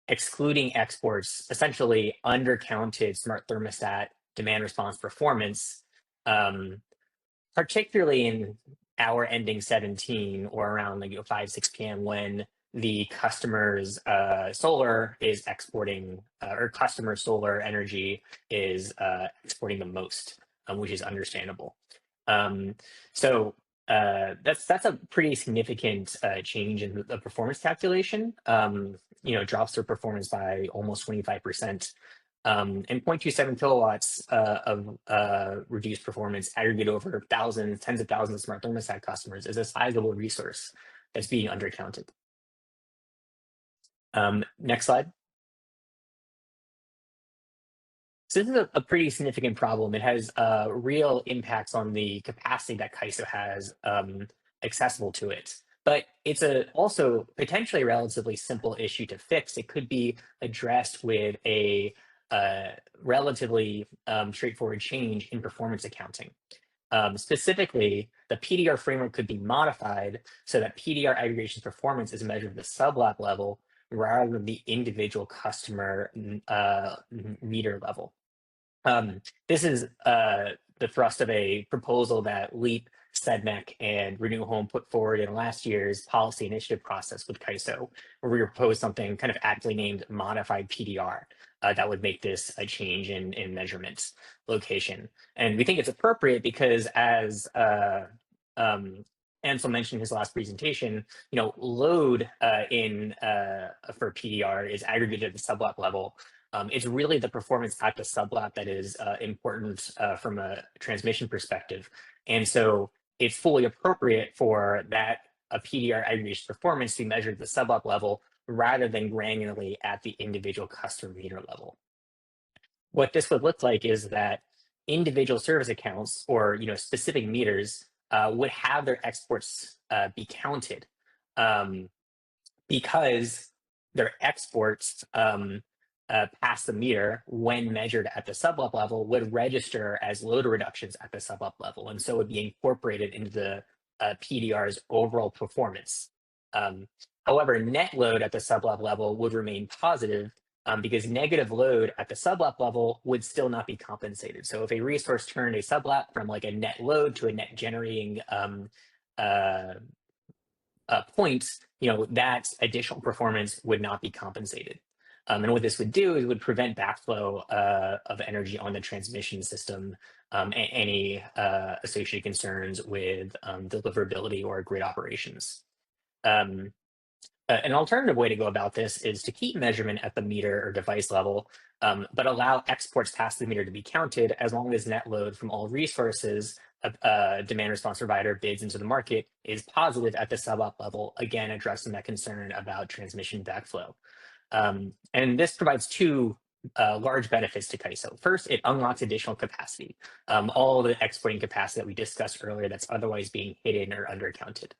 excluding exports essentially undercounted smart thermostat demand response performance, particularly in hour ending 17 or around 5, 6 p.m. when the customer's solar is exporting or customer solar energy is exporting the most, which is understandable. So that's a pretty significant change in the performance calculation. Drops their performance by almost 25%. And 0.27 kilowatts of reduced performance aggregate over thousands, tens of thousands of smart thermostat customers is a sizable resource that's being undercounted. Next slide. So this is a pretty significant problem. It has real impacts on the capacity that CAISO has accessible to it. But it's also potentially a relatively simple issue to fix. It could be addressed with a relatively straightforward change in performance accounting. Specifically, the PDR framework could be modified so that PDR aggregation performance is measured at the sublap level rather than the individual customer meter level. This is the thrust of a proposal that LEAP, SEDMEC, and Renew Home put forward in last year's policy initiative process with CAISO, where we proposed something kind of aptly named modified PDR that would make this a change in measurement location. And we think it's appropriate because, as Ansel mentioned in his last presentation, load for PDR is aggregated at the sublap level. It's really the performance at the sublap that is important from a transmission perspective. And so it's fully appropriate for a PDR aggregation performance to be measured at the sublap level rather than granularly at the individual customer meter level. What this would look like is that individual service accounts or specific meters would have their exports be counted because their exports past the meter when measured at the sublap level would register as load reductions at the sublap level, and so would be incorporated into the PDR's overall performance. However, net load at the sublap level would remain positive because negative load at the sublap level would still not be compensated. So if a resource turned a sublap from like a net load to a net generating point, that additional performance would not be compensated. And what this would do is it would prevent backflow of energy on the transmission system, any associated concerns with deliverability or grid operations. An alternative way to go about this is to keep measurement at the meter or device level, but allow exports past the meter to be counted as long as net load from all resources a demand response provider bids into the market is positive at the sublap level, again, addressing that concern about transmission backflow. And this provides two large benefits to CAISO. First, it unlocks additional capacity, all the exporting capacity that we discussed earlier that's otherwise being hidden or undercounted.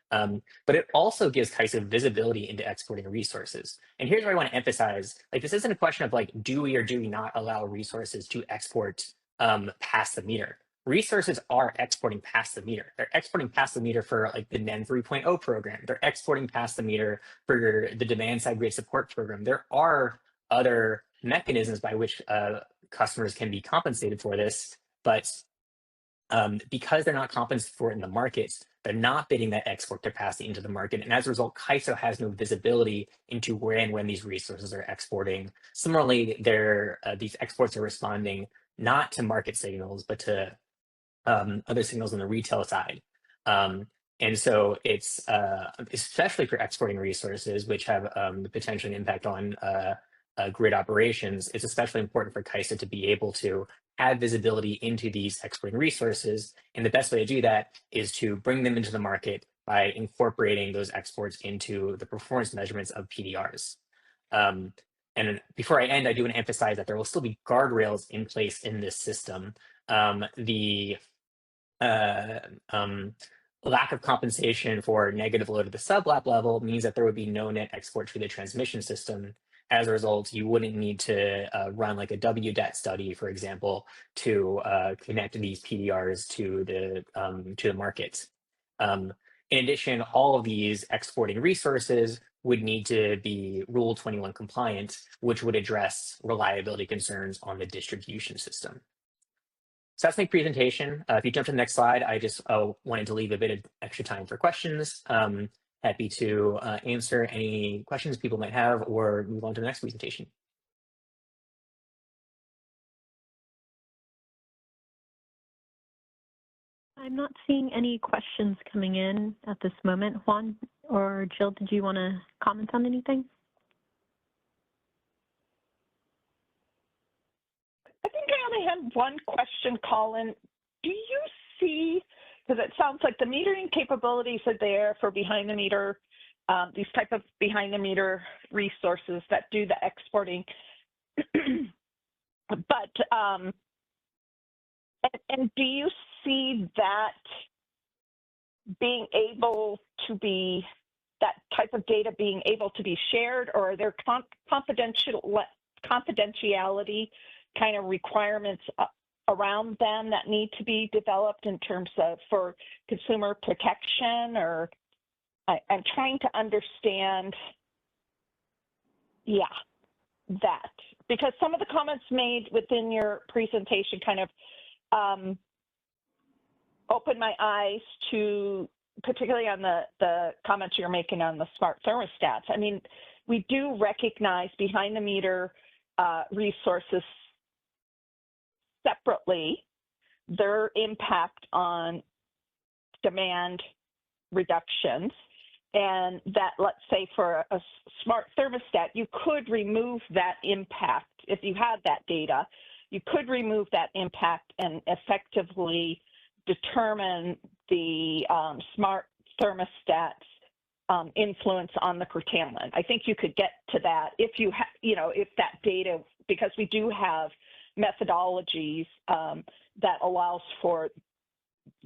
But it also gives CAISO visibility into exporting resources. And here's where I want to emphasize, this isn't a question of do we or do we not allow resources to export past the meter. Resources are exporting past the meter. They're exporting past the meter for the NEM 3.0 program. They're exporting past the meter for the demand side grid support program. There are other mechanisms by which customers can be compensated for this, but because they're not compensated for it in the markets, they're not bidding that export capacity into the market. And as a result, CAISO has no visibility into where and when these resources are exporting. Similarly, these exports are responding not to market signals, but to other signals on the retail side. And so it's, especially for exporting resources, which have potentially an impact on grid operations, it's especially important for CAISO to be able to add visibility into these exporting resources. And the best way to do that is to bring them into the market by incorporating those exports into the performance measurements of PDRs. And before I end, I do want to emphasize that there will still be guardrails in place in this system. The lack of compensation for negative load at the sublap level means that there would be no net export through the transmission system. As a result, you wouldn't need to run a WDET study, for example, to connect these PDRs to the market. In addition, all of these exporting resources would need to be Rule 21 compliant, which would address reliability concerns on the distribution system. So that's my presentation. If you jump to the next slide, I just wanted to leave a bit of extra time for questions. Happy to answer any questions people might have or move on to the next presentation.
I'm not seeing any questions coming in at this moment. Juan or Jill, did you want to comment on anything?
had one question, Colin. Do you see, because it sounds like the metering capabilities are there for behind the meter, these type of behind the meter resources that do the exporting, but, and do you see that being able to be, that type of data being able to be shared, or are there confidentiality kind of requirements around them that need to be developed in terms of for consumer protection? Or I'm trying to understand, that, because some of the comments made within your presentation kind of opened my eyes to, particularly on the comments you're making on the smart thermostats. I mean, we do recognize behind the meter resources separately, their impact on demand reductions, and that, let's say for a smart thermostat, you could remove that impact. If you had that data, you could remove that impact and effectively determine the smart thermostat's influence on the curtailment. I think you could get to that if you if that data, because we do have methodologies that allows for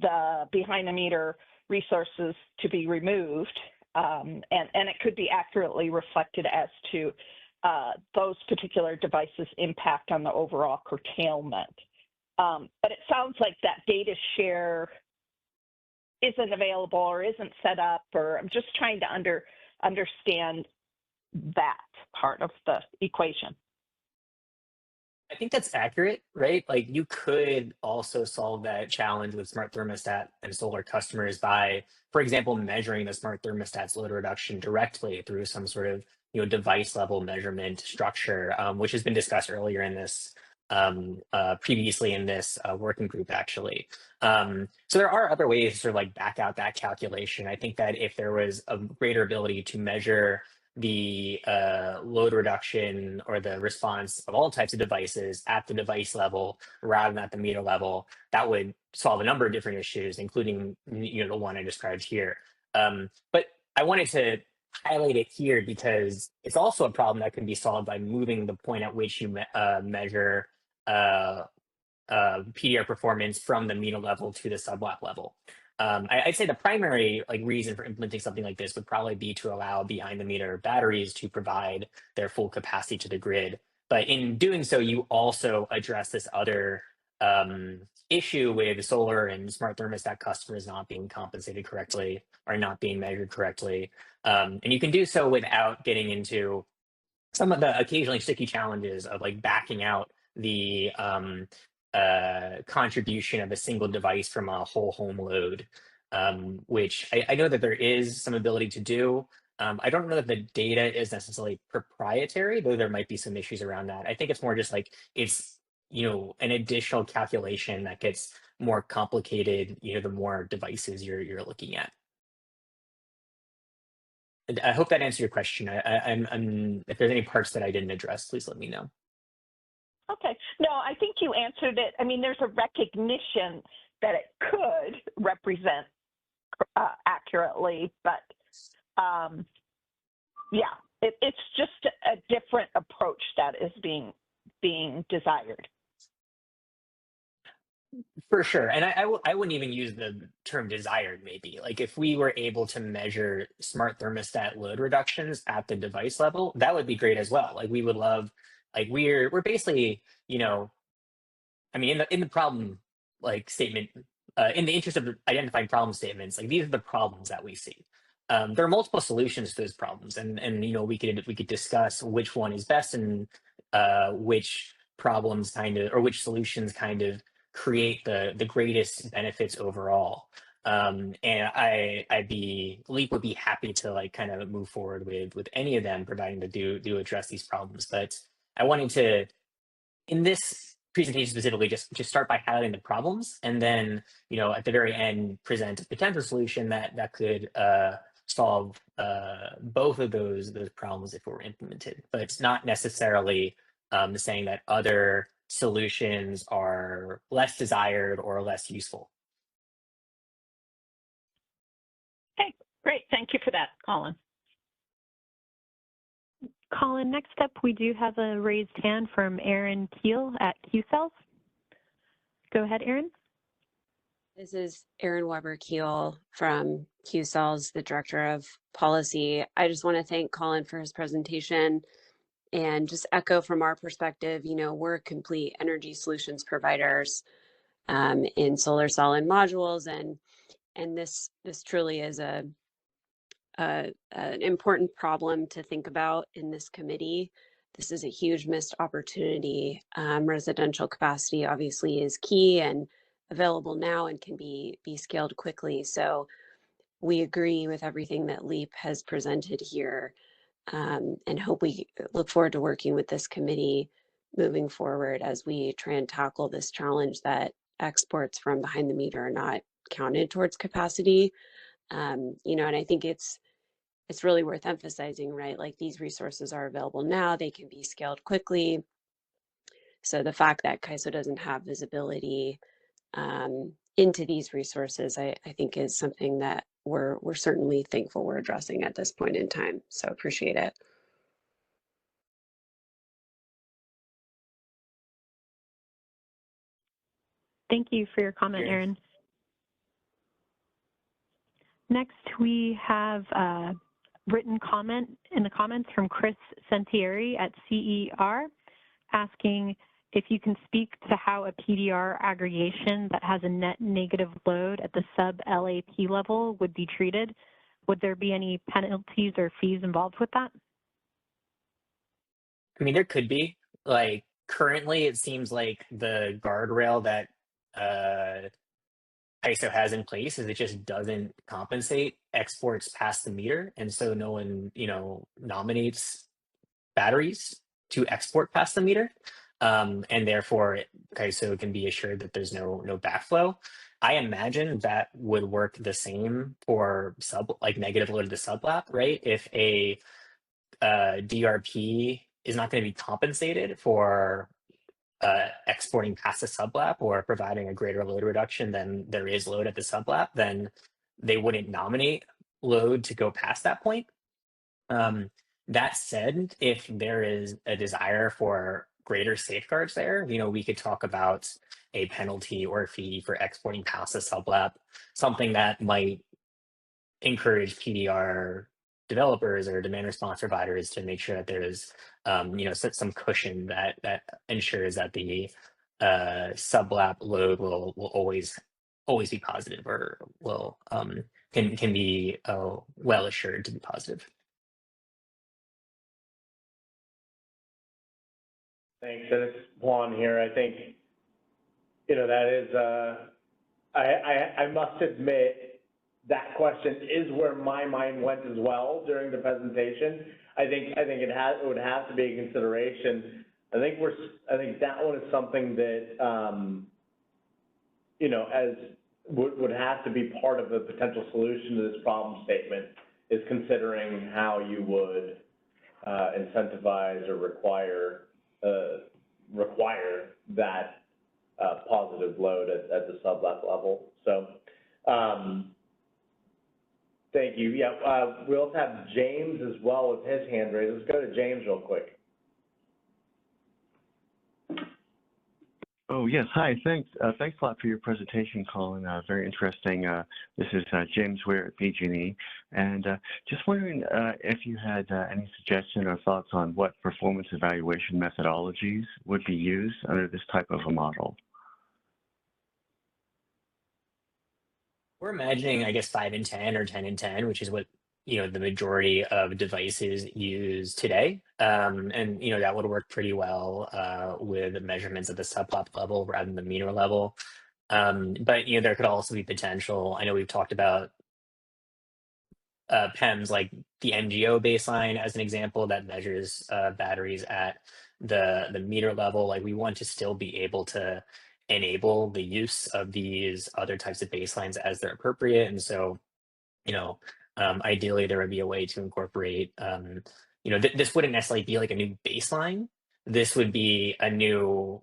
the behind the meter resources to be removed, and it could be accurately reflected as to those particular devices' impact on the overall curtailment. But it sounds like that data share isn't available or isn't set up, or I'm just trying to understand that part of the equation.
I think that's accurate, right? Like you could also solve that challenge with smart thermostat and solar customers by, for example, measuring the smart thermostat's load reduction directly through some sort of device level measurement structure, which has been discussed earlier in this previously in this working group, actually. So there are other ways to sort of like back out that calculation. I think that if there was a greater ability to measure the load reduction or the response of all types of devices at the device level rather than at the meter level, that would solve a number of different issues, including the one I described here. But I wanted to highlight it here because it's also a problem that can be solved by moving the point at which you measure PDR performance from the meter level to the subwatt level. I'd say the primary reason for implementing something like this would probably be to allow behind the meter batteries to provide their full capacity to the grid. But in doing so, you also address this other issue with solar and smart thermostat customers not being compensated correctly or not being measured correctly. And you can do so without getting into some of the occasionally sticky challenges of backing out the contribution of a single device from a whole home load, which I know that there is some ability to do. I don't know that the data is necessarily proprietary, though there might be some issues around that. I think it's more just it's an additional calculation that gets more complicated the more devices you're looking at. And I hope that answered your question. If there's any parts that I didn't address, please let me know.
Okay. No, I think you answered it. I mean, there's a recognition that it could represent accurately, but it's just a different approach that is being desired.
For sure. And I wouldn't even use the term desired, maybe. If we were able to measure smart thermostat load reductions at the device level, that would be great as well. We would love, we're basically, I mean, in the problem statement, in the interest of identifying problem statements, these are the problems that we see. There are multiple solutions to those problems, and we could discuss which one is best and which problems or which solutions create the greatest benefits overall. And Leap would be happy to move forward with any of them, providing to do address these problems. But I wanted to, in this presentation specifically, just start by highlighting the problems, and then at the very end present a potential solution that could solve both of those problems if it were implemented. But it's not necessarily saying that other solutions are less desired or less useful.
Okay, great. Thank you for that, Colin.
Colin, next up, we do have a raised hand from Erin Keel at QCells. Go ahead, Erin.
This is Erin Weber Keel from QCells, the Director of Policy. I just want to thank Colin for his presentation and just echo from our perspective, you know, we're complete energy solutions providers in solar cell and modules, and this truly is an important problem to think about in this committee. This is a huge missed opportunity. Residential capacity obviously is key and available now and can be scaled quickly. So we agree with everything that LEAP has presented here, and we look forward to working with this committee moving forward as we try and tackle this challenge that exports from behind the meter are not counted towards capacity. You know, and I think it's really worth emphasizing, right? Like, these resources are available now, they can be scaled quickly. So the fact that CAISO doesn't have visibility into these resources, I think is something that we're certainly thankful we're addressing at this point in time. So appreciate it.
Thank you for your comment, Erin. Next, we have a written comment in the comments from Chris Sentieri at CER, asking if you can speak to how a PDR aggregation that has a net negative load at the sub-LAP level would be treated. Would there be any penalties or fees involved with that?
I mean, there could be. Like, currently, it seems like the guardrail that ISO has in place is it just doesn't compensate exports past the meter, and so no one, you know, nominates batteries to export past the meter, and therefore ISO can be assured that there's no backflow. I imagine that would work the same for negative load of the sublap, right? If a DRP is not going to be compensated for exporting past the sublap or providing a greater load reduction than there is load at the sublap, then they wouldn't nominate load to go past that point. That said, if there is a desire for greater safeguards there, you know, we could talk about a penalty or a fee for exporting past the sublap, something that might encourage PDR developers or demand response providers to make sure that there is, you know, some cushion that ensures that the sublap load will always be positive, or will can be well assured to be positive.
Thanks, and it's Juan here. I think, you know, that is, I must admit, that question is where my mind went as well during the presentation. I think it would have to be a consideration. I think that one is something that, you know, would have to be part of the potential solution to this problem statement, is considering how you would incentivize or require that positive load at the sublap level. So, thank you. Yeah, we also have James as well with his hand raised. Let's go to James real quick.
Oh, yes. Hi. Thanks. Thanks a lot for your presentation, Colin. Very interesting. This is James Ware at PG&E. And just wondering if you had any suggestion or thoughts on what performance evaluation methodologies would be used under this type of a model.
We're imagining, I guess, 5 and 10 or 10 and 10, which is what, you know, the majority of devices use today. And, you know, that would work pretty well with measurements at the sublap level rather than the meter level. But, you know, there could also be potential. I know we've talked about PEMs like the NGO baseline as an example that measures batteries at the meter level. Like, we want to still be able to enable the use of these other types of baselines as they're appropriate. And so, you know, ideally there would be a way to incorporate, you know, this wouldn't necessarily be like a new baseline. This would be a new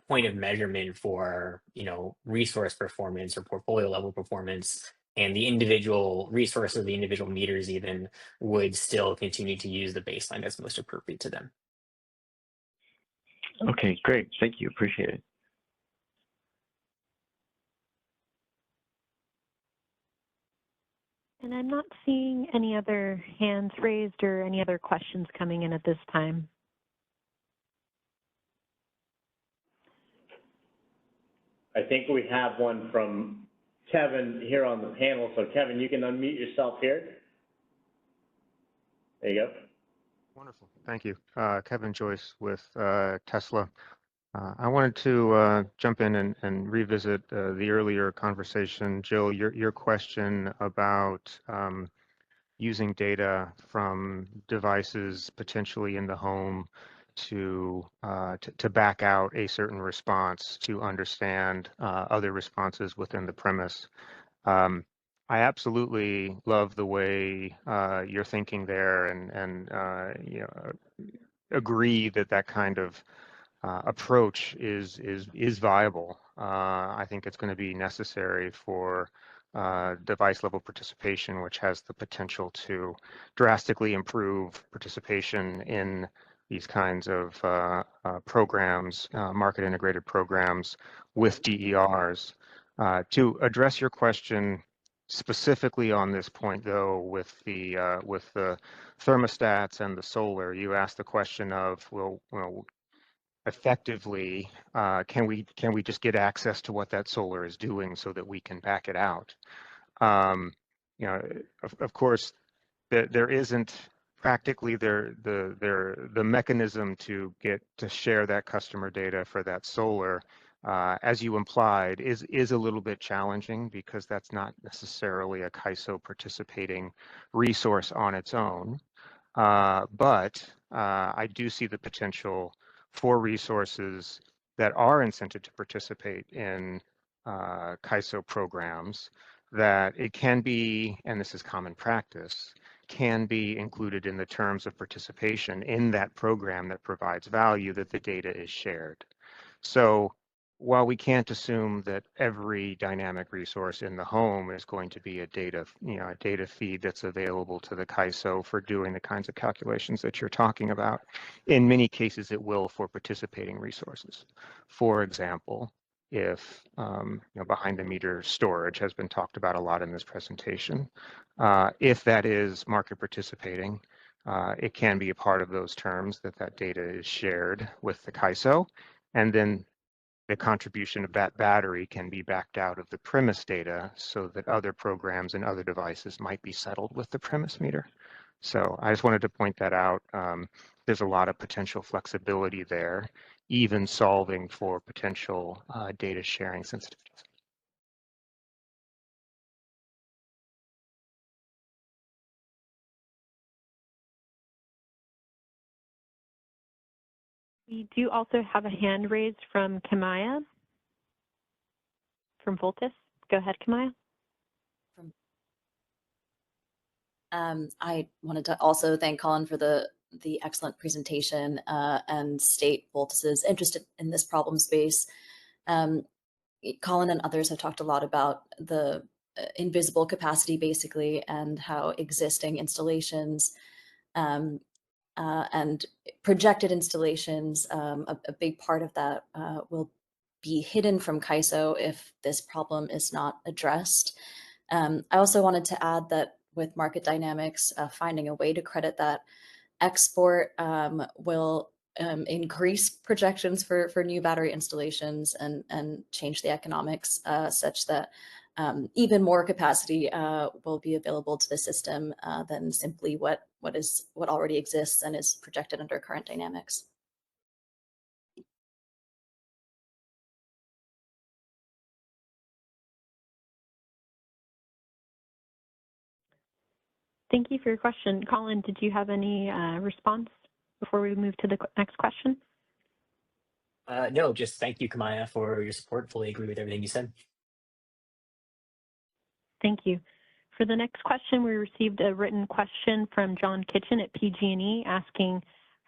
point of measurement for, you know, resource performance or portfolio level performance, and the individual resources, the individual meters even would still continue to use the baseline that's most appropriate to them.
Okay, great. Thank you. Appreciate it.
And I'm not seeing any other hands raised or any other questions coming in at this time.
I think we have one from Kevin here on the panel. So Kevin, you can unmute yourself here. There you go.
Wonderful. Thank you. Kevin Joyce with Tesla. I wanted to jump in and revisit the earlier conversation. Jill, your question about using data from devices potentially in the home to back out a certain response to understand other responses within the premise. I absolutely love the way you're thinking there, and you know, agree that that kind of approach is viable. I think it's going to be necessary for device level participation, which has the potential to drastically improve participation in these kinds of programs, market integrated programs with DERs. To address your question specifically on this point, though, with the thermostats and the solar, you asked the question of, well, effectively, can we just get access to what that solar is doing so that we can back it out? You know, of course, there isn't practically the mechanism to share that customer data for that solar, as you implied, is a little bit challenging because that's not necessarily a CAISO participating resource on its own. But I do see the potential for resources that are incented to participate in CAISO programs, that it can be, and this is common practice, can be included in the terms of participation in that program that provides value, that the data is shared. So while we can't assume that every dynamic resource in the home is going to be a data feed that's available to the CAISO for doing the kinds of calculations that you're talking about, in many cases it will for participating resources. For example, if behind the meter storage has been talked about a lot in this presentation, if that is market participating, it can be a part of those terms that data is shared with the CAISO, and then the contribution of that battery can be backed out of the premise data so that other programs and other devices might be settled with the premise meter. So I just wanted to point that out. There's a lot of potential flexibility there, even solving for potential data sharing sensitivities.
We do also have a hand raised from Kamaya from Voltus. Go ahead, Kamaya.
I wanted to also thank Colin for the excellent presentation and state Voltus's interest in this problem space. Colin and others have talked a lot about the invisible capacity, basically, and how existing installations and projected installations, a big part of that will be hidden from CAISO if this problem is not addressed. I also wanted to add that with market dynamics, finding a way to credit that export will increase projections for new battery installations and change the economics such that even more capacity will be available to the system than simply what already exists and is projected under current dynamics.
Thank you for your question. Colin, did you have any response before we move to the next question?
No, just thank you, Kamaya, for your support. Fully agree with everything you said.
Thank you. For the next question, we received a written question from John Kitchen at PG&E asking,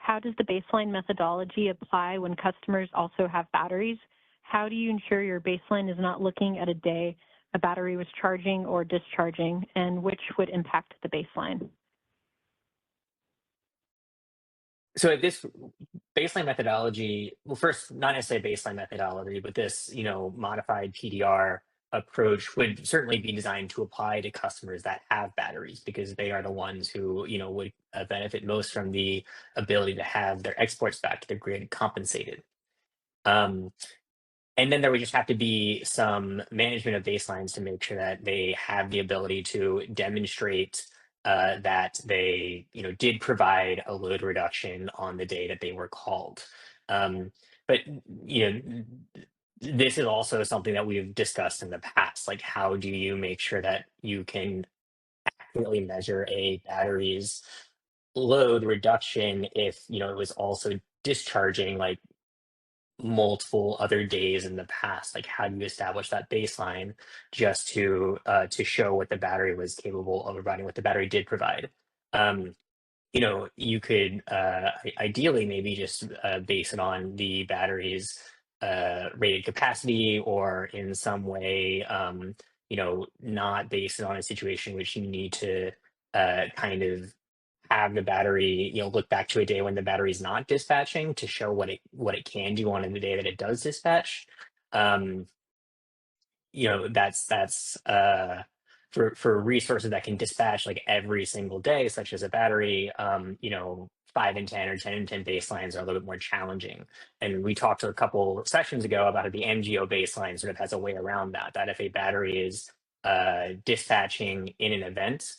how does the baseline methodology apply when customers also have batteries? How do you ensure your baseline is not looking at a day a battery was charging or discharging, and which would impact the baseline?
So this baseline methodology, well, first, not necessarily baseline methodology, but this, modified PDR approach would certainly be designed to apply to customers that have batteries, because they are the ones who, would benefit most from the ability to have their exports back to the grid compensated. And then there would just have to be some management of baselines to make sure that they have the ability to demonstrate that they, did provide a load reduction on the day that they were called. But this is also something that we've discussed in the past. Like, how do you make sure that you can accurately measure a battery's load reduction if it was also discharging like multiple other days in the past? Like, how do you establish that baseline just to show what the battery was capable of providing, what the battery did provide? You could ideally maybe just base it on the battery's rated capacity, or in some way, not base it on a situation in which you need to kind of have the battery, look back to a day when the battery is not dispatching to show what it can do on the day that it does dispatch. That's for resources that can dispatch like every single day, such as a battery. 5 and 10 or 10 and 10 baselines are a little bit more challenging. And we talked a couple sessions ago about how the MGO baseline sort of has a way around that if a battery is dispatching in an event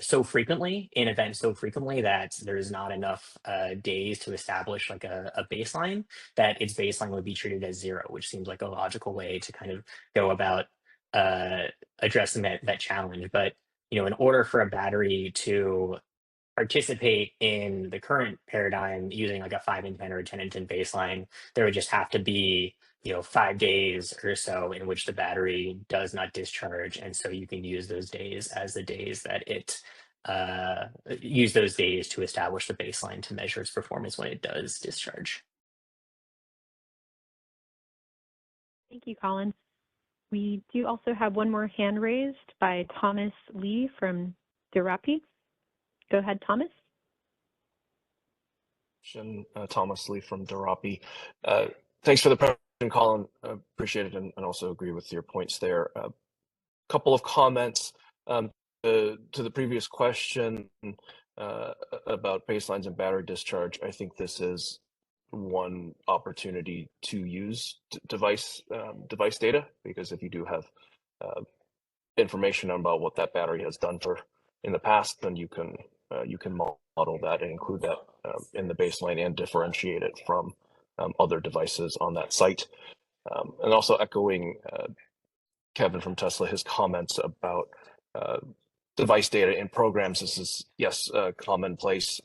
so frequently that there's not enough days to establish like a baseline, that its baseline would be treated as 0, which seems like a logical way to kind of go about addressing that challenge. But in order for a battery to participate in the current paradigm using like a 5 and 10 or a 10 and 10 baseline, there would just have to be 5 days or so in which the battery does not discharge, and so you can use those days as the days that it use those days to establish the baseline to measure its performance when it does discharge.
Thank you, Colin. We do also have one more hand raised by Thomas Lee from Durapi. Go ahead, Thomas.
Thomas Lee from Durapi. Thanks for the presentation, Colin. Appreciate it, and also agree with your points there. A couple of comments to the previous question about baselines and battery discharge. I think this is one opportunity to use device data, because if you do have information about what that battery has done in the past, then you can model that and include that in the baseline and differentiate it from other devices on that site. And also echoing Kevin from Tesla, his comments about device data in programs. This is, yes, commonplace.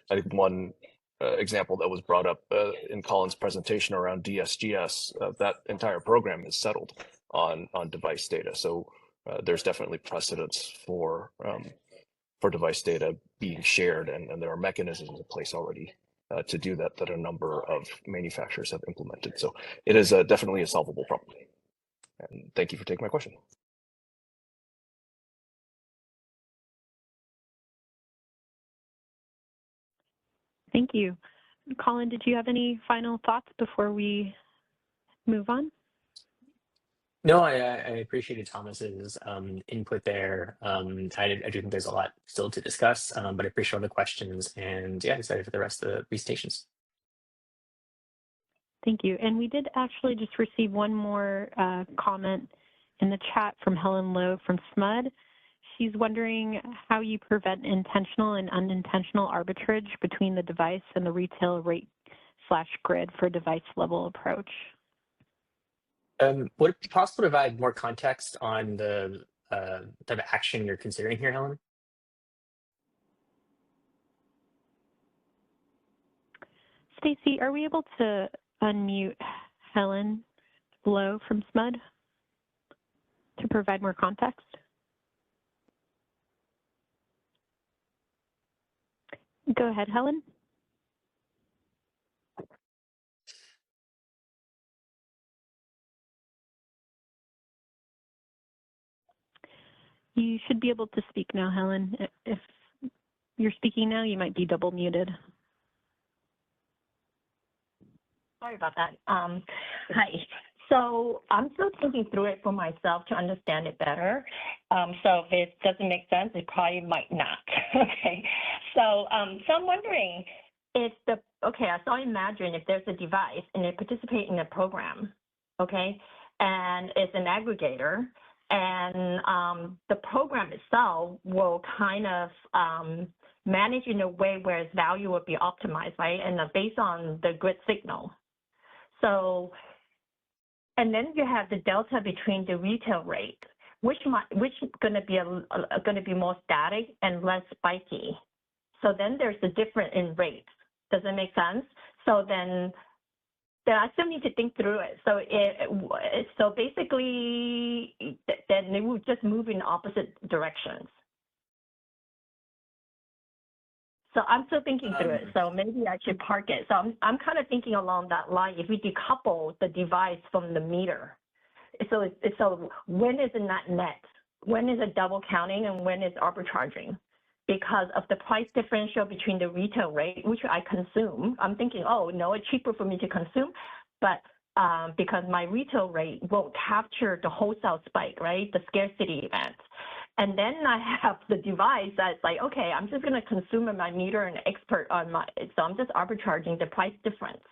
I think one example that was brought up in Colin's presentation around DSGS, that entire program is settled on device data. So there's definitely precedence for device data being shared, and there are mechanisms in place already to do that a number of manufacturers have implemented. So it is definitely a solvable problem. And thank you for taking my question.
Thank you. Colin, did you have any final thoughts before we move on?
No, I appreciated Thomas's input there. I do think there's a lot still to discuss, but I appreciate all the questions, and yeah, excited for the rest of the presentations.
Thank you. And we did actually just receive one more comment in the chat from Helen Lowe from SMUD. She's wondering how you prevent intentional and unintentional arbitrage between the device and the retail rate/grid for device level approach.
Would it be possible to provide more context on the type of action you're considering here, Helen?
Stacy, are we able to unmute Helen Lowe from SMUD to provide more context? Go ahead, Helen. You should be able to speak now, Helen. If you're speaking now, you might be double muted.
Sorry about that. Hi. So I'm still thinking through it for myself to understand it better. So if it doesn't make sense, it probably might not. Okay. So I'm wondering if so imagine if there's a device and it participates in a program, okay, and it's an aggregator, and the program itself will kind of manage in a way where its value will be optimized, right, and based on the grid signal. So, and then you have the delta between the retail rate, which going to be more static and less spiky. So then there's a difference in rates. Does that make sense? So then I still need to think through it. So so basically, then they would just move in opposite directions. So I'm still thinking through it. So maybe I should park it. So I'm kind of thinking along that line. If we decouple the device from the meter, so when is it not net? When is it double counting and when is arbitraging? Because of the price differential between the retail rate, which I consume, I'm thinking, oh no, it's cheaper for me to consume, but because my retail rate won't capture the wholesale spike, right? The scarcity event. And then I have the device that's like, okay, I'm just going to consume in my meter and export on my, so I'm just arbitraging the price difference.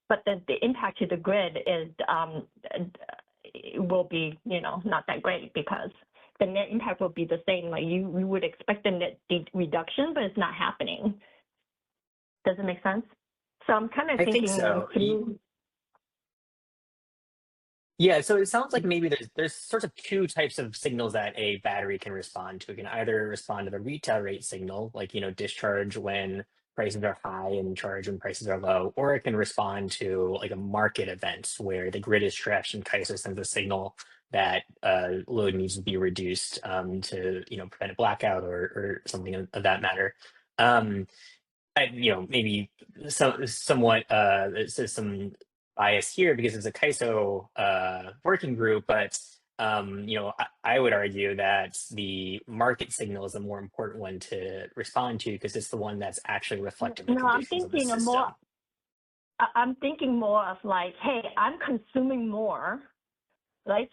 But the impact to the grid is, will be, not that great because the net impact will be the same. Like you would expect a net reduction, but it's not happening. Does it make sense? So I'm kind of thinking through.
Yeah, so it sounds like maybe there's sort of two types of signals that a battery can respond to. It can either respond to the retail rate signal, like, discharge when prices are high and charge when prices are low, or it can respond to like a market event where the grid is stretched and CAISO sends a signal that load needs to be reduced to, prevent a blackout or something of that matter. Maybe somewhat some bias here because it's a CAISO working group, but I would argue that the market signal is a more important one to respond to because it's the one that's actually reflective of the conditions of the system.
I'm thinking more of like, hey, I'm consuming more, right?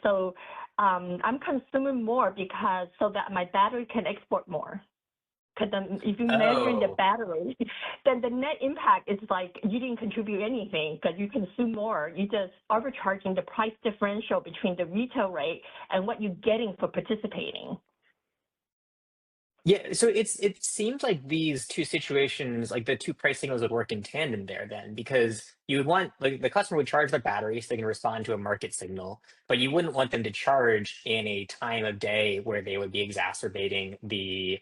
So I'm consuming more because so that my battery can export more. Because if you're measuring the battery, then the net impact is like you didn't contribute anything because you consume more. You just arbitraging the price differential between the retail rate and what you're getting for participating.
Yeah, so it seems like these two situations, like the two price signals would work in tandem there then, because you would want, like the customer would charge their battery so they can respond to a market signal, but you wouldn't want them to charge in a time of day where they would be exacerbating the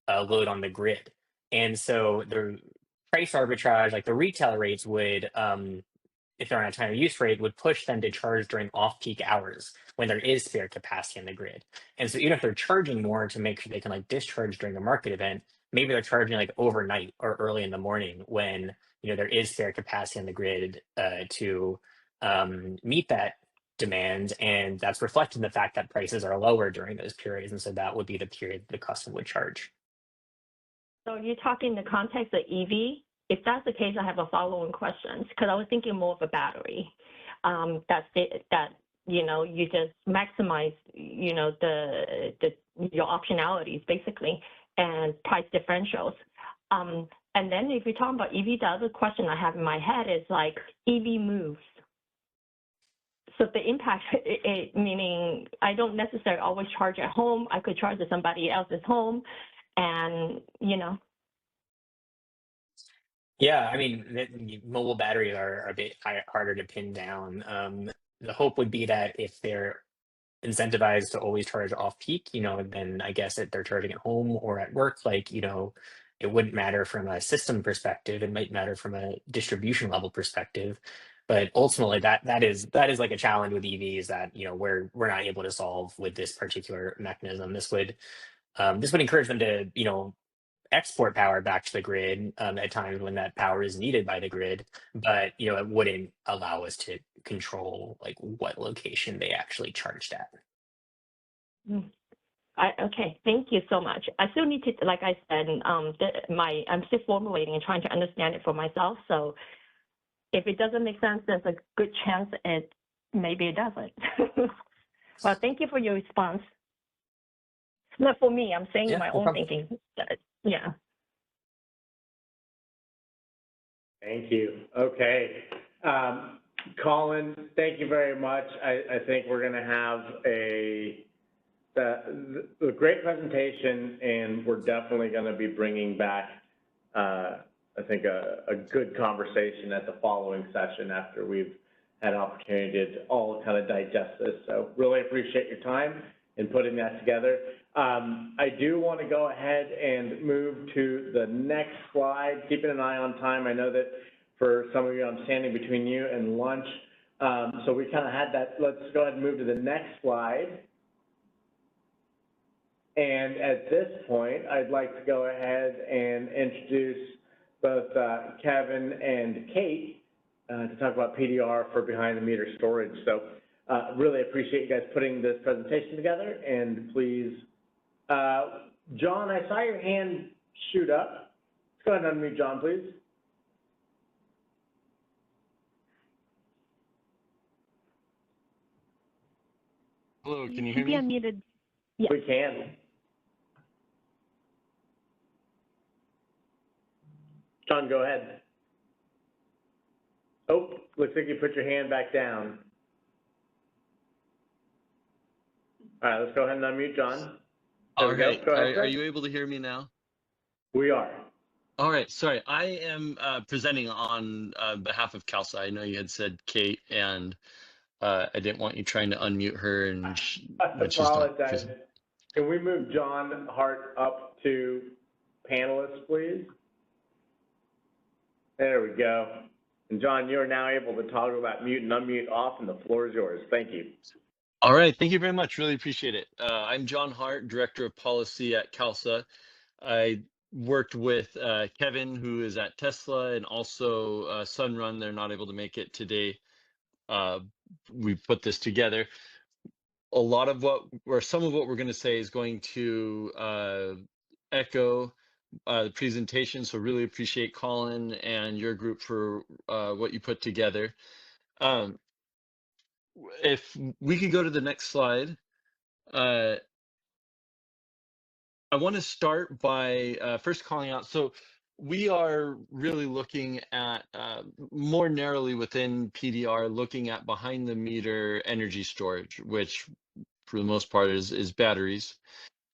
load on the grid. And so the price arbitrage, like the retail rates would, if they're on a time of use rate, would push them to charge during off-peak hours when there is spare capacity on the grid. And so even if they're charging more to make sure they can like discharge during a market event, maybe they're charging like overnight or early in the morning when there is spare capacity on the grid to meet that demand, and that's reflected in the fact that prices are lower during those periods, and so that would be the period the customer would charge.
So you're talking in the context of EV? If that's the case, I have a following questions because I was thinking more of a battery. You just maximize, your optionalities basically and price differentials. And then if you're talking about EV, the other question I have in my head is like EV moves. So the impact, meaning I don't necessarily always charge at home. I could charge at somebody else's home and,
Yeah, I mean, mobile batteries are a bit harder to pin down. The hope would be that if they're incentivized to always charge off peak, then I guess that they're charging at home or at work, it wouldn't matter from a system perspective. It might matter from a distribution level perspective. But ultimately, that is like a challenge with EVs that we're not able to solve with this particular mechanism. This would encourage them to export power back to the grid at times when that power is needed by the grid, but it wouldn't allow us to control like what location they actually charged at.
Okay, thank you so much. I still need to, like I said, I'm still formulating and trying to understand it for myself. So if it doesn't make sense, there's a good chance maybe it doesn't. Well, thank you for your response. Not for me, I'm saying
Yeah,
my
no
own
problem.
thinking. Yeah.
Thank you. Okay. Colin, thank you very much. I think we're going to have a great presentation, and we're definitely going to be bringing back, I think, a good conversation at the following session after we've had an opportunity to all kind of digest this. So really appreciate your time in putting that together. I do want to go ahead and move to the next slide, keeping an eye on time. I know that for some of you, I'm standing between you and lunch. So we kind of had that. Let's go ahead and move to the next slide. And at this point, I'd like to go ahead and introduce both Kevin and Kate to talk about PDR for behind the meter storage. So really appreciate you guys putting this presentation together. And please, John, I saw your hand shoot up. Let's go ahead and unmute John, please.
Hello, can you hear me?
Unmuted. Yeah.
We can. John, go ahead. Oh, looks like you put your hand back down. All right, let's go ahead and unmute John. There we go. Go ahead,
Are you able to hear me now?
We are.
All right, sorry. I am presenting on behalf of CalSA. I know you had said Kate, and I didn't want you trying to unmute her, and
I apologize. Can we move John Hart up to panelist, please? There we go. And John, you are now able to toggle that mute and unmute off, and the floor is yours. Thank you.
All right, thank you very much. Really appreciate it. I'm John Hart, Director of Policy at CalSA. I worked with Kevin, who is at Tesla, and also Sunrun. They're not able to make it today. We put this together. A lot of what, or some of what we're going to say is going to echo the presentation. So really appreciate Colin and your group for what you put together. If we could go to the next slide. I want to start by first calling out, so we are really looking at more narrowly within PDR, looking at behind the meter energy storage, which for the most part is batteries.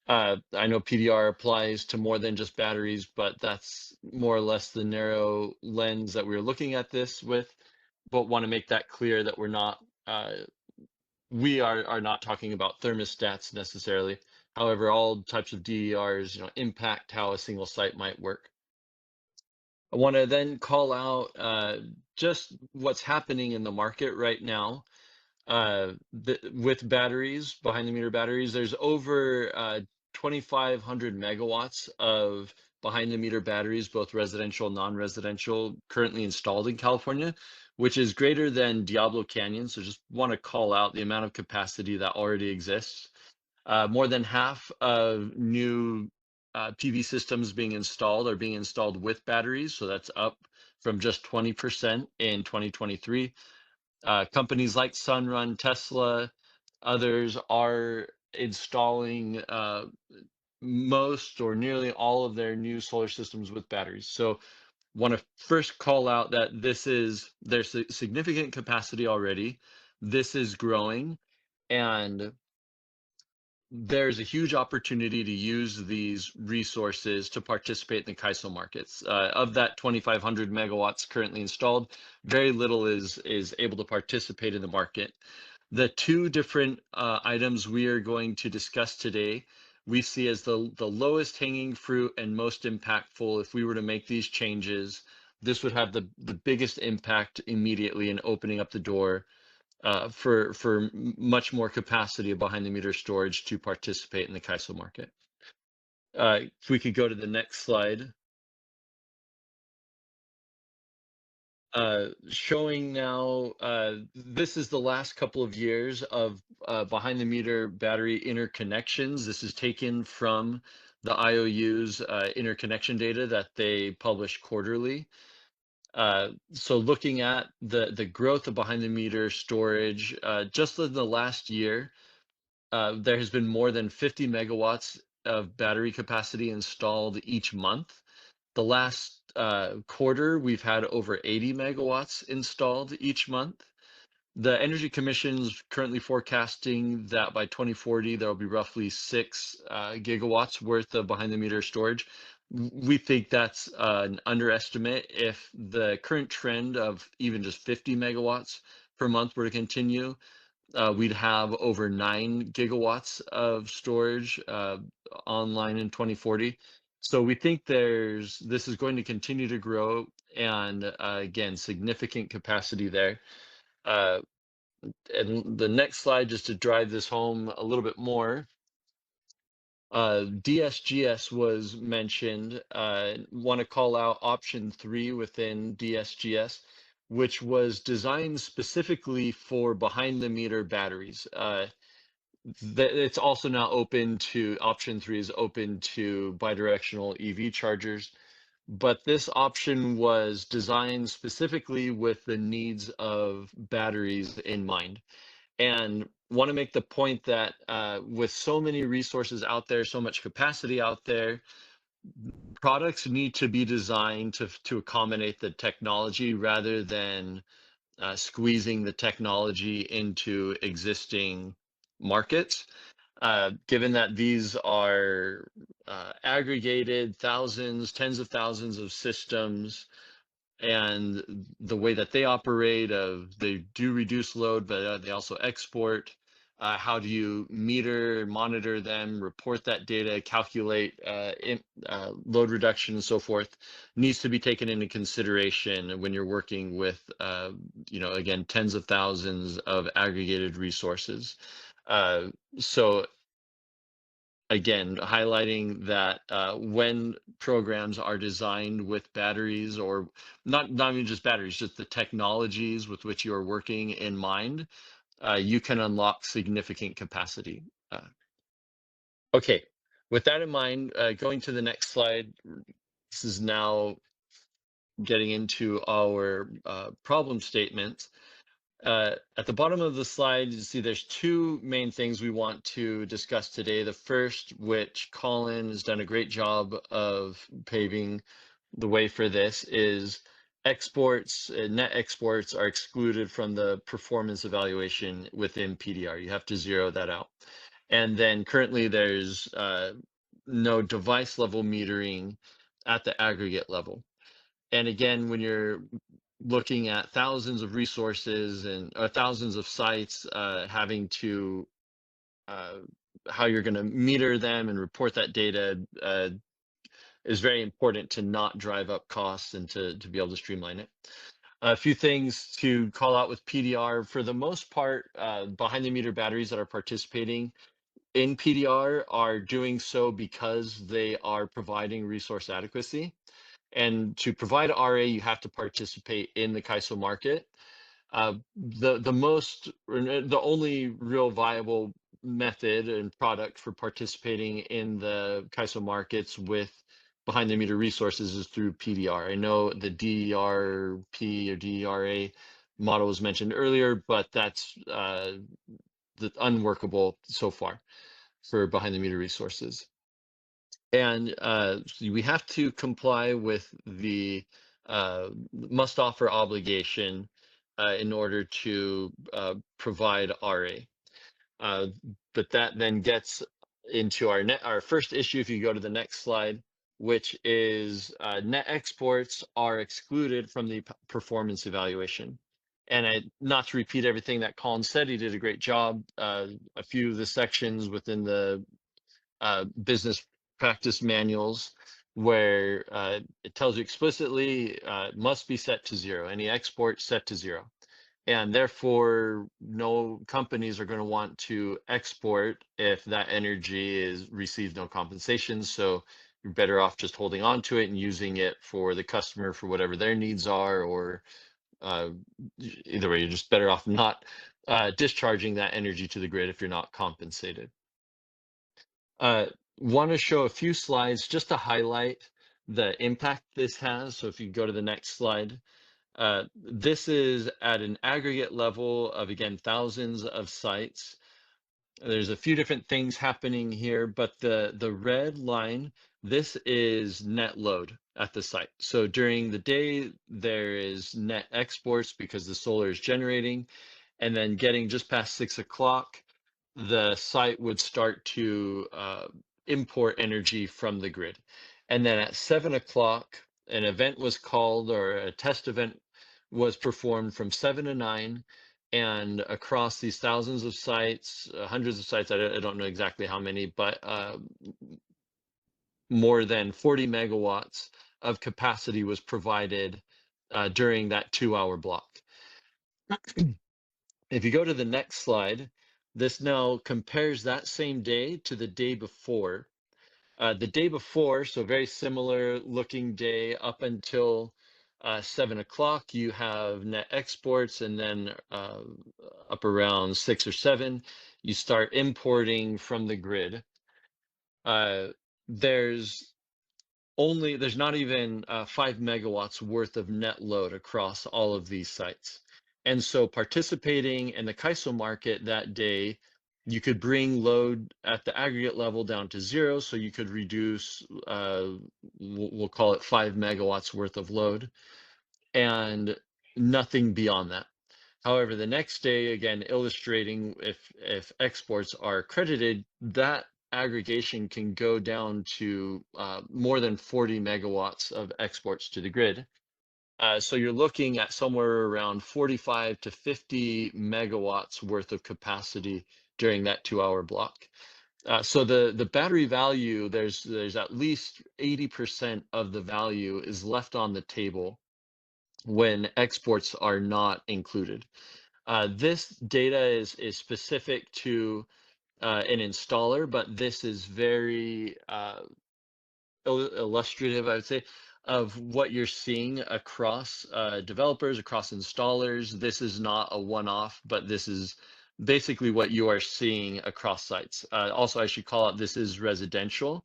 I know PDR applies to more than just batteries, but that's more or less the narrow lens that we're looking at this with, but want to make that clear that we're not, we are not talking about thermostats necessarily. However, all types of DERs, impact how a single site might work. I want to then call out just what's happening in the market right now. With batteries, behind the meter batteries, there's over 2,500 megawatts of behind the meter batteries, both residential and non-residential, currently installed in California, which is greater than Diablo Canyon. So just want to call out the amount of capacity that already exists. More than half of new PV systems being installed are being installed with batteries. So that's up from just 20% in 2023. Companies like Sunrun, Tesla, others are installing most or nearly all of their new solar systems with batteries. So want to first call out that there's significant capacity already. This is growing, and there's a huge opportunity to use these resources to participate in the CAISO markets. Of that 2,500 megawatts currently installed, very little is able to participate in the market. The two different items we are going to discuss today, we see as the lowest hanging fruit and most impactful. If we were to make these changes, this would have the biggest impact immediately in opening up the door for much more capacity of behind the meter storage to participate in the CAISO market. If we could go to the next slide. Showing now, this is the last couple of years of behind the meter battery interconnections. This is taken from the IOU's interconnection data that they publish quarterly. So looking at the growth of behind the meter storage, just in the last year, there has been more than 50 megawatts of battery capacity installed each month. The last quarter, we've had over 80 megawatts installed each month. The Energy Commission's currently forecasting that by 2040, there will be roughly 6 gigawatts worth of behind the meter storage. We think that's an underestimate. If the current trend of even just 50 megawatts per month were to continue, we'd have over 9 gigawatts of storage online in 2040. So we think this is going to continue to grow, and again, significant capacity there. And the next slide, just to drive this home a little bit more, DSGS was mentioned. Want to call out option 3 within DSGS, which was designed specifically for behind the meter batteries. It's also now open to, option 3 is open to bidirectional EV chargers. But this option was designed specifically with the needs of batteries in mind. And want to make the point that with so many resources out there, so much capacity out there, products need to be designed to accommodate the technology rather than squeezing the technology into existing markets. Given that these are aggregated thousands, tens of thousands of systems, and the way that they operate, they do reduce load, but they also export. How do you meter, monitor them, report that data, calculate load reduction, and so forth, needs to be taken into consideration when you're working with, again, tens of thousands of aggregated resources. So again, highlighting that when programs are designed with batteries, or not even just batteries, just the technologies with which you are working in mind, you can unlock significant capacity. Okay, with that in mind, going to the next slide, this is now getting into our problem statement. At the bottom of the slide, you see there's 2 main things we want to discuss today. The first, which Colin has done a great job of paving the way for this, is exports, net exports are excluded from the performance evaluation within PDR. You have to zero that out. And then currently there's no device level metering at the aggregate level. And again, when you're looking at thousands of resources and thousands of sites, having to how you're going to meter them and report that data is very important to not drive up costs and to be able to streamline it. A few things to call out with PDR. For the most part, behind the meter batteries that are participating in PDR are doing so because they are providing resource adequacy. And to provide RA, you have to participate in the CAISO market. The only real viable method and product for participating in the CAISO markets with behind the meter resources is through PDR. I know the DERP or DERA model was mentioned earlier, but that's unworkable so far for behind the meter resources. And we have to comply with the must offer obligation in order to provide RA. But that then gets into our first issue, if you go to the next slide, which is net exports are excluded from the performance evaluation. And not to repeat everything that Colin said, he did a great job. A few of the sections within the business practice manuals where it tells you explicitly it must be set to 0, any export set to 0. And therefore, no companies are going to want to export if that energy receives no compensation. So you're better off just holding on to it and using it for the customer for whatever their needs are, or either way, you're just better off not discharging that energy to the grid if you're not compensated. Want to show a few slides just to highlight the impact this has. So if you go to the next slide, this is at an aggregate level of, again, thousands of sites. There's a few different things happening here, but the red line, this is net load at the site. So during the day, there is net exports because the solar is generating, and then getting just past 6 o'clock, the site would start to import energy from the grid. And then at 7 o'clock, an event was called, or a test event was performed from 7 to 9. And across these thousands of sites, hundreds of sites, I don't know exactly how many, but more than 40 megawatts of capacity was provided during that 2-hour block. If you go to the next slide, this now compares that same day to the day before. The day before, so very similar looking day up until 7 o'clock, you have net exports, and then up around 6 or 7, you start importing from the grid. There's not even 5 megawatts worth of net load across all of these sites. And so participating in the CAISO market that day, you could bring load at the aggregate level down to 0. So you could reduce, we'll call it 5 megawatts worth of load, and nothing beyond that. However, the next day, again, illustrating if exports are credited, that aggregation can go down to more than 40 megawatts of exports to the grid. So you're looking at somewhere around 45 to 50 megawatts worth of capacity during that 2-hour block. So the battery value, there's at least 80% of the value is left on the table when exports are not included. This data is specific to an installer, but this is very illustrative, I would say, of what you're seeing across developers, across installers. This is not a one-off, but this is basically what you are seeing across sites. Also, I should call out, this is residential.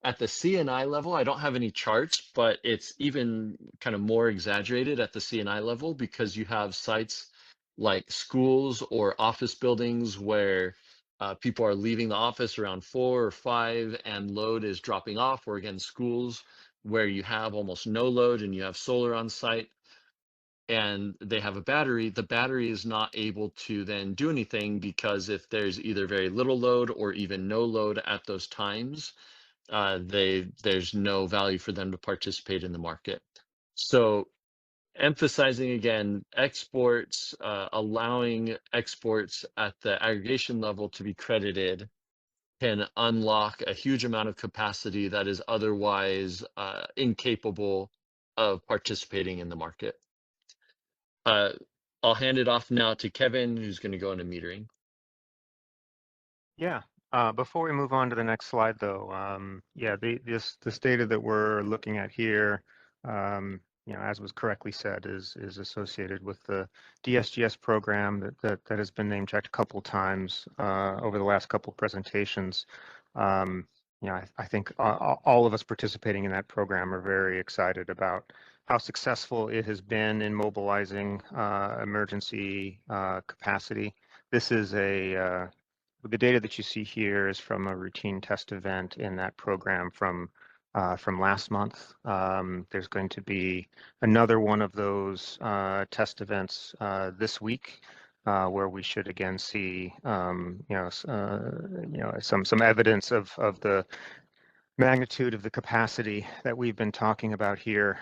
At the CNI level, I don't have any charts, but it's even kind of more exaggerated at the CNI level because you have sites like schools or office buildings where people are leaving the office around 4 or 5 and load is dropping off, or again, schools where you have almost no load and you have solar on site and they have a battery. The battery is not able to then do anything because if there's either very little load or even no load at those times, there's no value for them to participate in the market. So emphasizing again, exports, allowing exports at the aggregation level to be credited can unlock a huge amount of capacity that is otherwise incapable of participating in the market. I'll hand it off now to Kevin, who's going to go into metering.
Yeah. Before we move on to the next slide, though, yeah, this data that we're looking at here, as was correctly said, is associated with the DSGS program that has been name checked a couple times over the last couple of presentations. I think all of us participating in that program are very excited about how successful it has been in mobilizing emergency capacity. This is the data that you see here is from a routine test event in that program from last month. There's going to be another one of those test events this week, where we should again see some evidence of the magnitude of the capacity that we've been talking about here.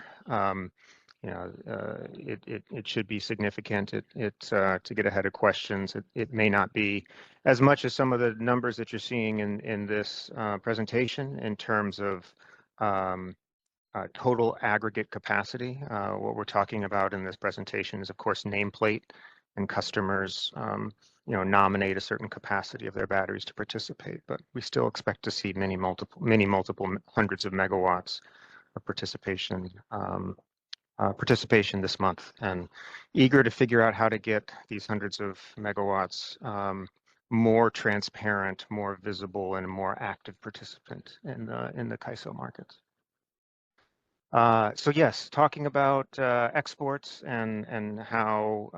It should be significant. To get ahead of questions, it may not be as much as some of the numbers that you're seeing in this presentation in terms of total aggregate capacity. What we're talking about in this presentation is, of course, nameplate, and customers nominate a certain capacity of their batteries to participate, but we still expect to see multiple hundreds of megawatts of participation participation this month, and eager to figure out how to get these hundreds of megawatts more transparent, more visible, and a more active participant in the CAISO markets. So yes, talking about exports and how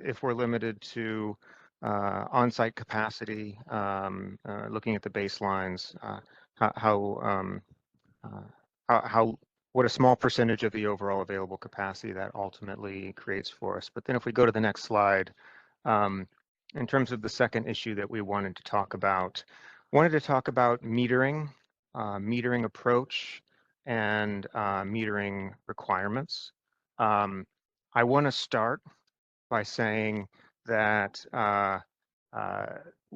if we're limited to on-site capacity, looking at the baselines, what a small percentage of the overall available capacity that ultimately creates for us. But then if we go to the next slide, in terms of the second issue that we wanted to talk about metering, metering approach, and metering requirements. I want to start by saying that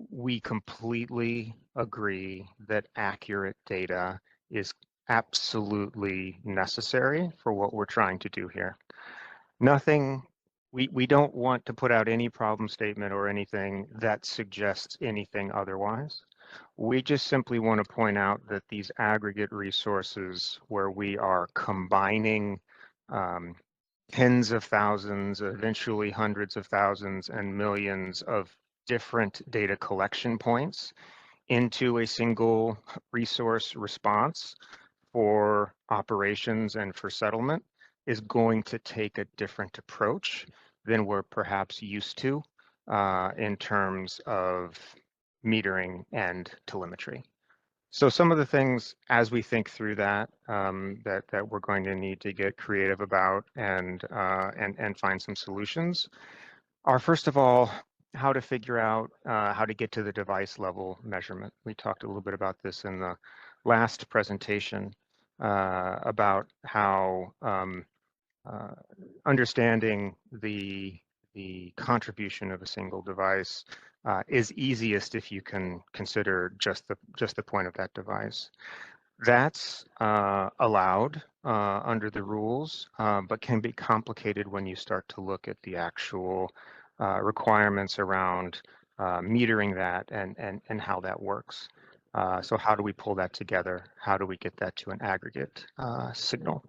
we completely agree that accurate data is absolutely necessary for what we're trying to do here. We don't want to put out any problem statement or anything that suggests anything otherwise. We just simply want to point out that these aggregate resources where we are combining tens of thousands, eventually hundreds of thousands and millions of different data collection points into a single resource response for operations and for settlement is going to take a different approach than we're perhaps used to in terms of metering and telemetry. So some of the things as we think through that that we're going to need to get creative about and find some solutions are, first of all, how to figure out how to get to the device level measurement. We talked a little bit about this in the last presentation about how understanding the contribution of a single device is easiest if you can consider just the point of that device. That's allowed under the rules, but can be complicated when you start to look at the actual requirements around metering that and how that works. So how do we pull that together? How do we get that to an aggregate signal?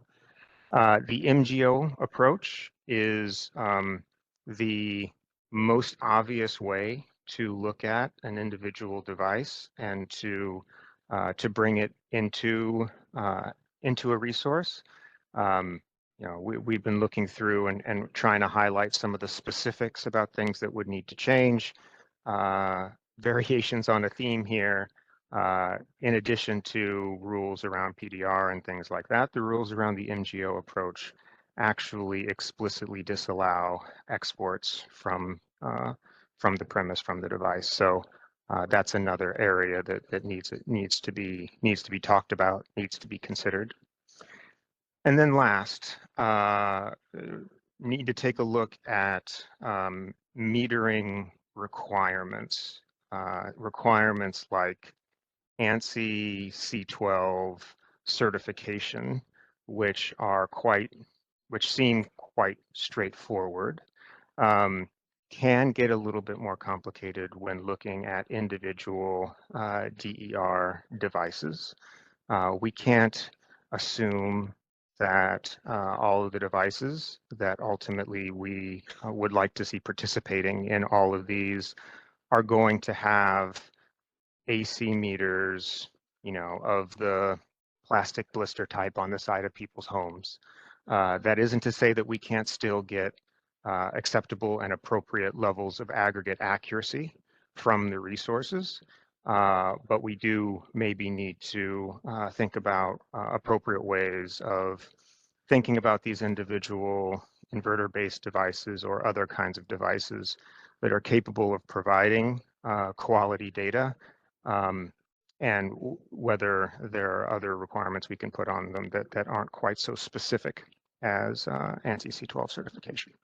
The MGO approach is the most obvious way to look at an individual device and to bring it into a resource. We've been looking through and trying to highlight some of the specifics about things that would need to change. Variations on a theme here. In addition to rules around PDR and things like that, the rules around the MGO approach actually explicitly disallow exports from the premise, from the device. So that's another area that needs to be talked about, needs to be considered. And then last, need to take a look at metering requirements, requirements like ANSI C12 certification, which seem quite straightforward, can get a little bit more complicated when looking at individual DER devices. We can't assume that all of the devices that ultimately we would like to see participating in all of these are going to have AC meters, of the plastic blister type on the side of people's homes. That isn't to say that we can't still get acceptable and appropriate levels of aggregate accuracy from the resources, but we do maybe need to think about appropriate ways of thinking about these individual inverter-based devices or other kinds of devices that are capable of providing quality data, and whether there are other requirements we can put on them that aren't quite so specific as ANSI C12 certification.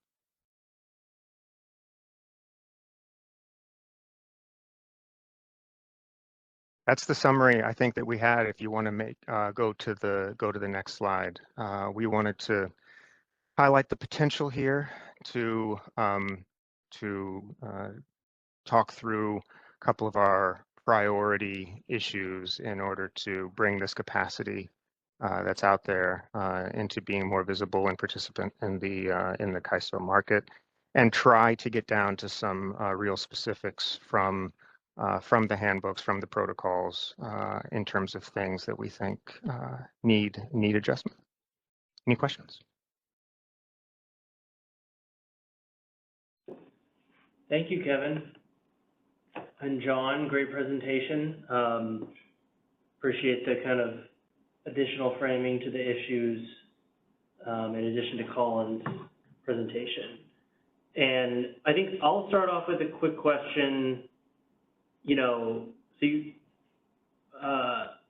That's the summary I think that we had. If you want to go to the next slide, we wanted to highlight the potential here to talk through a couple of our priority issues in order to bring this capacity that's out there into being more visible and participant in the CAISO market, and try to get down to some real specifics from the handbooks, from the protocols, in terms of things that we think need adjustment. Any questions?
Thank you, Kevin. And John, great presentation. Appreciate the kind of additional framing to the issues in addition to Colin's presentation. And I think I'll start off with a quick question. You know, so you,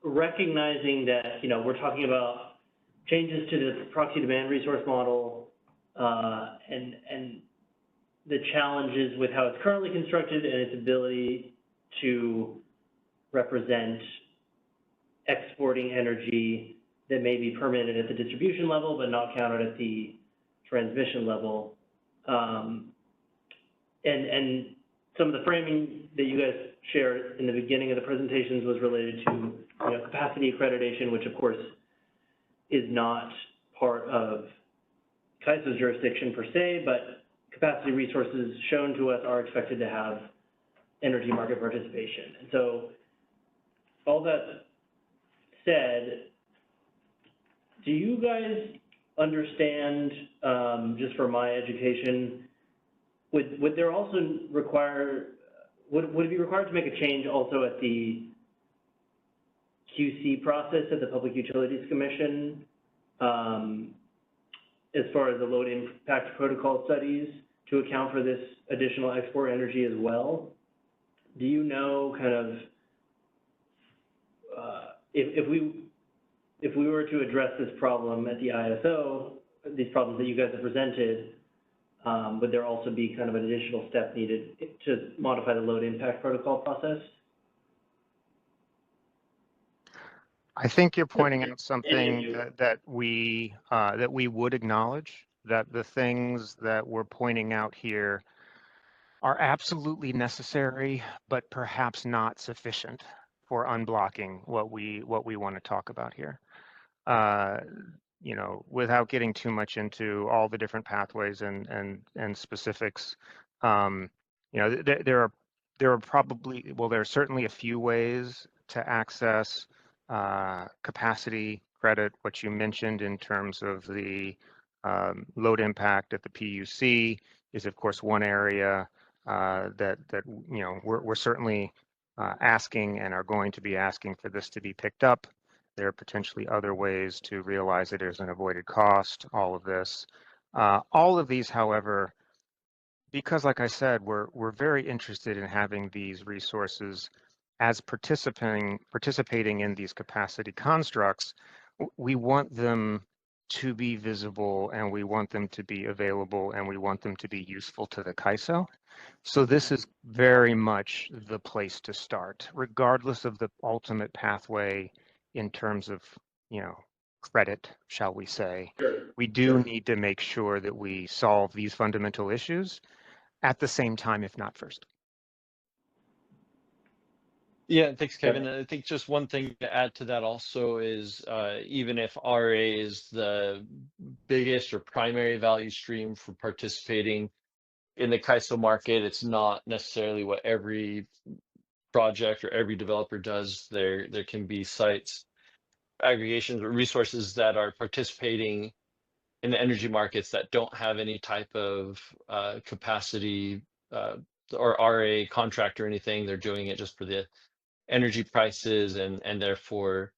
recognizing that, you know, we're talking about changes to the proxy demand resource model and the challenges with how it's currently constructed and its ability to represent exporting energy that may be permitted at the distribution level but not counted at the transmission level. And some of the framing that you guys shared in the beginning of the presentations was related to, you know, capacity accreditation, which of course is not part of CAISO's jurisdiction per se, but capacity resources shown to us are expected to have energy market participation. And so all that said, do you guys understand, just for my education, would there also require, would it be required to make a change also at the QC process at the Public Utilities Commission, as far as the load impact protocol studies, to account for this additional export energy as well? Do you know kind of, if we were to address this problem at the ISO, these problems that you guys have presented, would there also be kind of an additional step needed to modify the load impact protocol process?
I think you're pointing out something that we would acknowledge, that the things that we're pointing out here are absolutely necessary, but perhaps not sufficient for unblocking what we want to talk about here. You know, without getting too much into all the different pathways and specifics, you know, there are probably, well, there are certainly a few ways to access capacity credit. What you mentioned in terms of the load impact at the PUC is, of course, one area that you know, we're certainly asking and are going to be asking for this to be picked up. There are potentially other ways to realize that there's an avoided cost, all of this. All of these, however, because like I said, we're very interested in having these resources as participating in these capacity constructs. We want them to be visible, and we want them to be available, and we want them to be useful to the CAISO. So this is very much the place to start, regardless of the ultimate pathway in terms of, you know, credit, shall we say. We do need to make sure that we solve these fundamental issues at the same time, if not first.
Yeah, thanks, Kevin. I think just one thing to add to that also is even if RA is the biggest or primary value stream for participating in the CAISO market, it's not necessarily what every project or every developer does. There can be sites, aggregations, or resources that are participating in the energy markets that don't have any type of capacity or RA contract or anything. They're doing it just for the energy prices and therefore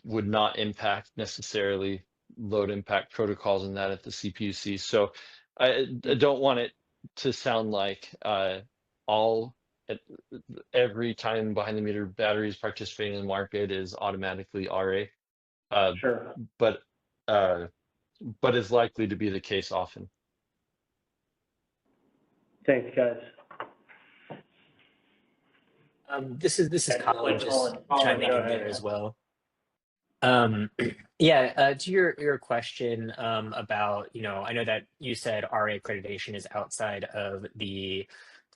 would not impact necessarily load impact protocols and that at the CPUC. So I don't want it to sound like every time behind the meter batteries participating in the market is automatically RA.
Sure.
But is likely to be the case often.
Thanks, guys.
This is Colin, just chiming in there as well. Yeah, to your question about, you know, I know that you said RA accreditation is outside of the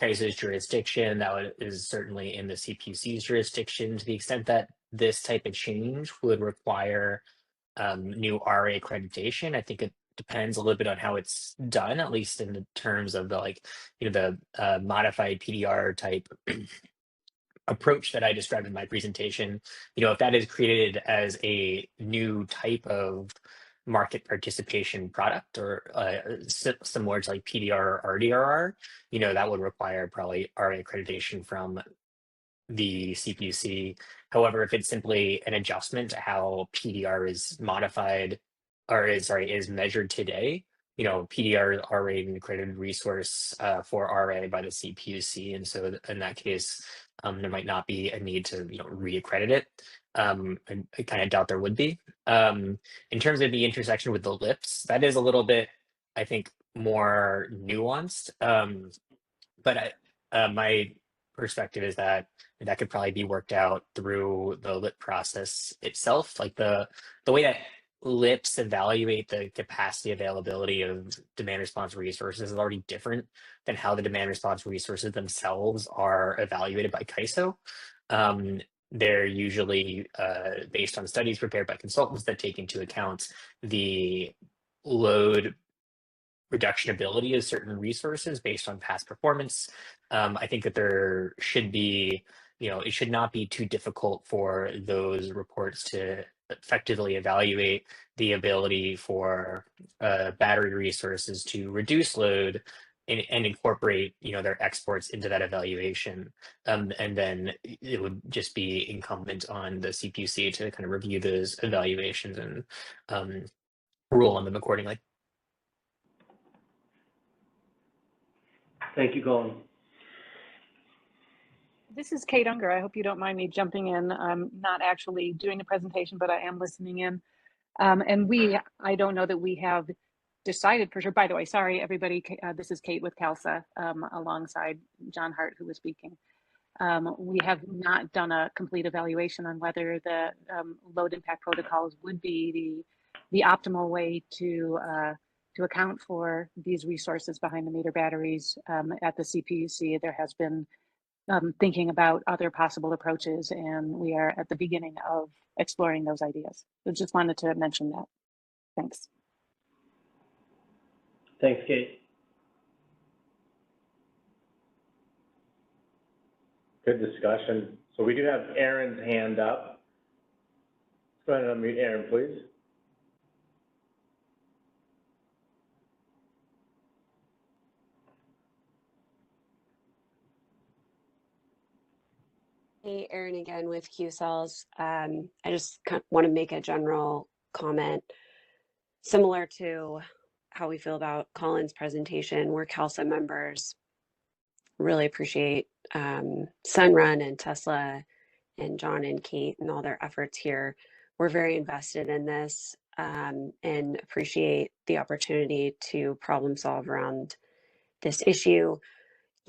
CAISO's jurisdiction. Is certainly in the CPUC's jurisdiction. To the extent that this type of change would require new RA accreditation, I think it depends a little bit on how it's done, at least in the terms of the modified PDR type approach that I described in my presentation. If that is created as a new type of market participation product or similar to like PDR or RDRR, that would require probably RA accreditation from the CPUC. However, if it's simply an adjustment to how PDR is modified or is measured today, PDR is already an accredited resource for RA by the CPUC, and so in that case, there might not be a need to re-accredit it. I kind of doubt there would be. In terms of the intersection with the LIPS, that is a little bit, I think, more nuanced. But my perspective is that could probably be worked out through the LIP process itself. Like the way that LIPS evaluate the capacity availability of demand response resources is already different than how the demand response resources themselves are evaluated by CAISO. They're usually based on studies prepared by consultants that take into account the load reduction ability of certain resources based on past performance. I think that there should be, it should not be too difficult for those reports to effectively evaluate the ability for battery resources to reduce load and incorporate, their exports into that evaluation. And then it would just be incumbent on the CPUC to kind of review those evaluations and rule on them accordingly.
Thank you, Colin.
This is Kate Unger. I hope you don't mind me jumping in. I'm not actually doing the presentation, but I am listening in. I don't know that we have decided for sure. By the way, sorry, everybody. This is Kate with CALSA alongside John Hart, who was speaking. We have not done a complete evaluation on whether the load impact protocols would be the optimal way to account for these resources behind the meter batteries at the CPUC. There has been thinking about other possible approaches, and we are at the beginning of exploring those ideas. So just wanted to mention that. Thanks.
Thanks, Kate.
Good discussion. So we do have Aaron's hand up. Let's go ahead and unmute Aaron, please.
Hey, Erin again with Q-Cells. I just want to make a general comment similar to how we feel about Colin's presentation. We're CALSA members. Really appreciate Sunrun and Tesla and John and Kate and all their efforts here. We're very invested in this and appreciate the opportunity to problem solve around this issue.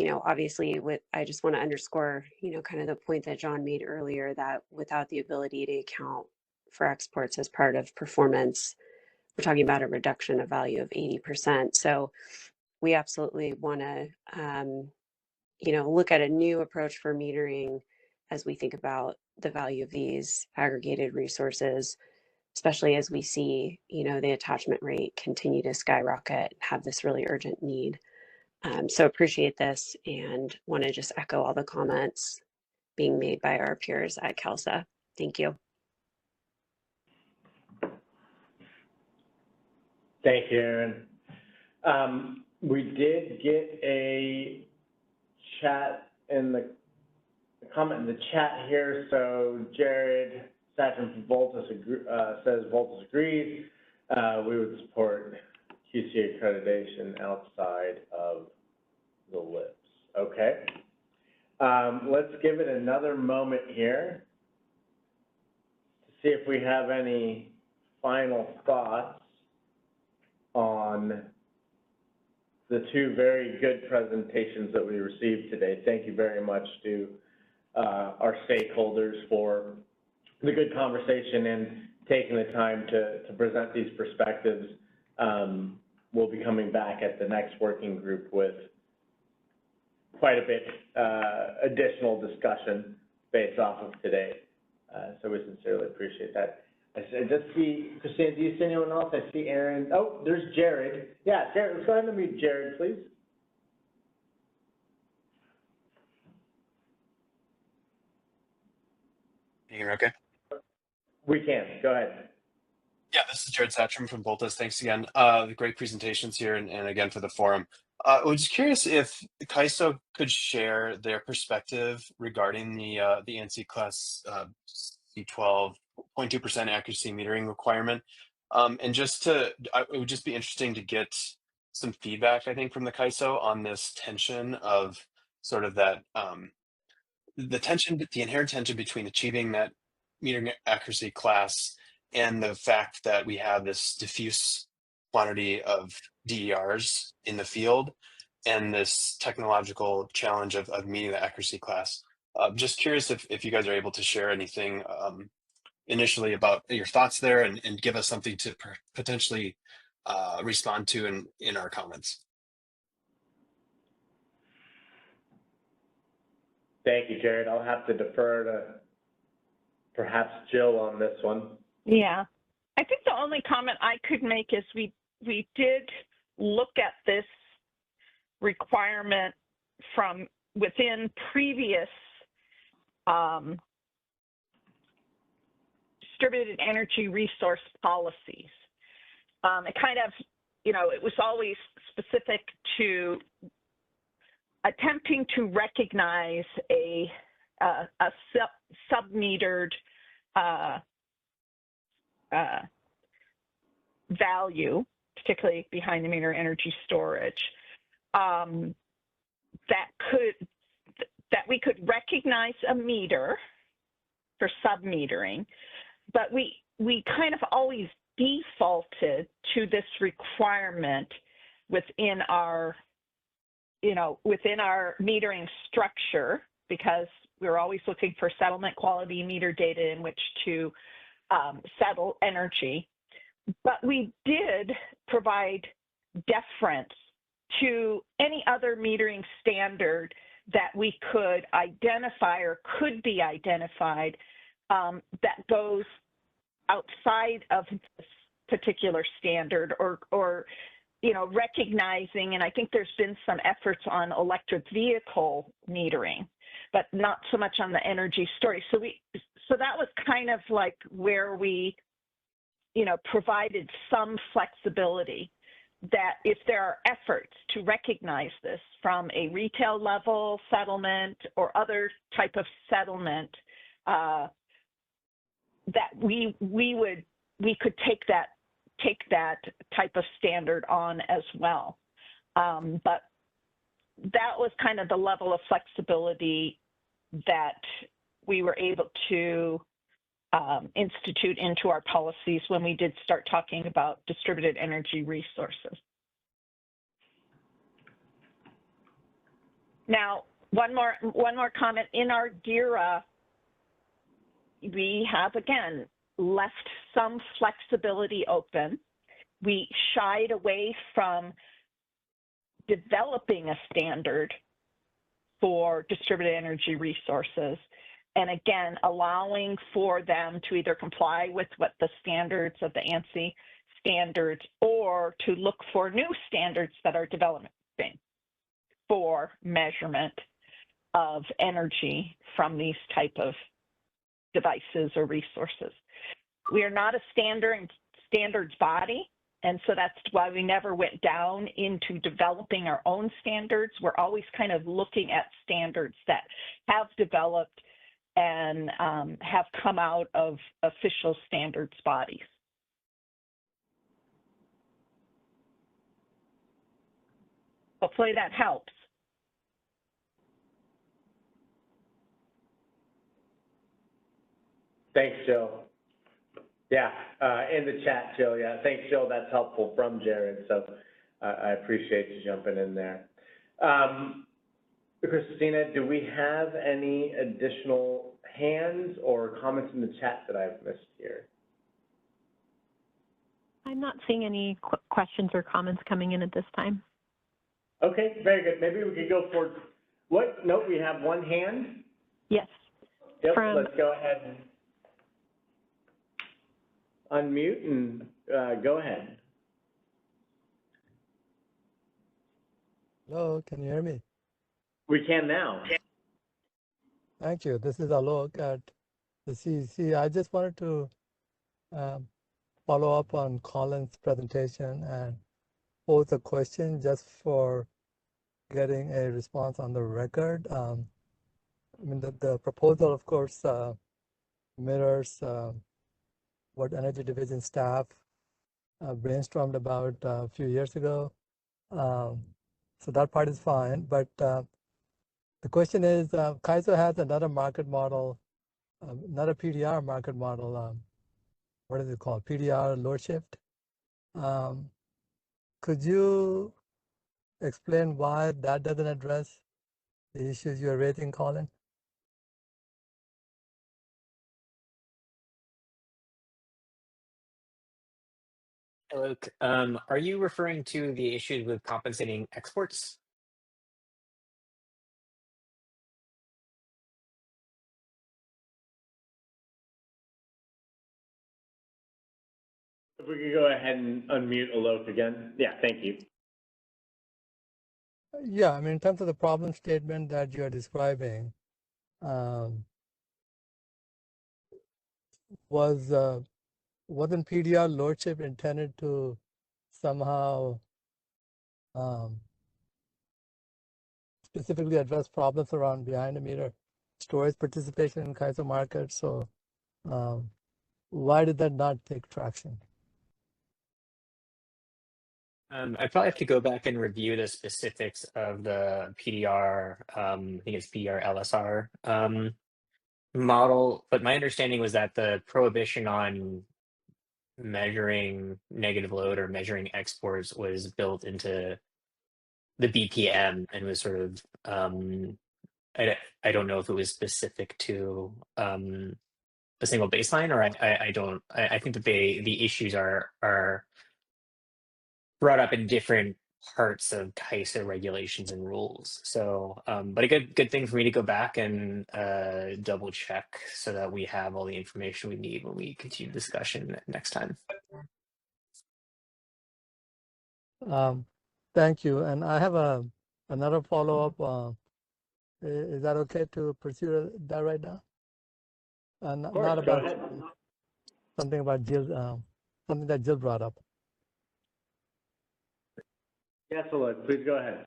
Obviously, I just want to underscore, kind of the point that John made earlier, that without the ability to account for exports as part of performance, we're talking about a reduction of value of 80%. So we absolutely want to, look at a new approach for metering as we think about the value of these aggregated resources, especially as we see, the attachment rate continue to skyrocket, have this really urgent need. So appreciate this and want to just echo all the comments being made by our peers at CALSA. Thank you.
Thank you, Aaron. We did get a chat in the comment in the chat here. So Jared Satcham from Voltus says Voltus agrees. We would support QC accreditation outside of the LIPS. Okay. Let's give it another moment here to see if we have any final thoughts on the two very good presentations that we received today. Thank you very much to our stakeholders for the good conversation and taking the time to present these perspectives. We'll be coming back at the next working group with quite a bit additional discussion based off of today. So we sincerely appreciate that. I just see, Christina, do you see anyone else? I see Aaron. Oh, there's Jared. Yeah, Jared, let's go ahead and meet Jared, please.
Can you hear me okay?
We can. Go ahead.
Yeah, this is Jared Satcham from Voltas. Thanks again. Great presentations here, and again for the forum. I was just curious if CAISO could share their perspective regarding the ANSI class C12 0.2% accuracy metering requirement. And it would just be interesting to get some feedback, I think, from the CAISO on this tension of sort of that, the inherent tension between achieving that metering accuracy class and the fact that we have this diffuse quantity of DERs in the field and this technological challenge of meeting the accuracy class. Just curious if you guys are able to share anything initially about your thoughts there and give us something to potentially respond to in our comments.
Thank you, Jared. I'll have to defer to perhaps Jill on this one.
Yeah, I think the only comment I could make is we did look at this requirement from within previous distributed energy resource policies. It kind of, it was always specific to attempting to recognize a sub-metered value, particularly behind the meter energy storage, that we could recognize a meter for sub-metering, but we kind of always defaulted to this requirement within our metering structure, because we were always looking for settlement quality meter data in which to settle energy. But we did provide deference to any other metering standard that we could identify or could be identified that goes outside of this particular standard, or recognizing, and I think there's been some efforts on electric vehicle metering, but not so much on the energy storage. So that was kind of like where we, provided some flexibility that if there are efforts to recognize this from a retail level settlement or other type of settlement, that we could take that type of standard on as well. But that was kind of the level of flexibility that we were able to institute into our policies when we did start talking about distributed energy resources. Now, one more comment. In our DERA, we have, again, left some flexibility open. We shied away from developing a standard for distributed energy resources, and again, allowing for them to either comply with what the standards of the ANSI standards, or to look for new standards that are developing for measurement of energy from these type of devices or resources. We are not a standards body, and so that's why we never went down into developing our own standards. We're always kind of looking at standards that have developed and have come out of official standards bodies. Hopefully that helps.
Thanks, Jill. Yeah, in the chat, Jill. Yeah, thanks, Jill. That's helpful from Jared. So I appreciate you jumping in there. Christina, do we have any additional hands or comments in the chat that I've missed here?
I'm not seeing any questions or comments coming in at this time.
Okay, very good. Maybe we could go forward What? Nope, we have one hand.
Yes.
Yep,
From-
let's go ahead and unmute and go ahead.
Hello, can you hear me?
We can now.
Thank you. This is Alok at the CEC. I just wanted to follow up on Colin's presentation and pose a question just for getting a response on the record. I mean, the proposal, of course, mirrors what Energy Division staff brainstormed about a few years ago. So that part is fine, but the question is, CAISO has another market model, another PDR market model. What is it called? PDR load shift. Could you explain why that doesn't address the issues you're raising, Colin?
Hello. Are you referring to the issues with compensating exports?
If we could go ahead and unmute Alok again. Yeah, thank you.
Yeah, I mean, in terms of the problem statement that you're describing, wasn't PDR load shift intended to somehow specifically address problems around behind the meter storage participation in CAISO markets? So why did that not take traction?
I probably have to go back and review the specifics of the PDR, I think it's PDR LSR model, but my understanding was that the prohibition on measuring negative load or measuring exports was built into the BPM and was sort of, I don't know if it was specific to a single baseline, or I think that the issues are brought up in different parts of CAISO regulations and rules. So, but a good thing for me to go back and double check so that we have all the information we need when we continue discussion next time.
Thank you. And I have another follow-up. Is that okay to pursue that right now?
Of course,
not
go
about
ahead.
something about Jill, something that Jill brought up.
Yes, Alok, please go ahead.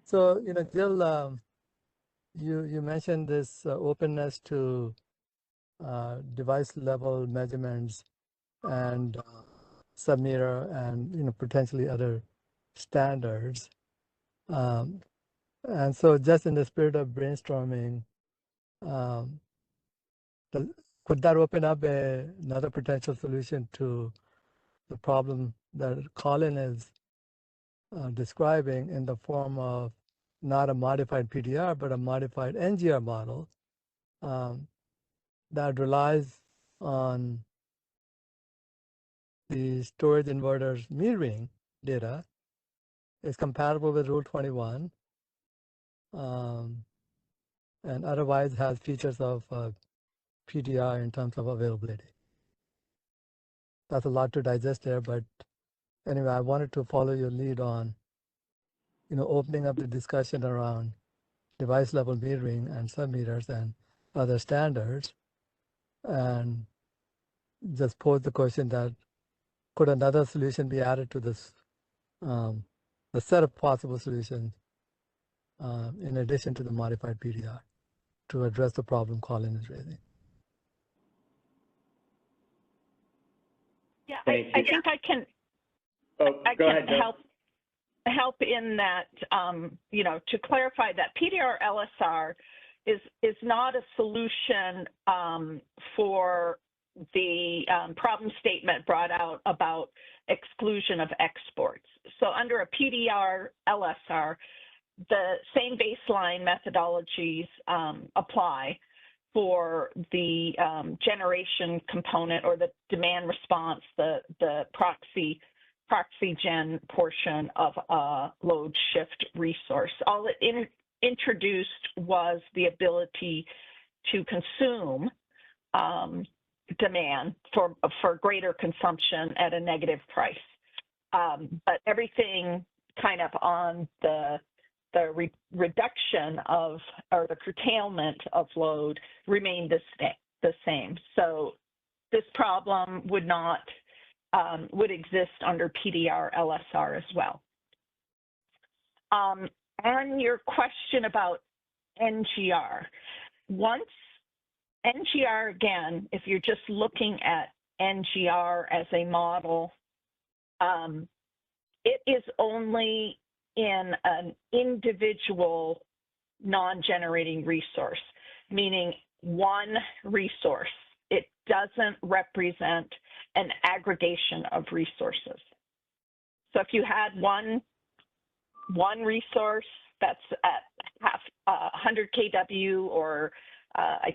So, Jill, you mentioned this openness to device level measurements and submeter and potentially other standards. And so just in the spirit of brainstorming, could that open up another potential solution to the problem that Colin is describing in the form of not a modified PDR, but a modified NGR model that relies on the storage inverters metering data, is compatible with Rule 21, and otherwise has features of PDR in terms of availability. That's a lot to digest there, but anyway, I wanted to follow your lead on, opening up the discussion around device level metering and submeters and other standards, and just pose the question that could another solution be added to this, the set of possible solutions in addition to the modified PDR to address the problem Colin is raising?
Yeah,
Thank
I
you.
think I can. I
go
can
ahead, Jill.
help in that. To clarify that PDR LSR is not a solution for the problem statement brought out about exclusion of exports. So under a PDR LSR, the same baseline methodologies apply for the generation component or the demand response, the proxy proxy gen portion of a load shift resource. All it introduced was the ability to consume demand for greater consumption at a negative price. But everything kind of on the reduction of, or the curtailment of load remained the same. So this problem would not, would exist under PDR LSR as well. On your question about NGR, once NGR, again, if you're just looking at NGR as a model, it is only in an individual non-generating resource, meaning one resource. It doesn't represent an aggregation of resources. So if you had one resource that's at 100 kW, or I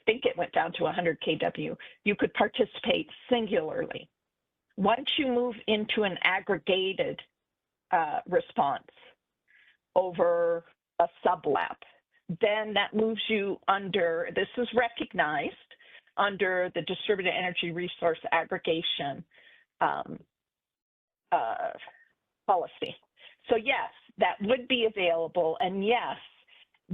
think it went down to 100 kW, you could participate singularly. Once you move into an aggregated response over a sublap, then that moves you under, this is recognized under the Distributed Energy Resource Aggregation policy. So yes, that would be available, and yes,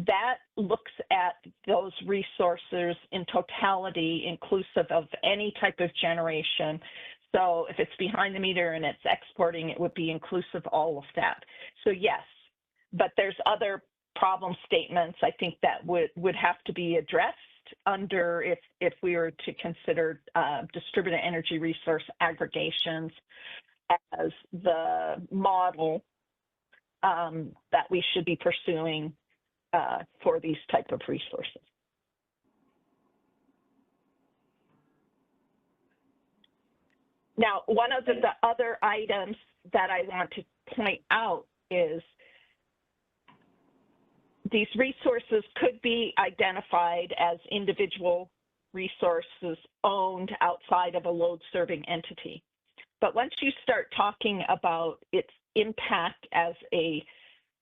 that looks at those resources in totality, inclusive of any type of generation. So if it's behind the meter and it's exporting, it would be inclusive of all of that. So yes, but there's other problem statements I think that would have to be addressed under if we were to consider distributed energy resource aggregations as the model that we should be pursuing for these type of resources. Now, one of the other items that I want to point out is these resources could be identified as individual resources owned outside of a load serving entity. But once you start talking about its impact as a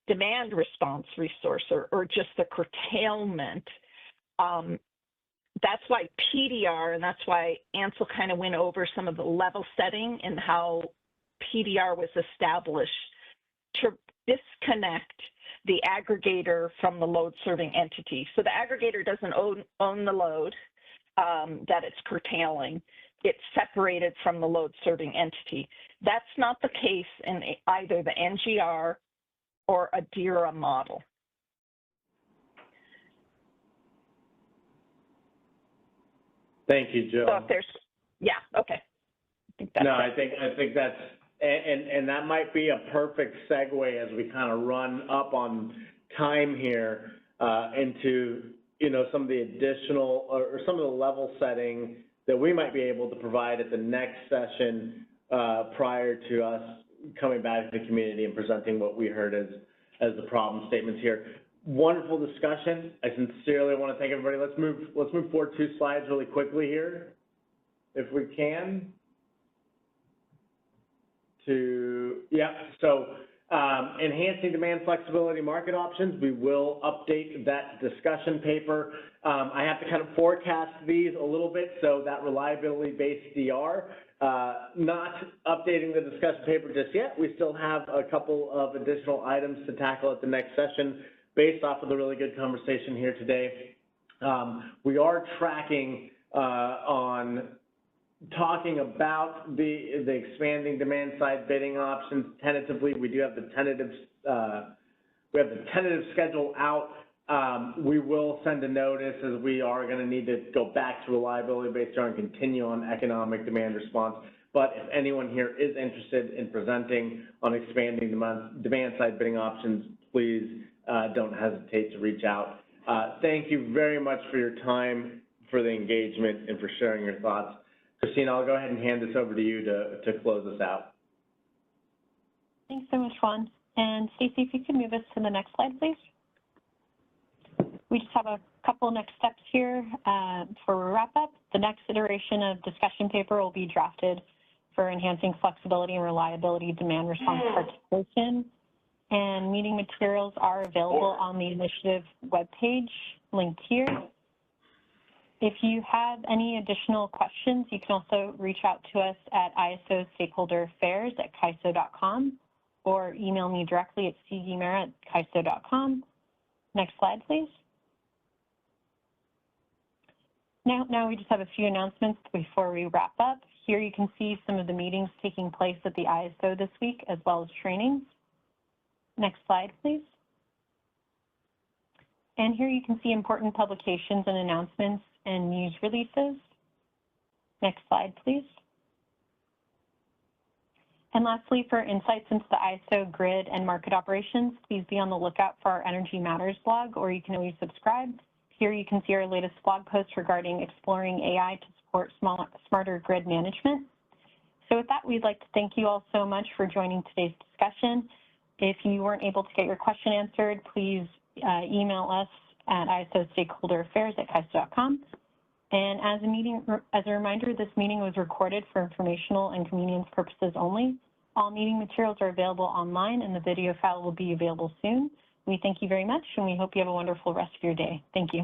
demand response resource or just the curtailment, that's why PDR, and that's why Ansel kind of went over some of the level setting and how PDR was established to disconnect the aggregator from the load serving entity. So the aggregator doesn't own the load that it's curtailing. It's separated from the load serving entity. That's not the case in either the NGR or a DERA model.
Thank you, Jill.
So if there's, yeah, okay.
I think that's, and that might be a perfect segue as we kind of run up on time here into, you know, some of the additional or some of the level setting that we might be able to provide at the next session prior to us coming back to the community and presenting what we heard as the problem statements here. Wonderful discussion. I sincerely want to thank everybody. Let's move forward 2 slides really quickly here, if we can. So enhancing demand flexibility market options. We will update that discussion paper. I have to kind of forecast these a little bit, so that reliability-based DR. Not updating the discussion paper just yet. We still have a couple of additional items to tackle at the next session based off of the really good conversation here today. We are tracking on talking about the expanding demand side bidding options tentatively. We do have the tentative schedule out. We will send a notice as we are going to need to go back to reliability-based and continue on economic demand response. But if anyone here is interested in presenting on expanding demand side bidding options, please don't hesitate to reach out. Thank you very much for your time, for the engagement, and for sharing your thoughts. Christina, I'll go ahead and hand this over to you to close us out.
Thanks so much, Juan. And Stacey, if you could move us to the next slide, please. We just have a couple next steps here for a wrap up. The next iteration of discussion paper will be drafted for enhancing flexibility and reliability demand response participation. And meeting materials are available on the initiative webpage linked here. If you have any additional questions, you can also reach out to us at isostakeholderaffairs@kaiso.com or email me directly at cgmera@kaiso.com. Next slide, please. Now we just have a few announcements before we wrap up. Here you can see some of the meetings taking place at the ISO this week, as well as trainings. Next slide, please. And here you can see important publications and announcements and news releases. Next slide, please. And lastly, for insights into the ISO grid and market operations, please be on the lookout for our Energy Matters blog, or you can always subscribe. Here you can see our latest blog post regarding exploring AI to support smarter grid management. So with that, we'd like to thank you all so much for joining today's discussion. If you weren't able to get your question answered, please email us at isostakeholderaffairs@kaiso.com. And as a reminder, this meeting was recorded for informational and convenience purposes only. All meeting materials are available online, and the video file will be available soon. We thank you very much, and we hope you have a wonderful rest of your day. Thank you.